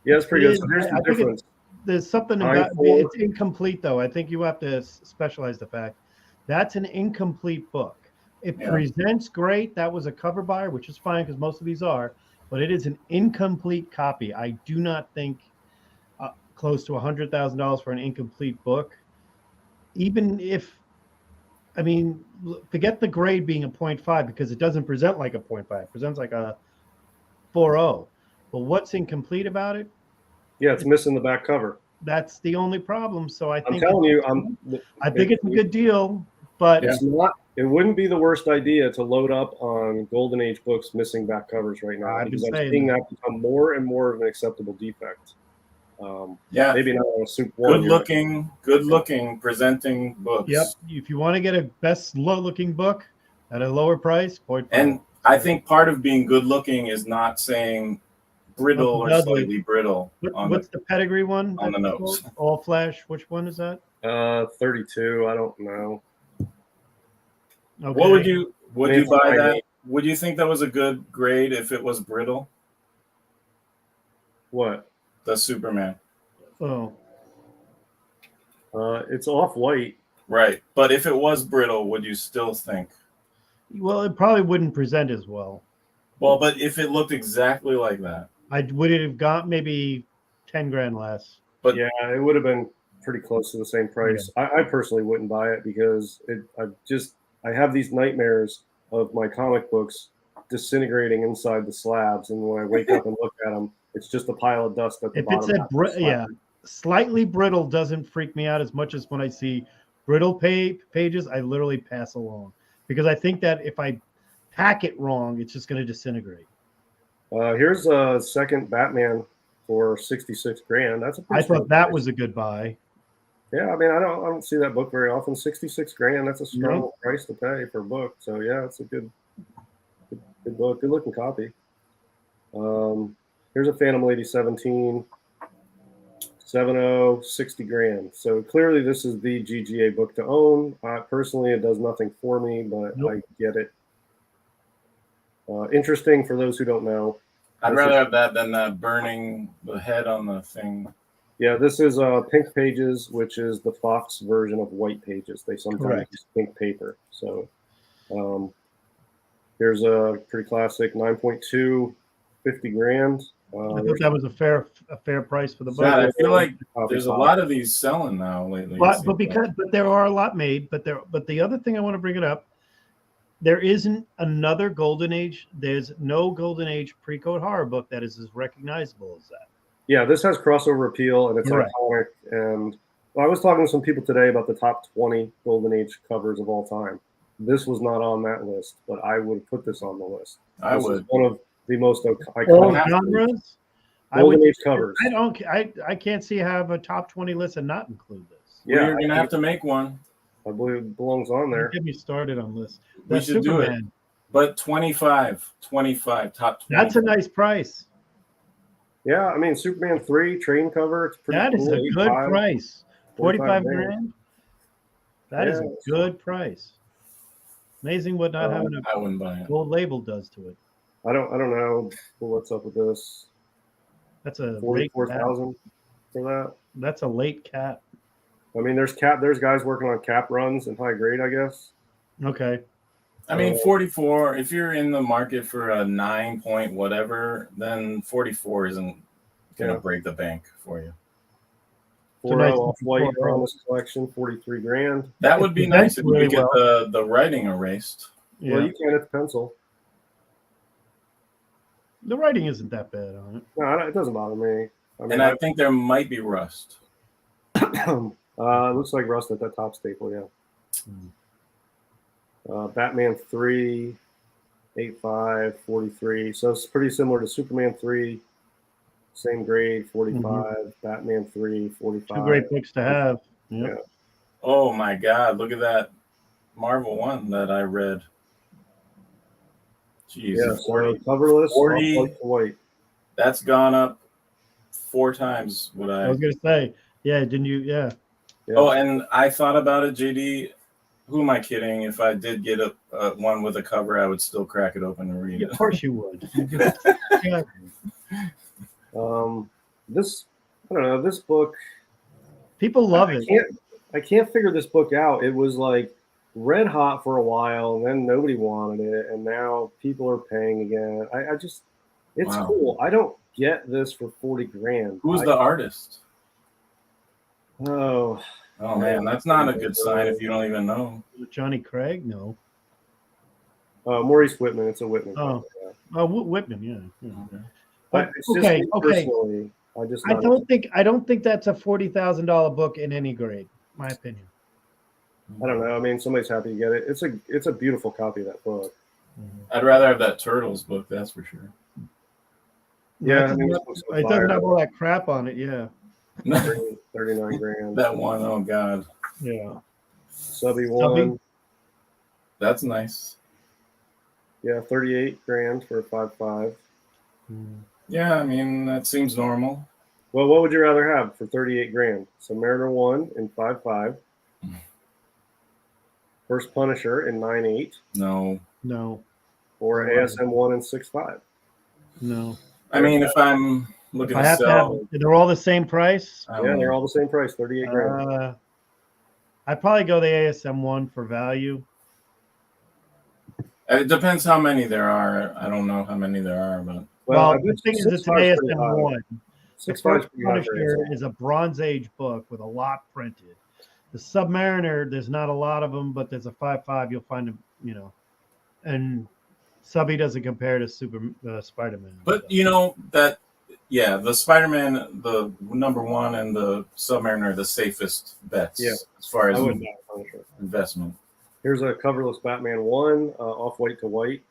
Yeah, it's pretty good. So here's the difference. There's something about it's incomplete though. I think you have to specialize the fact that's an incomplete book. It presents great. That was a cover buyer, which is fine because most of these are, but it is an incomplete copy. I do not think close to $100,000 for an incomplete book. Even if, I mean, forget the grade being a 0.5 because it doesn't present like a 0.5. It presents like a 4.0. But what's incomplete about it? Yeah, it's missing the back cover. That's the only problem. So I think I'm telling you, I think it's a good deal, but it's not. It wouldn't be the worst idea to load up on Golden Age books missing back covers right now because I'm seeing that become more and more of an acceptable defect. Maybe not on a Soup 1. Good looking presenting books. Yep. If you want to get a best looking book at a lower price, and I think part of being good looking is not saying brittle or slightly brittle. What's the pedigree one on the nose? All Flash. Which one is that? 32. I don't know. Okay. What would you buy that? Would you think that was a good grade if it was brittle? What? The Superman. Oh. It's off white. Right. But if it was brittle, would you still think? Well, it probably wouldn't present as well. Well, but if it looked exactly like that. Would it have got maybe 10 grand less? But yeah, it would have been pretty close to the same price. Yeah. I personally wouldn't buy it because I have these nightmares of my comic books disintegrating inside the slabs, and when I wake up and look at them, it's just a pile of dust at the bottom. If it's slightly brittle doesn't freak me out as much as when I see brittle pages, I literally pass along because I think that if I pack it wrong, it's just going to disintegrate. Here's a second Batman for 66 grand. That's I thought that was a good buy. Yeah, I mean, I don't see that book very often. 66 grand. That's a strong price to pay for a book. So yeah, it's a good book, good looking copy. Here's a Phantom Lady 17, 7.0, 60 grand. So clearly, this is the GGA book to own. Personally, it does nothing for me, but I get it. Interesting for those who don't know. I'd rather have that than burning the head on the thing. Yeah, this is Pink Pages, which is the Fox version of White Pages. They sometimes use pink paper. So here's a pretty classic 9.2, 50 grand. I thought that was a fair price for the book. Yeah, I feel like there's a lot of these selling now lately. But there are a lot made. But the other thing I want to bring it up, there isn't another Golden Age. There's no Golden Age pre-code horror book that is as recognizable as that. Yeah, this has crossover appeal and it's iconic, and Well, I was talking to some people today about the top 20 Golden Age covers of all time. This was not on that list, but I would put this on the list. I This is would. one of the most All iconic genres. I Golden would. Age covers. I can't see how have a top 20 list and not include this. Yeah, We're gonna have to make one, I believe it belongs on there. Get me started on this. We That's should do it. Superman. but 25 top 20. That's a nice price. Yeah, I mean Superman 3 train cover. It's pretty That is cool. a good 85, price. 45 grand. grand. That is a Yeah. good price. Amazing what not having a I wouldn't buy it. gold label does to it. I don't know what's up with this. That's a late cap. 44,000 for that. That's a late cap. I mean, there's guys working on cap runs in high grade, I guess. Okay. I mean, 44. If you're in the market for a 9 point whatever, then 44 isn't gonna Yeah. break the bank for you. 4 nice off white 4-0. on this collection, 43 grand. That would be It nice if you presents could really get the writing erased. Yeah. Well, you can at the pencil. The writing isn't that bad on it. No, it doesn't bother me. I mean, And I think there might be rust. it looks like rust at that top staple, yeah. Batman 3, 8.5, 43. So it's pretty similar to Superman 3, same grade, 45. Batman 3, 45. Two great books to have. Yep. Yeah. Oh my God! Look at that Marvel one that I read. Jeez, Yeah, 40. so coverless, 40. white to white. That's gone up 4 times what I I. was gonna say, yeah, didn't you? Yeah. Yeah. Oh, and I thought about it, JD. Who am I kidding? If I did get a one with a cover, I would still crack it open and read Yeah, it. of course you would. Yeah. This, I don't know, this book. People love it. I can't figure this book out. It was like red hot for a while, and then nobody wanted it, and now people are paying again. I just, it's Wow. cool. I don't get this for 40 grand. Who's the artist? Oh, Oh man, that's not a good sign if you don't even know. Johnny Craig? No. Maurice Whitman. It's a Whitman. Oh. Yeah. Oh, Whitman. Yeah. Okay. But it's just Okay, me okay. personally. I don't think that's a $40,000 book in any grade. My opinion. I don't know. I mean, somebody's happy to get it. It's a beautiful copy of that book. I'd rather have that Turtles book, that's for sure. Yeah, It I mean, doesn't have all that crap on it. Yeah. 39 grand. That one, oh God, Yeah. Subby one. that's nice. Yeah, 38 grand for a 5.5. Yeah, I mean that seems normal. Well, what would you rather have for 38 grand? Submariner 1 in 5.5. First Punisher in 9.8. No, No. Or ASM 1 in 6.5. No. I mean if I'm looking I to have to have. sell, They're all the same price. I don't Yeah, know. they're all the same price, 38 grand. I'd probably go the ASM one for value. It depends how many there are. I don't know how many there are, but Well, I the bet thing you is, it's an 6.5 is pretty ASM high. one. The 6.5 is first pretty high for Punisher ASM. is a Bronze Age book with a lot printed. The Submariner, there's not a lot of them, but there's a 5.5. You'll find them, and Subby doesn't compare to Spider-Man. but you know that yeah, the Spider-Man, the number 1 and the Submariner are the safest bets Yeah. as far I as wouldn't buy Punisher. investment. Here's a coverless Batman 1, off white to white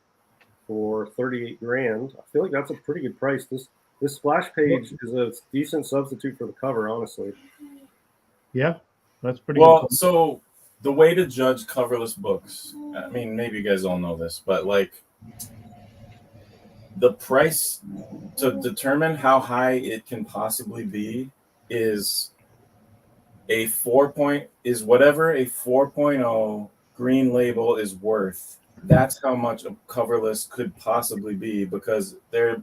for 38 grand. I feel like that's a pretty good price. This splash page is a decent substitute for the cover, honestly. Yeah, that's pretty Well, good. so the way to judge coverless books, I mean, maybe you guys all know this, but like the price to determine how high it can possibly be is whatever a 4.0 green label is worth. That's how much a coverless could possibly be, because there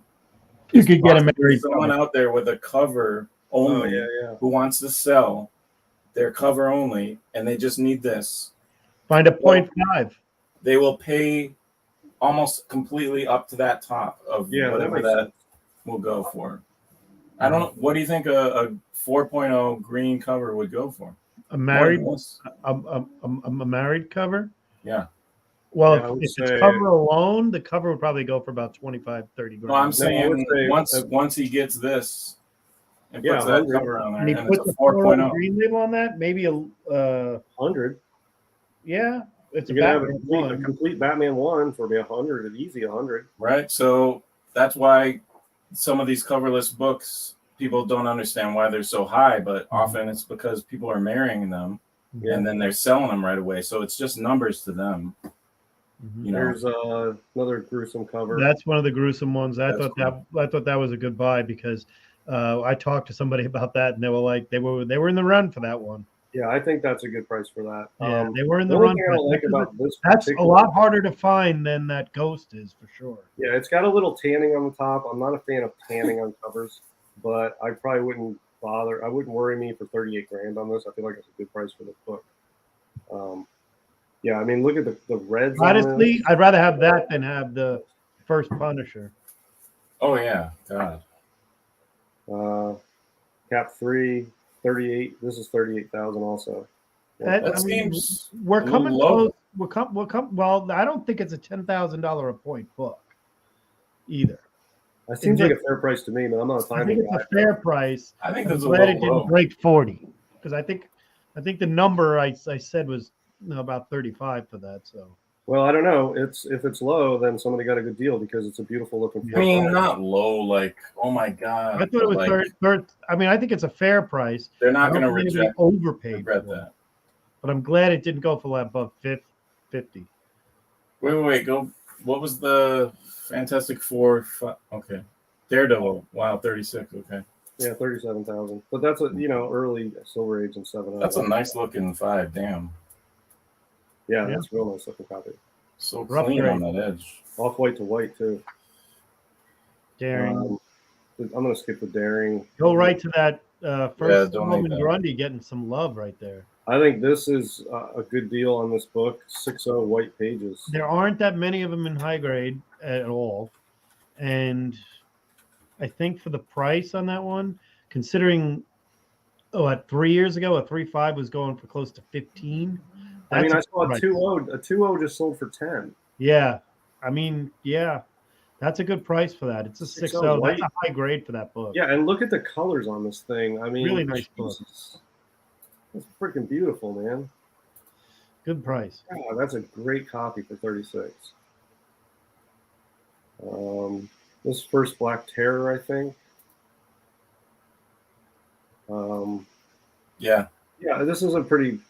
You is could get a possibly married someone out there with a cover only yeah. who wants to sell their cover only, and they just need this. Find a 0.5. They will pay almost completely up to that top of Yeah, that whatever makes that sense. will go for. I don't know. What do you think a 4.0 green cover would go for? A married, More than this? a married cover. Yeah. Well, Yeah, I would if it's say- cover alone, the cover would probably go for about 25, 30 grand. No, I'm I would saying say- once he gets this, It Yeah, puts that 100. cover on there, And he and it's puts a a floral 4.0. green label on that. Maybe a 100. it's a You can have a Batman complete, one. Batman one for 100. It's easy 100. Right? So that's why some of these coverless books, people don't understand why they're so high, but often it's because people are marrying them Yeah. and then they're selling them right away. So it's just numbers to them. You know, There's another gruesome cover. That's one of the gruesome ones. I That's thought cool. that was a good buy because I talked to somebody about that and they were like they were in the run for that one. Yeah, I think that's a good price for that. Yeah, they were in The the only run. thing For I don't that. like about this That's a particular- lot harder to find than that Ghost is for sure. Yeah, it's got a little tanning on the top. I'm not a fan of tanning on covers, but I probably wouldn't bother. I wouldn't worry me for 38 grand on this. I feel like it's a good price for this book. Yeah, I mean, look at the reds. Honestly, I'd rather have that than have the first Punisher. oh yeah, God. Cap 3, 38. This is 38,000 also. That- That I mean, seems we're a little coming low. close. Well, I don't think it's a $10,000 a point book either. That seems like a fair price to me, but I'm not a I timing think guy. it's a fair price. I think I'm that's a glad it little didn't low. break 40 because I think the number I said was about 35 for that. So Well, I don't know. If it's low, then somebody got a good deal because it's a beautiful looking. I mean, not low, like, oh my God. I thought it was like, third. I mean, I think it's a fair price. they're not I don't going to think anybody reject overpaid regret for it. that. But I'm glad it didn't go for above 50. Wait, go. What was the Fantastic Four? Okay. Daredevil. Wow, 36. Okay. Yeah, 37,000. But that's a early Silver Age and 7. That's a nice looking 5. Damn. Yeah, Yeah. that's a real nice looking copy. So Rough clean trade. on that edge. Off white to white too. Daring. I'm gonna skip the daring. Go right to that first donate Roman that. Grundy getting some love right there. I think this is a good deal on this book. 6.0 white pages. There aren't that many of them in high grade at all. And I think for the price on that one, considering at 3 years ago, a 3.5 was going for close to 15. I mean, I That's saw a price. 2.0. A 2.0 just sold for 10. Yeah. I mean, yeah. That's a good price for that. It's a 6.0 6.0. white. That's a high grade for that book. Yeah, and look at the colors on this thing. I mean, Really nice book. Jesus. It's freaking beautiful, man. Good price. God, that's a great copy for 36. This first Black Terror, I think. Yeah. Yeah, this is a pretty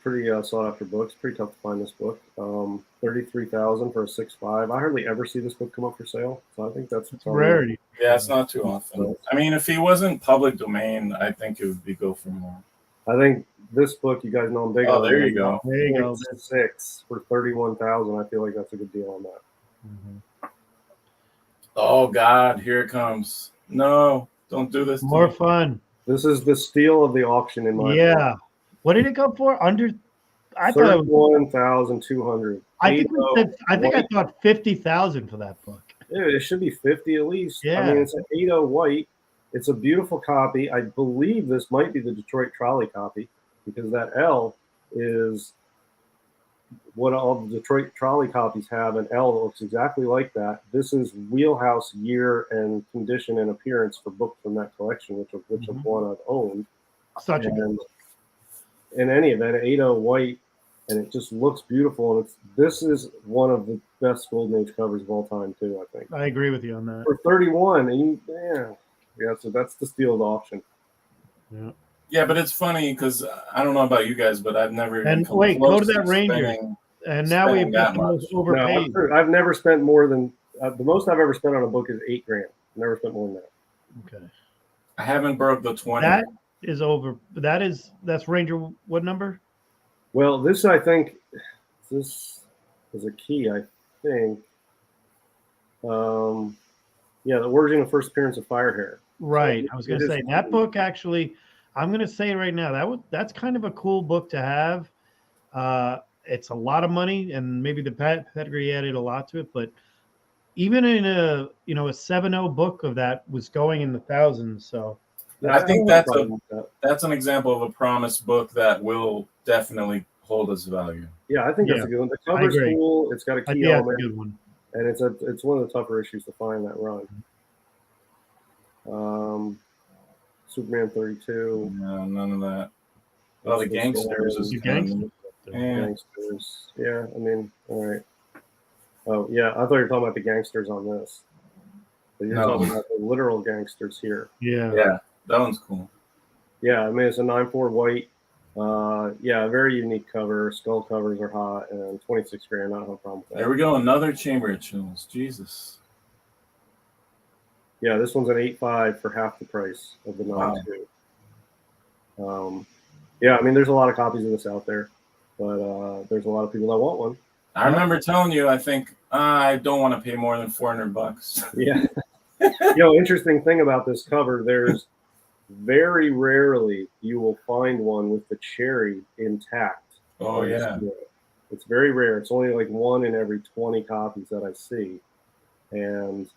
sought after book. It's pretty tough to find this book. 33,000 for a 6.5. I hardly ever see this book come up for sale, so I think that's It's a rarity. Yeah, it's not too often. I mean, if he wasn't public domain, I think it would be go for more. I think this book, you guys know I'm big Oh, on. there you go. There you go. 6 for 31,000. I feel like that's a good deal on that. Mhm. Oh God, here it comes. No, don't do this. to More me. fun. This is the steal of the auction in my Yeah. What did it go for? Under? I thought it was. 31,200. I thought 50,000 for that book. It should be 50 at least. Yeah. I mean, it's an 8.0 white. It's a beautiful copy. I believe this might be the Detroit Trolley copy because that L is what all the Detroit Trolley copies have. An L looks exactly like that. This is wheelhouse year and condition and appearance for books from that collection, which Mhm. of one I've owned. Such a good And book. in any event, 8.0 white, and it just looks beautiful. And this is one of the best Golden Age covers of all time, too, I think. I agree with you on that. For 31, and yeah, so that's the steal of the auction. Yeah. Yeah, but it's funny because I don't know about you guys, but I've never. even And come wait, close go to that Ranger. spending- And now we've Spending got that the most much. overpaid. No, I've never spent more than the most I've ever spent on a book is $8,000. Never spent more than that. Okay. I haven't broke the 20. That is over. That's Ranger. What number? Well, this I think this is a key. I think. Yeah, the origin of first appearance of Firehair. Right. So I was going it to is- say that book actually. I'm going to say right now that's kind of a cool book to have. It's a lot of money, and maybe the pedigree added a lot to it. But even in a 7.0 book of that was going in the thousands. So Yeah, I think have no that's problem with that. That's an example of a promised book that will definitely hold its value. Yeah, I think that's Yeah, a good one. The cover's agree. cool. It's got a key yeah, it's a element. good one. And it's one of the tougher issues to find that run. Superman 32. No, none of that. Well, the gangsters is The kind Gangsters. of yeah. Gangsters. Yeah, I mean, all right. Oh, yeah, I thought you were talking about the gangsters on this. But you're No. talking about the literal gangsters here. Yeah. Yeah, that one's cool. Yeah, I mean, it's a 9.4 white. Yeah, a very unique cover. Skull covers are hot, and 26 grand. I don't have a problem with that. There we go. Another Chamber of Chills. Jesus. Yeah, this one's an 8.5 for half the price of the Wow. 9.2. Yeah, I mean, there's a lot of copies of this out there, but there's a lot of people that want one. I remember telling you, I think I don't want to pay more than $400. Yeah. Interesting thing about this cover, there's very rarely you will find one with the cherry intact. Oh yeah. It's very rare. It's only like 1 in every 20 copies that I see. And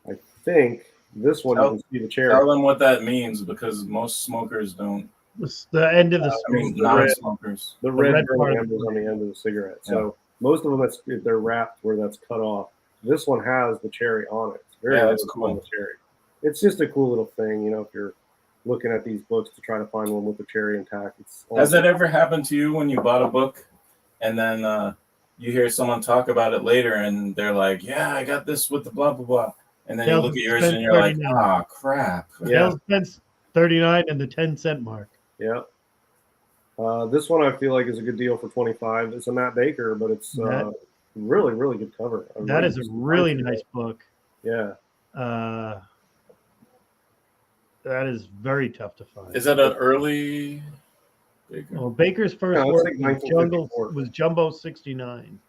I think this one you can see the cherry. Tell them what that means because most smokers don't. It's the end of the I mean, the red- non-smokers. The red red part burning of embers on the end of the cigarette. Yeah. So most of them, they're wrapped where that's cut off. This one has the cherry on it. It's very Yeah, rare that's to cool. find the cherry. It's just a cool little thing, if you're looking at these books to try to find one with the cherry intact. Has that ever happened to you when you bought a book and then you hear someone talk about it later and they're like, yeah, I got this with the blah, blah, blah. And then you look at yours and you're like, ah, crap. Yeah. Sales cents 39 and the 10-cent mark. Yeah. This one I feel like is a good deal for 25. It's a Matt Baker, but it's really, really good cover. That is a really nice book. Yeah. That is very tough to find. Is that an early Baker? Well, Baker's first No, it's work like was 1954. Jumbo 69.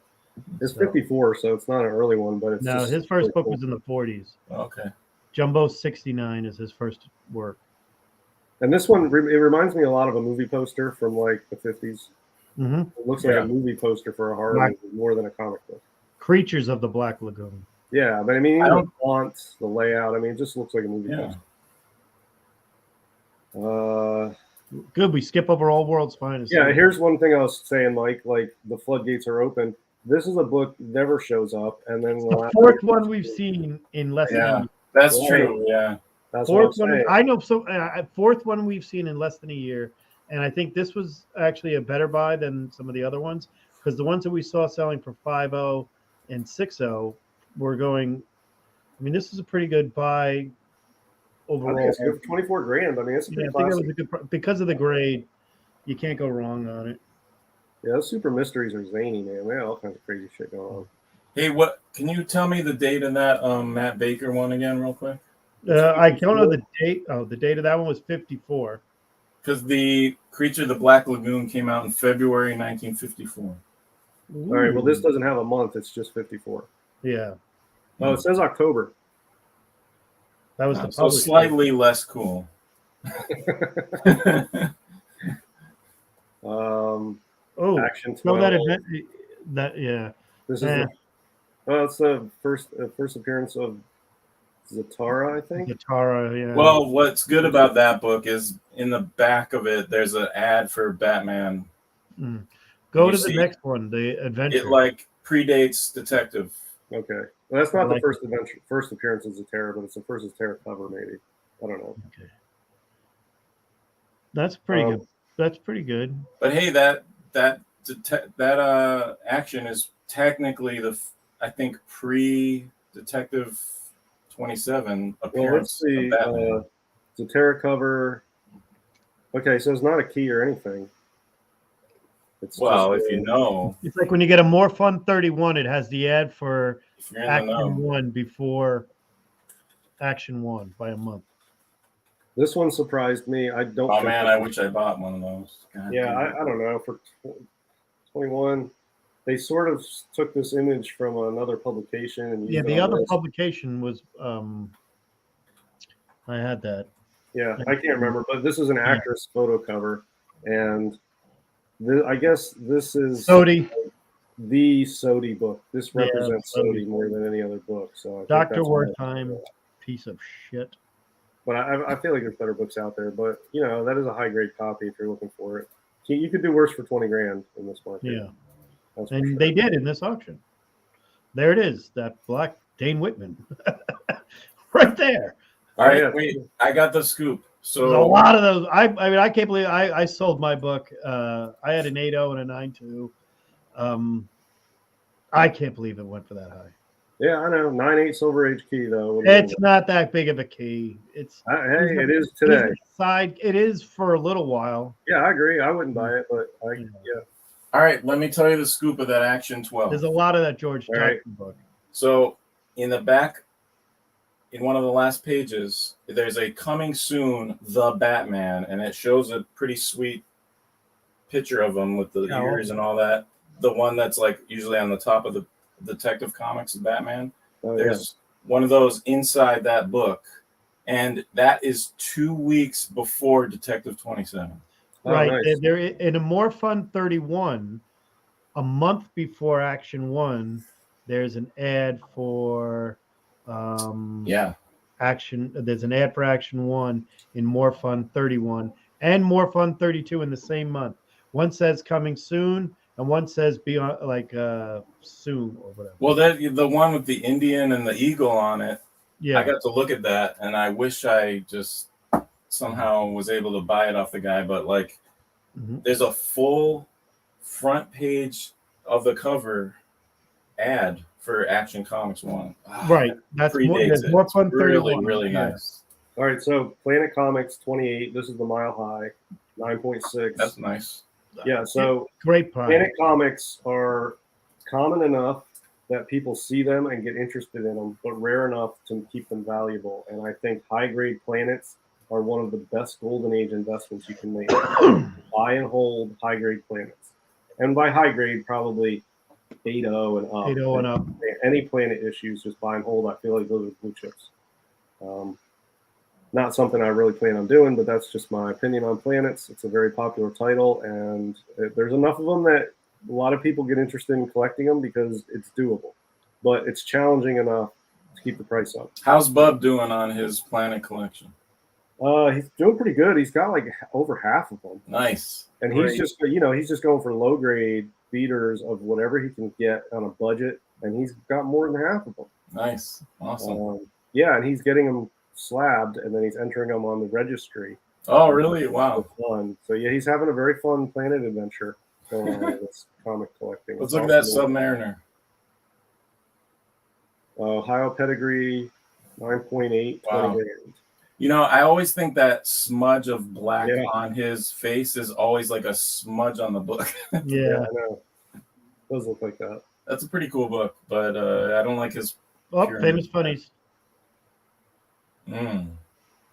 It's 54, so it's not an early one, but it's No, just his first really book cool. was in the 40s. Okay. Jumbo 69 is his first work. And this one, it reminds me a lot of a movie poster from like the 50s. Hmm It looks like Yeah. a movie poster for a horror Black- movie more than a comic book. Creatures of the Black Lagoon. Yeah, but I mean, I even don't- the fonts, the layout, I mean, it just looks like a movie Yeah. poster. Good. We skip over All World's Finest. Yeah, here's one thing I was saying, Mike. Like the floodgates are open. This is a book that never shows up, and then the fourth one we've seen in less than a Yeah. year. That's Right. true. Yeah. That's what I'm Fourth one, saying. I know. So fourth one we've seen in less than a year, and I think this was actually a better buy than some of the other ones because the ones that we saw selling for 5.0 and 6.0 were going. I mean, this is a pretty good buy I think overall. it's good for 24 grand. I mean, it's a Yeah, pretty I think that classic. was a good because of the grade. You can't go wrong on it. Yeah, those super mysteries are zany, man. They got all kinds of crazy shit going on. Hey, what? Can you tell me the date of that Matt Baker one again, real quick? I don't know the date. Oh, the date of that one was 54. Because the Creature of the Black Lagoon came out in February 1954. All right, well, this doesn't have a month. It's just 54. Yeah, Oh, it says October. that was the So publisher. slightly less cool. Oh, Action no, 12. that event. That yeah. This is Yeah. it's the first appearance of Zatara, I think. Zatara, yeah. Well, what's good about that book is in the back of it, there's an ad for Batman. Go you to the see- next one, the adventure. It like predates Detective. Okay, well, that's not I the like first appearance of Zatara, but it's the first Zatara cover, maybe. I don't know. That's pretty good. That's pretty good. But hey, that action is technically I think pre-Detective 27 Well, appearance let's see. of Batman. Zatara cover. Okay, so it's not a key or anything. It's Well, just, if you know, It's like when you get a More Fun 31, it has the ad for if you're in the Action know. 1 before Action 1 by a month. This one surprised me. I don't. Oh think- man, I wish I bought one of those. God Yeah, damn it. I don't know. For 21, they sort of took this image from another publication and Yeah, used the it on other this. publication was I had that. Yeah, I can't remember, but this is an actress photo cover, and I guess this is Sodi, the Sodi book. This Yeah, represents Sodi. Sodi more than any other book. So I think Dr. that's why- Wertheim, piece of shit. But I feel like there's better books out there. But that is a high grade copy if you're looking for it. You could do worse for 20 grand in this market. Yeah. That's for And sure. they did in this auction. There it is, that black Dane Whitman. Right there. All right, yeah. wait. I got the scoop. There's a So lot of those. I mean, I can't believe I sold my book. I had an 8.0 and a 9.2. I can't believe it went for that high. Yeah, I know. 9.8 Silver Age key though. What do you It's think? not that big of a key. It's Hey, it is he's today. a side. It is for a little while. Yeah, I agree. I wouldn't buy it, but yeah. all right, let me tell you the scoop of that Action 12. There's a lot of that George Right. Johnson book. So in the back, in one of the last pages, there's a coming soon, the Batman, and it shows a pretty sweet picture of him with the Yeah, ears and all that. The one that's like usually on the top of the Detective Comics, Batman. Oh, yeah. There's one of those inside that book, and that is 2 weeks before Detective 27. Oh, Right. nice. There in a More Fun 31, a month before Action 1, there's an ad for Yeah. Action. There's an ad for Action 1 in More Fun 31 and More Fun 32 in the same month. One says coming soon, and one says be on soon or whatever. Well, that the one with the Indian and the eagle on it. Yeah. I got to look at that, and I wish I just somehow was able to buy it off the guy. But like, there's a full front page of the cover ad for Action Comics 1. Right. That's Predates More it. Fun It's really, 31. really Yeah. nice. All right, so Planet Comics 28. This is the Mile High, 9.6. That's nice. Yeah, so Great product. Planet Comics are common enough that people see them and get interested in them, but rare enough to keep them valuable. And I think high grade planets are one of the best golden age investments you can make. Buy and hold high grade planets. And by high grade, probably 8.0 and up. 8.0 and up. Any planet issues, just buy and hold. I feel like those are blue chips. Not something I really plan on doing, but that's just my opinion on planets. It's a very popular title, and there's enough of them that a lot of people get interested in collecting them because it's doable. But it's challenging enough to keep the price up. How's Bub doing on his Planet collection? He's doing pretty good. He's got like over half of them, Nice. and Great. he's just going for low grade feeders of whatever he can get on a budget, and he's got more than half of them. Nice. Awesome. Yeah, and he's getting them slabbed, and then he's entering them on the registry. Oh, really? Wow. Fun. So yeah, he's having a very fun planet adventure going on with this comic collecting. Let's look at that Submariner. Ohio pedigree, 9.8. Wow. 20 grand. You know, I always think that smudge of black Yeah. on his face is always like a smudge on the book. Yeah. I know. Does look like that. That's a pretty cool book, but I don't like his. Oh, Pyramid. Famous Funnies. Mm.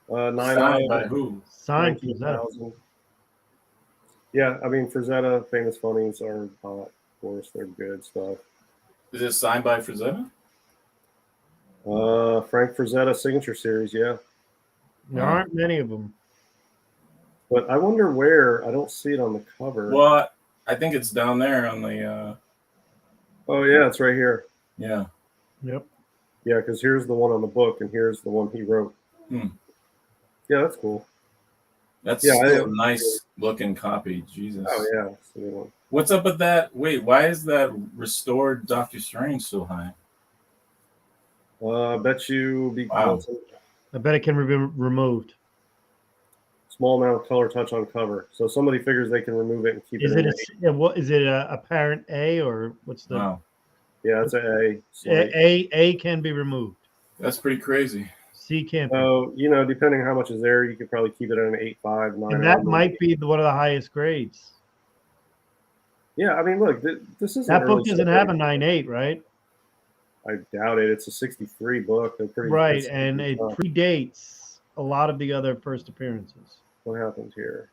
9 Signed by who? Signed for that. 19,000. Yeah, I mean, Frazetta, Famous Funnies are hot. Of course, they're good stuff. Is it signed by Frazetta? Frank Frazetta signature series, yeah. There aren't many of them. But I wonder where. I don't see it on the cover. Well, I think it's down there on the. Oh yeah, it's right here. Yeah. Yep. Yeah, because here's the one on the book, and here's the one he wrote. Hmm. Yeah, that's cool. That's Yeah, a nice looking copy. Jesus. Oh yeah, that's the good one. What's up with that? Wait, why is that restored Doctor Strange so high? I bet you Wow. because I bet it can be removed. small amount of color touch on cover, so somebody figures they can remove it and keep Is it. it what is it a parent A or what's the Wow. Yeah, it's an A. A can be removed. That's pretty crazy. C can't be. So depending on how much is there, you could probably keep it at an 8.5, 9. And that might be one of the highest grades. Yeah, I mean, look, this is That book doesn't have a 9.8, right? I doubt it. It's a 63 book. They're pretty Right, it's and pretty it tough. predates a lot of the other first appearances. What happened here?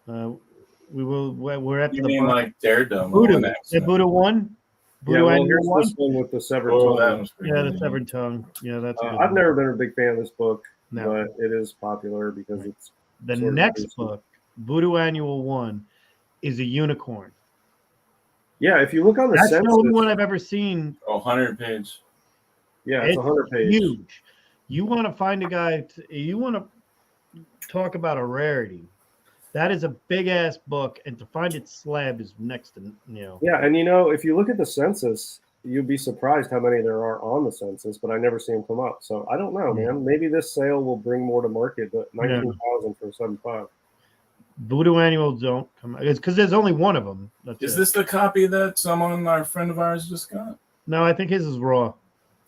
We're at You the mean like Daredevil? Voodoo. and The X-Men? Voodoo 1? Voodoo Yeah, well, Annual here's 1? this one with the severed Oh, tongue. that was pretty Yeah, good. the severed tongue. Yeah, that's a good I've one. never been a big fan of this book, No. but it is popular because it's The sort of next recent. book, Voodoo Annual 1, is a unicorn. Yeah, if you look on the That's the census, only one I've ever seen. 100 page. yeah, it's 100 page. Huge. You want to find a guy, you want to talk about a rarity. That is a big ass book, and to find it slab is next to, Yeah, and if you look at the census, you'd be surprised how many there are on the census, but I never see them come up. So I don't know, Yeah. man. Maybe this sale will bring more to market, but Yeah. 19,000 for 7.5. Voodoo annuals don't come. It's because there's only one of them. That's Is it. this the copy that someone, our friend of ours, just got? No, I think his is raw.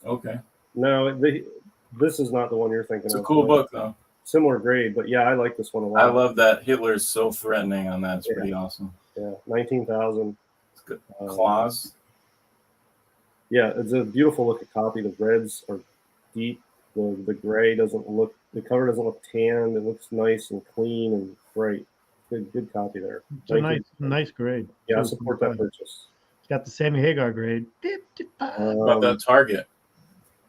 Okay, No, this is not the one you're thinking it's a of. cool but book though. Similar grade, but yeah, I like this one a lot. I love that Hitler's so threatening on that. It's Yeah. pretty awesome. Yeah, 19,000. It's good. Um, Claws. Yeah, it's a beautiful looking copy. The reds are deep. The gray doesn't look. The cover doesn't look tan. It looks nice and clean and bright. Good copy there. It's a nice grade. Yeah, I So support that purchase. It's got the Sammy Hagar grade. About that Target.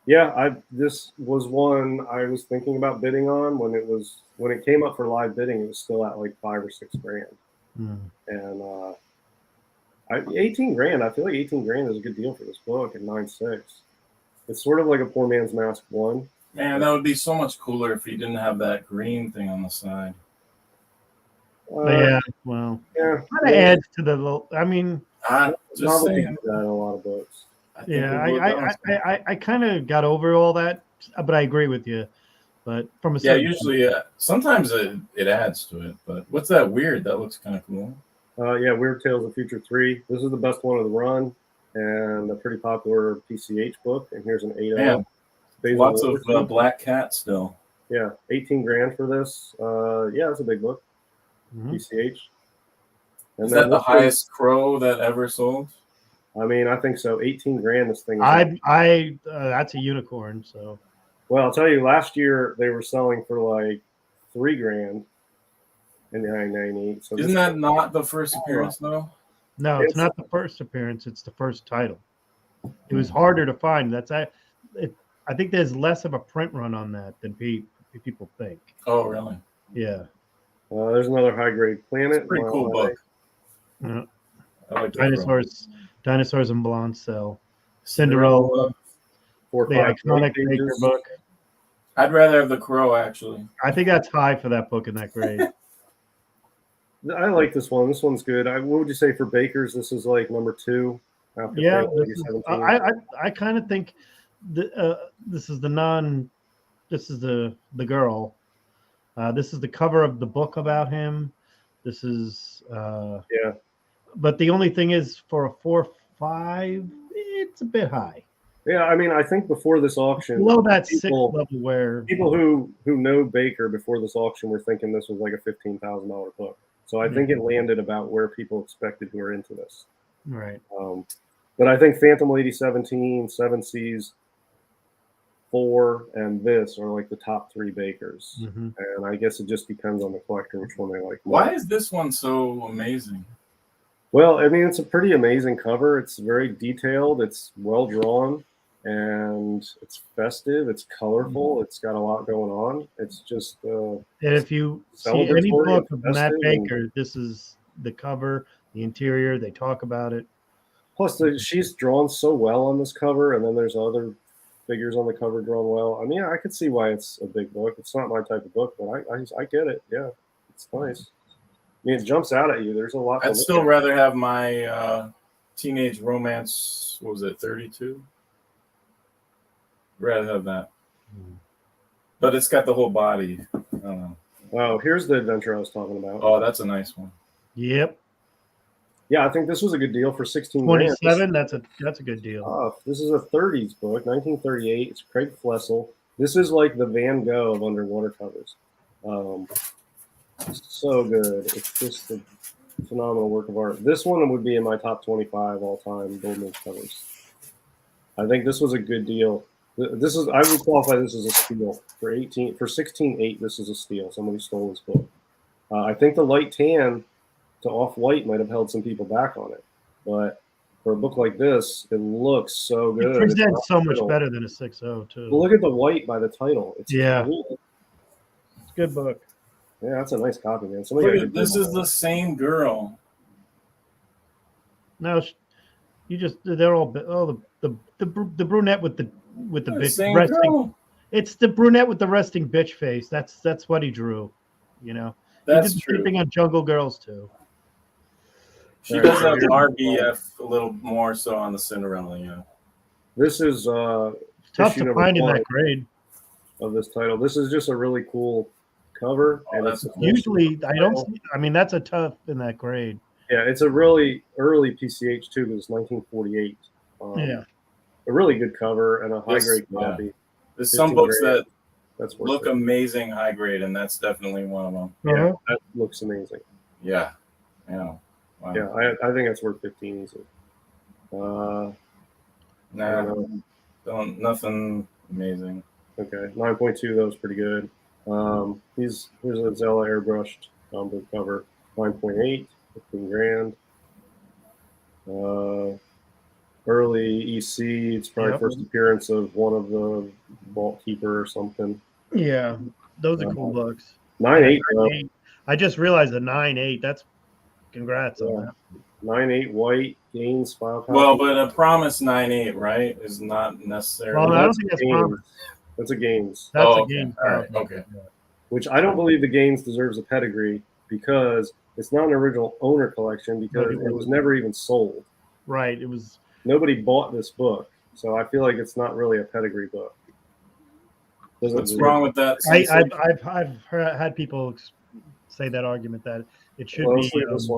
Yeah, this was one I was thinking about bidding on when it came up for live bidding. It was still at like $5 or $6 grand, Hmm. and 18 grand. I feel like 18 grand is a good deal for this book at 9.6. It's sort of like a Poor Man's Mask 1. Man, that would be so much cooler if he didn't have that green thing on the side. Yeah, well, yeah. kind of adds to the little. I mean, Just Novelty saying. does that in a lot of books. I think yeah, it would balance it. I kind of got over all that, but I agree with you. But from a Yeah, certain usually, sometimes it adds to it. But what's that weird? That looks kind of cool. Yeah, Weird Tales of Future 3. This is the best one of the run and a pretty popular PCH book. And here's an 8L. Man, Basil lots of Wilkerson. Black Cat still. Yeah, 18 grand for this. Yeah, it's a big book. Mhm. PCH. And Is then that the this one- highest crow that ever sold? I mean, I think so. 18 grand. This thing. That's a unicorn. So Well, I'll tell you. Last year they were selling for like $3 grand in 998. So Isn't that not the first appearance though? no, it's It's- not the first appearance. It's the first title. It was harder to find. I think there's less of a print run on that than people think. Oh, really? Yeah. There's another high grade Planet. It's a pretty cool book. Yeah. I like the crow. Dinosaurs and Blonde Cell, Cinderella, 4 or the 5 iconic pages. Baker book. I'd rather have the crow actually. I think that's high for that book in that grade. I like this one. This one's good. What would you say for Baker's? This is like number 2. After Yeah, Planet this is, 17. I kind of think this is the girl. This is the cover of the book about him. This is Yeah. But the only thing is, for a 4.5, it's a bit high. Yeah, I mean, I think before this auction, Below that people- 6th level where people who know Baker before this auction were thinking this was like a $15,000 book. So I think it landed about where people expected who were into this. right. But I think Phantom Lady 17, Seven Seas 4, and this are like the top 3 Bakers. Hmm. And I guess it just depends on the collector which one they like more. Why is this one so amazing? Well, I mean, it's a pretty amazing cover. It's very detailed. It's well drawn, and it's festive. It's colorful. It's got a lot going on. It's just And if you see Celebratory any book and of Matt festive and- Baker, this is the cover, the interior. They talk about it. plus she's drawn so well on this cover, and then there's other figures on the cover drawn well. I mean, I could see why it's a big book. It's not my type of book, but I get it. Yeah, it's nice. I mean, it jumps out at you. There's a lot. to I'd look still at. rather have my teenage romance. What was it, 32? Rather have that. But it's got the whole body. I don't know. Oh, here's the adventure I was talking about. Oh, that's a nice one. Yep. Yeah, I think this was a good deal for 16 grand. 27. That's a good deal. This is a 30s book, 1938. It's Craig Flessel. This is like the Van Gogh of underwater covers. So good. It's just a phenomenal work of art. This one would be in my top 25 all-time Goldman covers. I think this was a good deal. This is, I would qualify this as a steal for 16.8. This is a steal. Somebody stole this book. I think the light tan to off-white might have held some people back on it, but for a book like this, it looks so It good. presents so much title. better than a 6.0 too. But look at the white by the title. It's Yeah. clean. It's a good book. Yeah, that's a nice copy, man. Look at, this is the same girl. No, they're all the brunette with the bitch Same resting. girl. It's the brunette with the resting bitch face. That's what he drew. You know. That's he did the true. same thing on Jungle Girls too. She does have RBF a little more so on the Cinderella, yeah. This is It's tough issue to number find in 1 that grade. of this title. This is just a really cool cover, Oh, and that's it's cool. Usually, I don't. I mean, that's a tough in that grade. Yeah, it's a really early PCH too, because it's 1948. Yeah. A really good cover and a high Yes, grade yeah. copy. There's some 15 books grand. that That's worth look it. amazing high grade, and that's definitely one of them. Yeah, that looks amazing. Yeah. Yeah. Wow. Yeah, I think that's worth 15 easily. I don't know. Nothing amazing. Okay, 9.2 though is pretty good. Here's a Zella airbrushed book cover. 9.8, 15 grand. Early EC, it's probably Yep. first appearance of one of the Vault Keeper or something. Yeah, those are cool books. 9.8 though. 9.8. I just realized the 9.8. That's congrats on that. 9.8 white gains file copy. Well, but a Promise 9.8, right, is not necessarily. Well, I don't think that's Gaines. Promise. That's a Gaines. That's a okay. game. All right. Okay. Which I don't believe the Gaines deserves a pedigree because it's not an original owner collection because it was never even sold. Right. It was. Nobody bought this book, so I feel like it's not really a pedigree book. What's wrong with that? I've had people say that argument that it should Well, be. let's look at this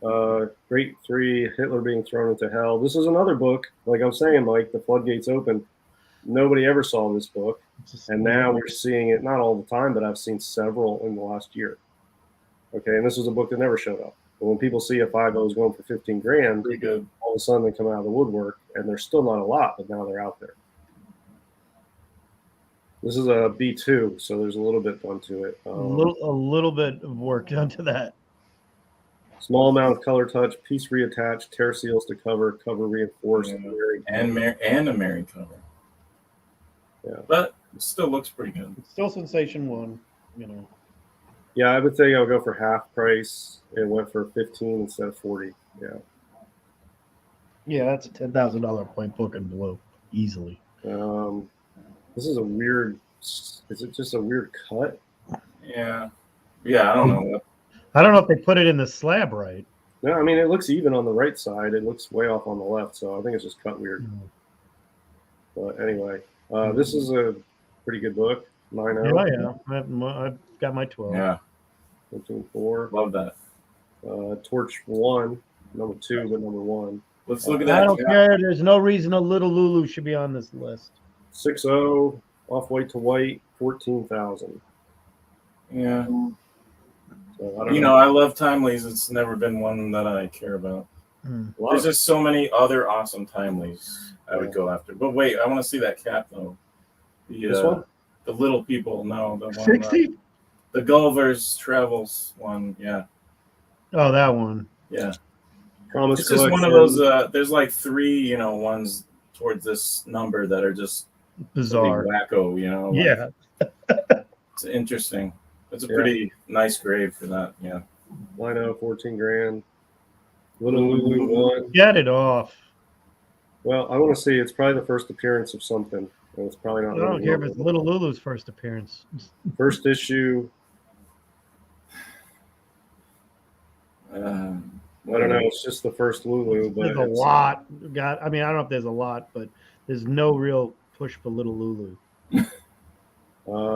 one. Great 3, Hitler being thrown into hell. This is another book. Like I'm saying, Mike, the floodgates open. Nobody ever saw this book, and now we're seeing it not all the time, but I've seen several in the last year. Okay, and this was a book that never showed up. But when people see a 5.0 is going for 15 grand, Pretty good. all of a sudden they come out of the woodwork, and there's still not a lot, but now they're out there. This is a B2, so there's a little bit done to it. A little bit of work done to that. Small amount of color touch, piece reattached, tear seals to cover reinforced, and a married cover. Yeah, but it still looks pretty good. It's still Sensation 1, you know. Yeah, I would think I would go for half price. It went for 15 instead of 40. Yeah. Yeah, that's a $10,000 point book in blue, easily. This is a weird. Is it just a weird cut? Yeah. I don't know. I don't know if they put it in the slab right. No, I mean it looks even on the right side. It looks way off on the left, so I think it's just cut weird. But anyway, this is a pretty good book. 9.0. Yeah. I've got my 12. Yeah. 15.4. Love that. Torch 1, number 2, but number 1. Let's look at that. I don't care. There's no reason a Little Lulu should be on this list. 6.0, off white to white, 14,000. Yeah. So, I don't know. I love timelies. It's never been one that I care about. There's just so many other awesome timelies I would go after. But wait, I want to see that cap though. This one? The Little People, no, the one. 60? The Gulliver's Travels one, yeah. Oh, that one. Yeah. Promise It's just one of those. There's like 3, ones towards this number that are just bizarre, wacko. Yeah. It's interesting. It's a pretty nice grade for that. Yeah. 9.0, 14 grand. Little Lulu 1. Get it off. Well, I want to see. It's probably the first appearance of something. And it's probably not. I don't care if it's Little Lulu's first appearance. First issue. I don't know. It's just the first Lulu, but There's a lot. I mean, I don't know if there's a lot, but there's no real push for Little Lulu.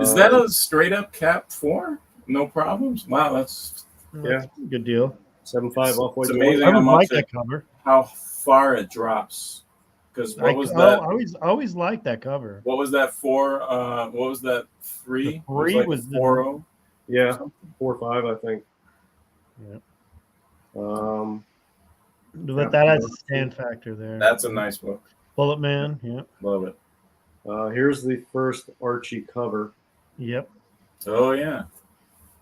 Is that a straight up cap 4? No problems. Wow, that's a good deal. 7.5 off white. It's amazing I don't like that cover. How far it drops. Because what was that? I always liked that cover. What was that 4? What was that 3? The 3 was 4.0. Yeah, 4.5, I think. Yeah. But that has a stand factor there. That's a nice book. Bullet Man, yeah. Love it. Here's the first Archie cover. Yep. Oh, yeah.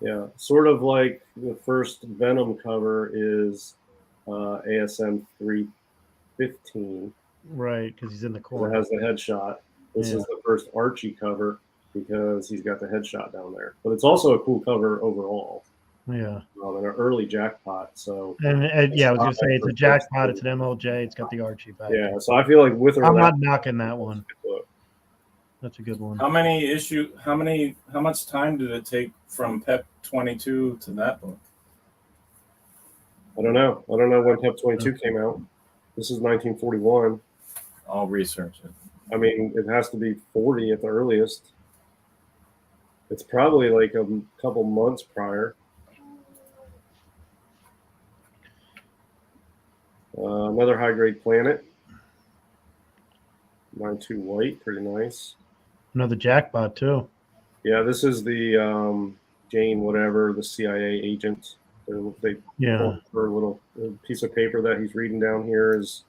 Yeah, sort of like the first Venom cover is ASM 315. Right, because he's in the It corner. has the headshot. This is the first Archie cover because he's got the headshot down there. But it's also a cool cover overall. Yeah. And an early jackpot. So and I was gonna say it's a jackpot. It's an MLJ. It's got the Archie back. Yeah, so I feel like with or I'm without, not knocking that one. That's a good one. How much time did it take from PEP 22 to that book? I don't know. I don't know when PEP 22 came out. This is 1941. I'll research it. I mean, it has to be 40 at the earliest. It's probably like a couple months prior. Another high grade planet. 9-2 white, pretty nice. Another jackpot too. Yeah, this is the Jane, whatever, the CIA agent. They Yeah. for a little piece of paper that he's reading down here is.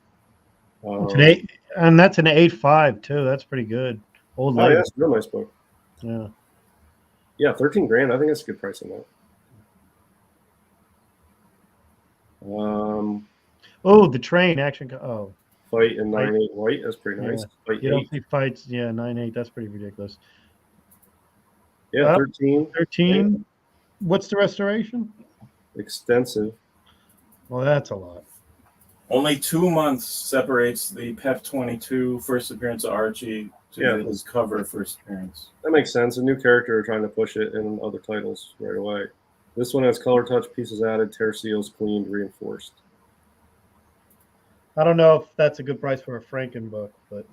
It's an 8, and that's an 8.5 too. That's pretty good. Old Oh, label. yeah, it's a real nice book. Yeah. Yeah, 13 grand. I think that's a good price on that. Oh, the train action. Fight in 9-8 white. That's pretty nice. Yeah. Fight You don't 8. see fights. Yeah, 9.8. That's pretty ridiculous. Yeah, 13. 13. What's the restoration? Extensive. Well, that's a lot. Only 2 months separates the PEP 22 first appearance of Archie to his cover first appearance. That makes sense. A new character trying to push it in other titles right away. This one has color touch pieces added, tear seals cleaned, reinforced. I don't know if that's a good price for a Franken book, but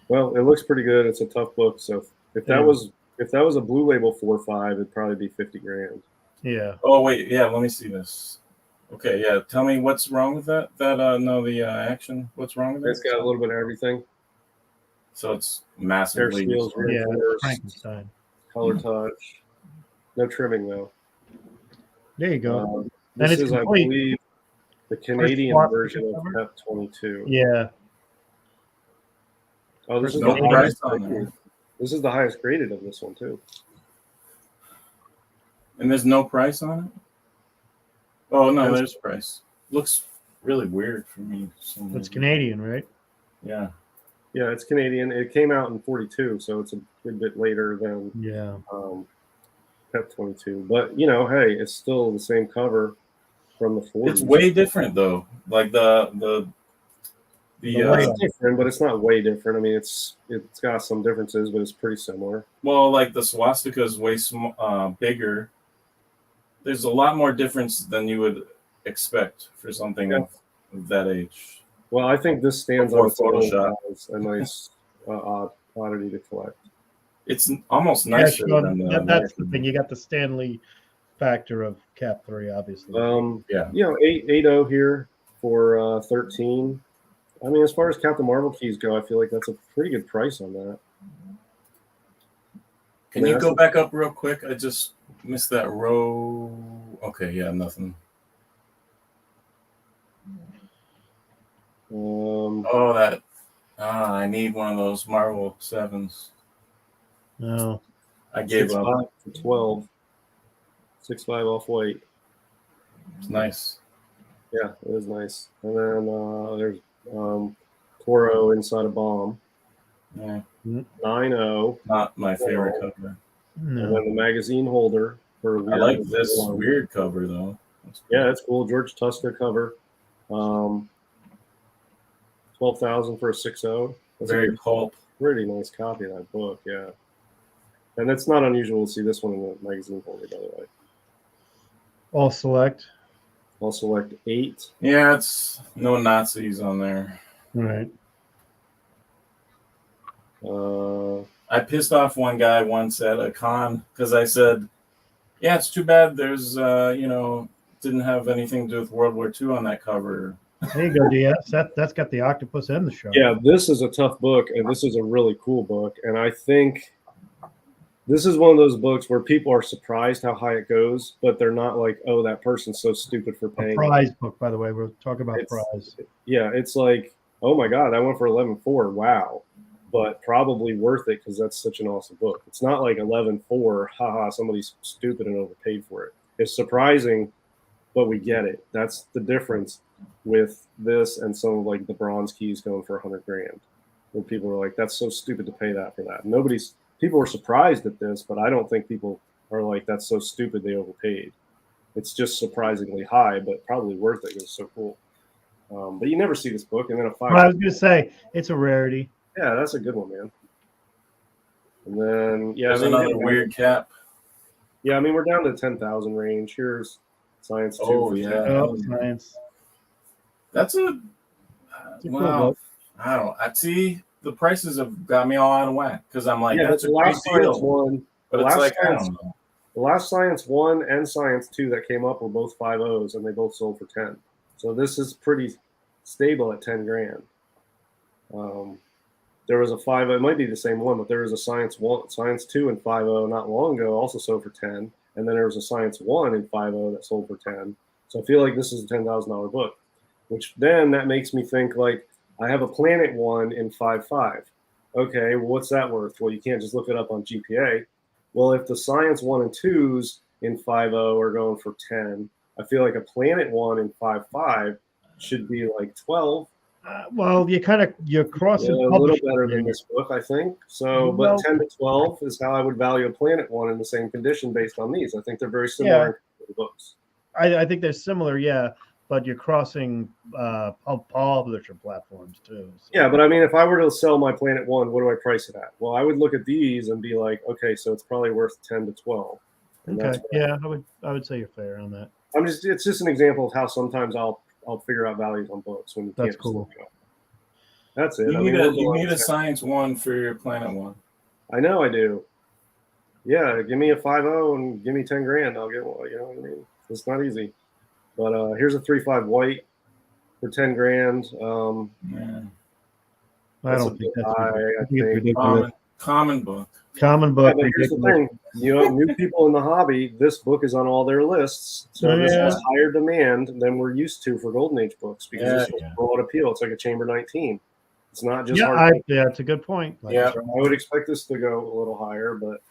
Well, it looks pretty good. It's a tough book, so if that was a blue label 4.5, it'd probably be 50 grand. yeah. Oh wait, yeah. Let me see this. Okay, yeah. Tell me what's wrong with that. The action. What's wrong with it? It's got a little bit of everything. So it's Tear massively. seals, Yeah, reinforced, Frankenstein. color touch. No trimming though. There you go. Um, And this it's is, I complete. believe, the Canadian swap version of cover? PEP 22. Yeah. Oh, this is No the price highest on graded. there. This is the highest graded of this one too. And there's no price on it. Oh no, There's- there's price. Looks really weird for me. for some It's reason. Canadian, right? Yeah. Yeah, it's Canadian. It came out in 42, so it's a good bit later than Yeah. PEP 22. But you know, hey, it's still the same cover from the 40s. It's way different though. Like the It's different, but it's not way different. I mean, it's got some differences, but it's pretty similar. well, like the swastika is way bigger. There's a lot more difference than you would expect for something Yeah. of that age. Well, I think this stands Before on its own Photoshop. as a nice oddity to collect. It's almost Yeah, nicer Sean, than the that's the American. thing. You got the Stanley factor of Cap 3, obviously. Yeah. You know, 8.0 here for 13. I mean, as far as Captain Marvel keys go, I feel like that's a pretty good price on that. Can you go back up real quick? I just missed that row. Okay, yeah, nothing. Oh, that. I need one of those Marvel 7s. No. I gave up. 6.5 for 12. 6.5 off white. It's nice. Yeah, it is nice. And then there's Toro inside a bomb. Yeah, 9.0. not my favorite cover. And No. then the magazine holder for I like this weird cover though. Yeah, that's cool. George Tuska cover. 12,000 for a 6.0. That's Very a pulp. pretty nice copy of that book, yeah. And it's not unusual to see this one in the magazine holder, by the way. All select. I'll select 8. Yeah, it's no Nazis on there. Right. I pissed off one guy once at a con because I said, "Yeah, it's too bad there's didn't have anything to do with World War II on that cover." There you go, DS. That's got the octopus and the shark. Yeah, this is a tough book, and this is a really cool book. And I think this is one of those books where people are surprised how high it goes, but they're not like, oh, that person's so stupid for A paying. prize book, by the way. We're talking about prize. Yeah, it's like, oh my God, I went for 11.4. Wow. But probably worth it because that's such an awesome book. It's not like 11.4, haha, somebody's stupid and overpaid for it. It's surprising, but we get it. That's the difference with this and some of like the bronze keys going for 100 grand. Where people are like, that's so stupid to pay that for that. People are surprised at this, but I don't think people are like, that's so stupid they overpaid. It's just surprisingly high, but probably worth it because it's so cool. But you never see this book, and then a 5. Well, I was going to say, it's a rarity. Yeah, that's a good one, man. And then There's another weird cap. Yeah, I mean we're down to the 10,000 range. Here's Science 2. Oh, for yeah. 10,000. Oh, science. That's a It's a cool wow. book. I don't. I see the prices have got me all out of whack because I'm like, Yeah, but that's the a great last Science deal. one, But the it's last like, I Science, don't know. the last Science 1 and Science 2 that came up were both 5.0s, and they both sold for 10. So this is pretty stable at 10 grand. There was a 5.0, it might be the same one, but there was a Science 1, Science 2 and 5.0 not long ago, also sold for 10. And then there was a Science 1 in 5.0 that sold for 10. So I feel like this is a $10,000 book, which then that makes me think like I have a Planet 1 in 5.5. Okay, well, what's that worth? Well, you can't just look it up on GPA. Well, if the Science 1 and 2s in 5.0 are going for 10, I feel like a Planet 1 in 5.5 should be like 12. Well, you're crossing Yeah, a little publishing better here. than this book, I think. So, Well- but 10 to 12 is how I would value a Planet 1 in the same condition based on these. I think they're very similar in books. I think they're similar, yeah, but you're crossing publisher platforms too. So. Yeah, but I mean, if I were to sell my Planet 1, what do I price it at? Well, I would look at these and be like, okay, so it's probably worth 10 to 12. And Okay. that's what Yeah, I would say you're fair on that. it's just an example of how sometimes I'll figure out values on books when you That's can't just cool. look it up. That's it. You need a Science 1 for your Planet 1. I know I do. Yeah, give me a 5.0 and give me 10 grand. I'll get one. You know what I mean? It's not easy. But here's a 3.5 white for 10 grand. Yeah. I don't think that's I ridiculous. think. Ridiculous. Common book. Common Yeah, book. but here's the ridiculous. thing. You know, new people in the hobby, this book is on all their lists. So this Yeah. has higher demand than we're used to for Golden Age books because Yeah, this has broad appeal. It's like a Chamber 19. It's not just Yeah, hard. it's a good point. Yeah. So I would expect this to go a little higher, but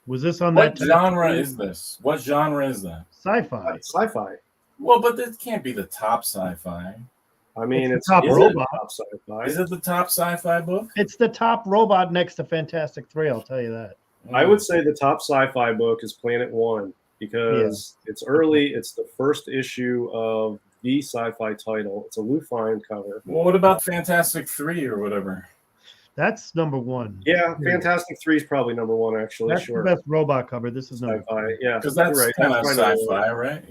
Was this on What that genre is this? What genre is that? sci-fi? sci-fi. Well, but this can't be the top sci-fi. I mean, It's it's the top is it robot. top sci-fi. Is it the top sci-fi book? It's the top robot next to Fantastic 3, I'll tell you that. I would say the top sci-fi book is Planet 1 because it's early. It's the first issue of the sci-fi title. It's a Lufine cover. Well, what about Fantastic 3 or whatever? That's number one. Yeah, Fantastic 3 is probably number 1 actually. That's Sure. the best robot cover. This is number Sci-fi, yeah. Because you're that's right. kind of That's probably number sci-fi, one. right?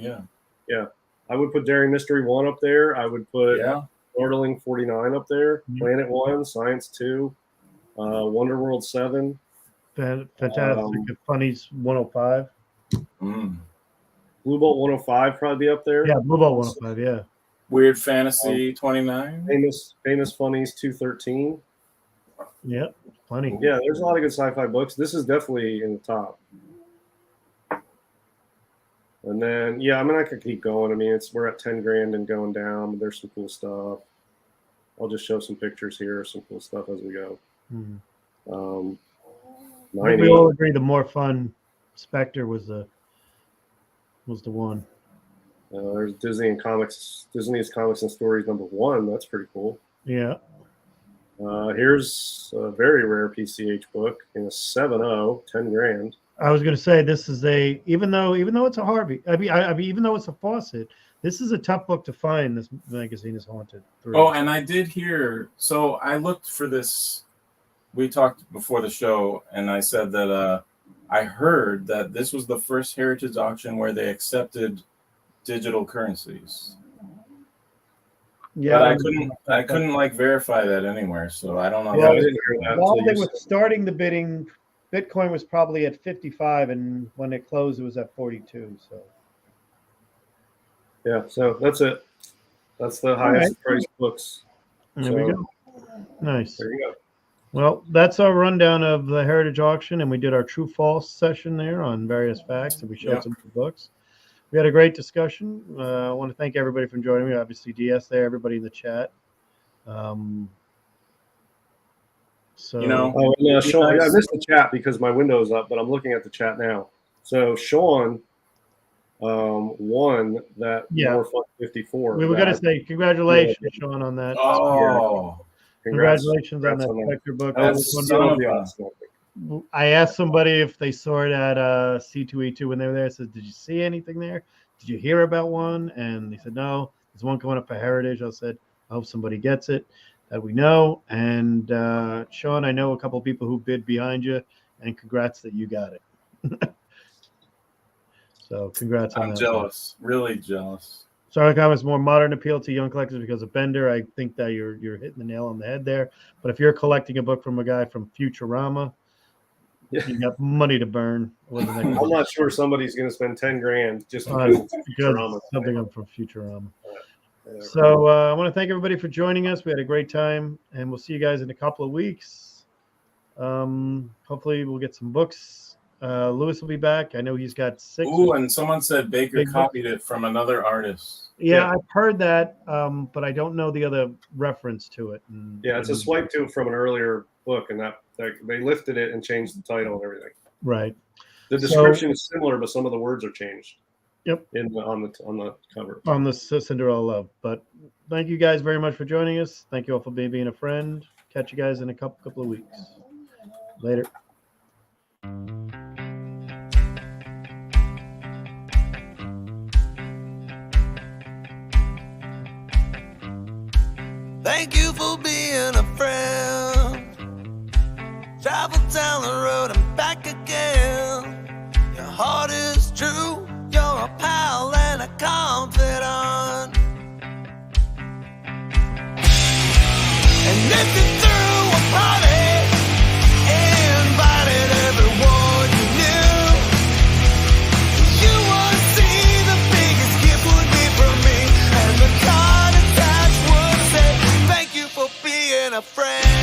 Yeah. I would put Daring Mystery 1 up there. I would put Yeah. Lordling 49 up there. Mhm. Planet 1, Science 2, Wonderworld 7. Fantastic Funnies 105. Mm. Blue Bolt 105 probably be up there. Yeah, Blue Ball 105, yeah. Weird Fantasy 29. Famous Funnies 213. Yep, plenty. Yeah, there's a lot of good sci-fi books. This is definitely in the top. And then, yeah, I mean, I could keep going. I mean, we're at 10 grand and going down, but there's some cool stuff. I'll just show some pictures here, some cool stuff as we go. Mhm. I think 90. we all agree the more fun Spectre was the one. There's Disney's Comics and Stories #1. That's pretty cool. Yeah. Here's a very rare PCH book in a 7.0, 10 grand. I was going to say this is even though it's a Harvey, I mean even though it's a Fawcett, this is a tough book to find. This magazine is Haunted. 3. Oh, and I did hear. So I looked for this. We talked before the show, and I said that I heard that this was the first heritage auction where they accepted digital currencies. Yeah, But I couldn't like verify that anywhere. So I don't know. Yeah, how I to- didn't hear that. While until they you were said- starting the bidding, Bitcoin was probably at 55, and when it closed, it was at 42. So Yeah, so that's it. That's the highest priced books. there we go. Nice. There you go. Well, that's our rundown of the Heritage Auction, and we did our true false session there on various facts, and we showed Yep. some of the books. We had a great discussion. I want to thank everybody for joining me. Obviously, DS there, everybody in the chat. So You know, Oh, and, Sean, guys- I missed the chat because my window is up, but I'm looking at the chat now. So Sean won that Yeah. More Fun 54. we were going to that- say congratulations, Sean, on that. Oh, Congrats. Congratulations on Congrats that on that. Spectre book. That That was was one- son so of the a- awesome. I asked somebody if they saw it at C2E2 when they were there. I said, "Did you see anything there? Did you hear about one?" And they said, "No, there's one going up for Heritage." I said, "I hope somebody gets it that we know." And Sean, I know a couple of people who bid behind you, and congrats that you got it. So congrats on I'm that. jealous. Really jealous. Starlight Comics more modern appeal to young collectors because of Bender. I think that you're hitting the nail on the head there. But if you're collecting a book from a guy from Futurama, you got money to burn. I'm not sure somebody's going to spend 10 grand just because because it's Futurama. something up from Futurama. So I want to thank everybody for joining us. We had a great time, and we'll see you guys in a couple of weeks. Hopefully, we'll get some books. Lewis will be back. I know he's got 6. Ooh, and someone said Baker Big copied it from another artist. Yeah, I've heard that, but I don't know the other reference to it. Yeah, it's a swipe to from an earlier book, and that they lifted it and changed the title and everything. Right. The description is similar, but some of the words are changed. Yep. On the cover. On the Cinderella Love. But thank you guys very much for joining us. Thank you all for being a friend. Catch you guys in a couple of weeks. Later. Thank you for being a friend. Travel down the road and back again. Your heart is true.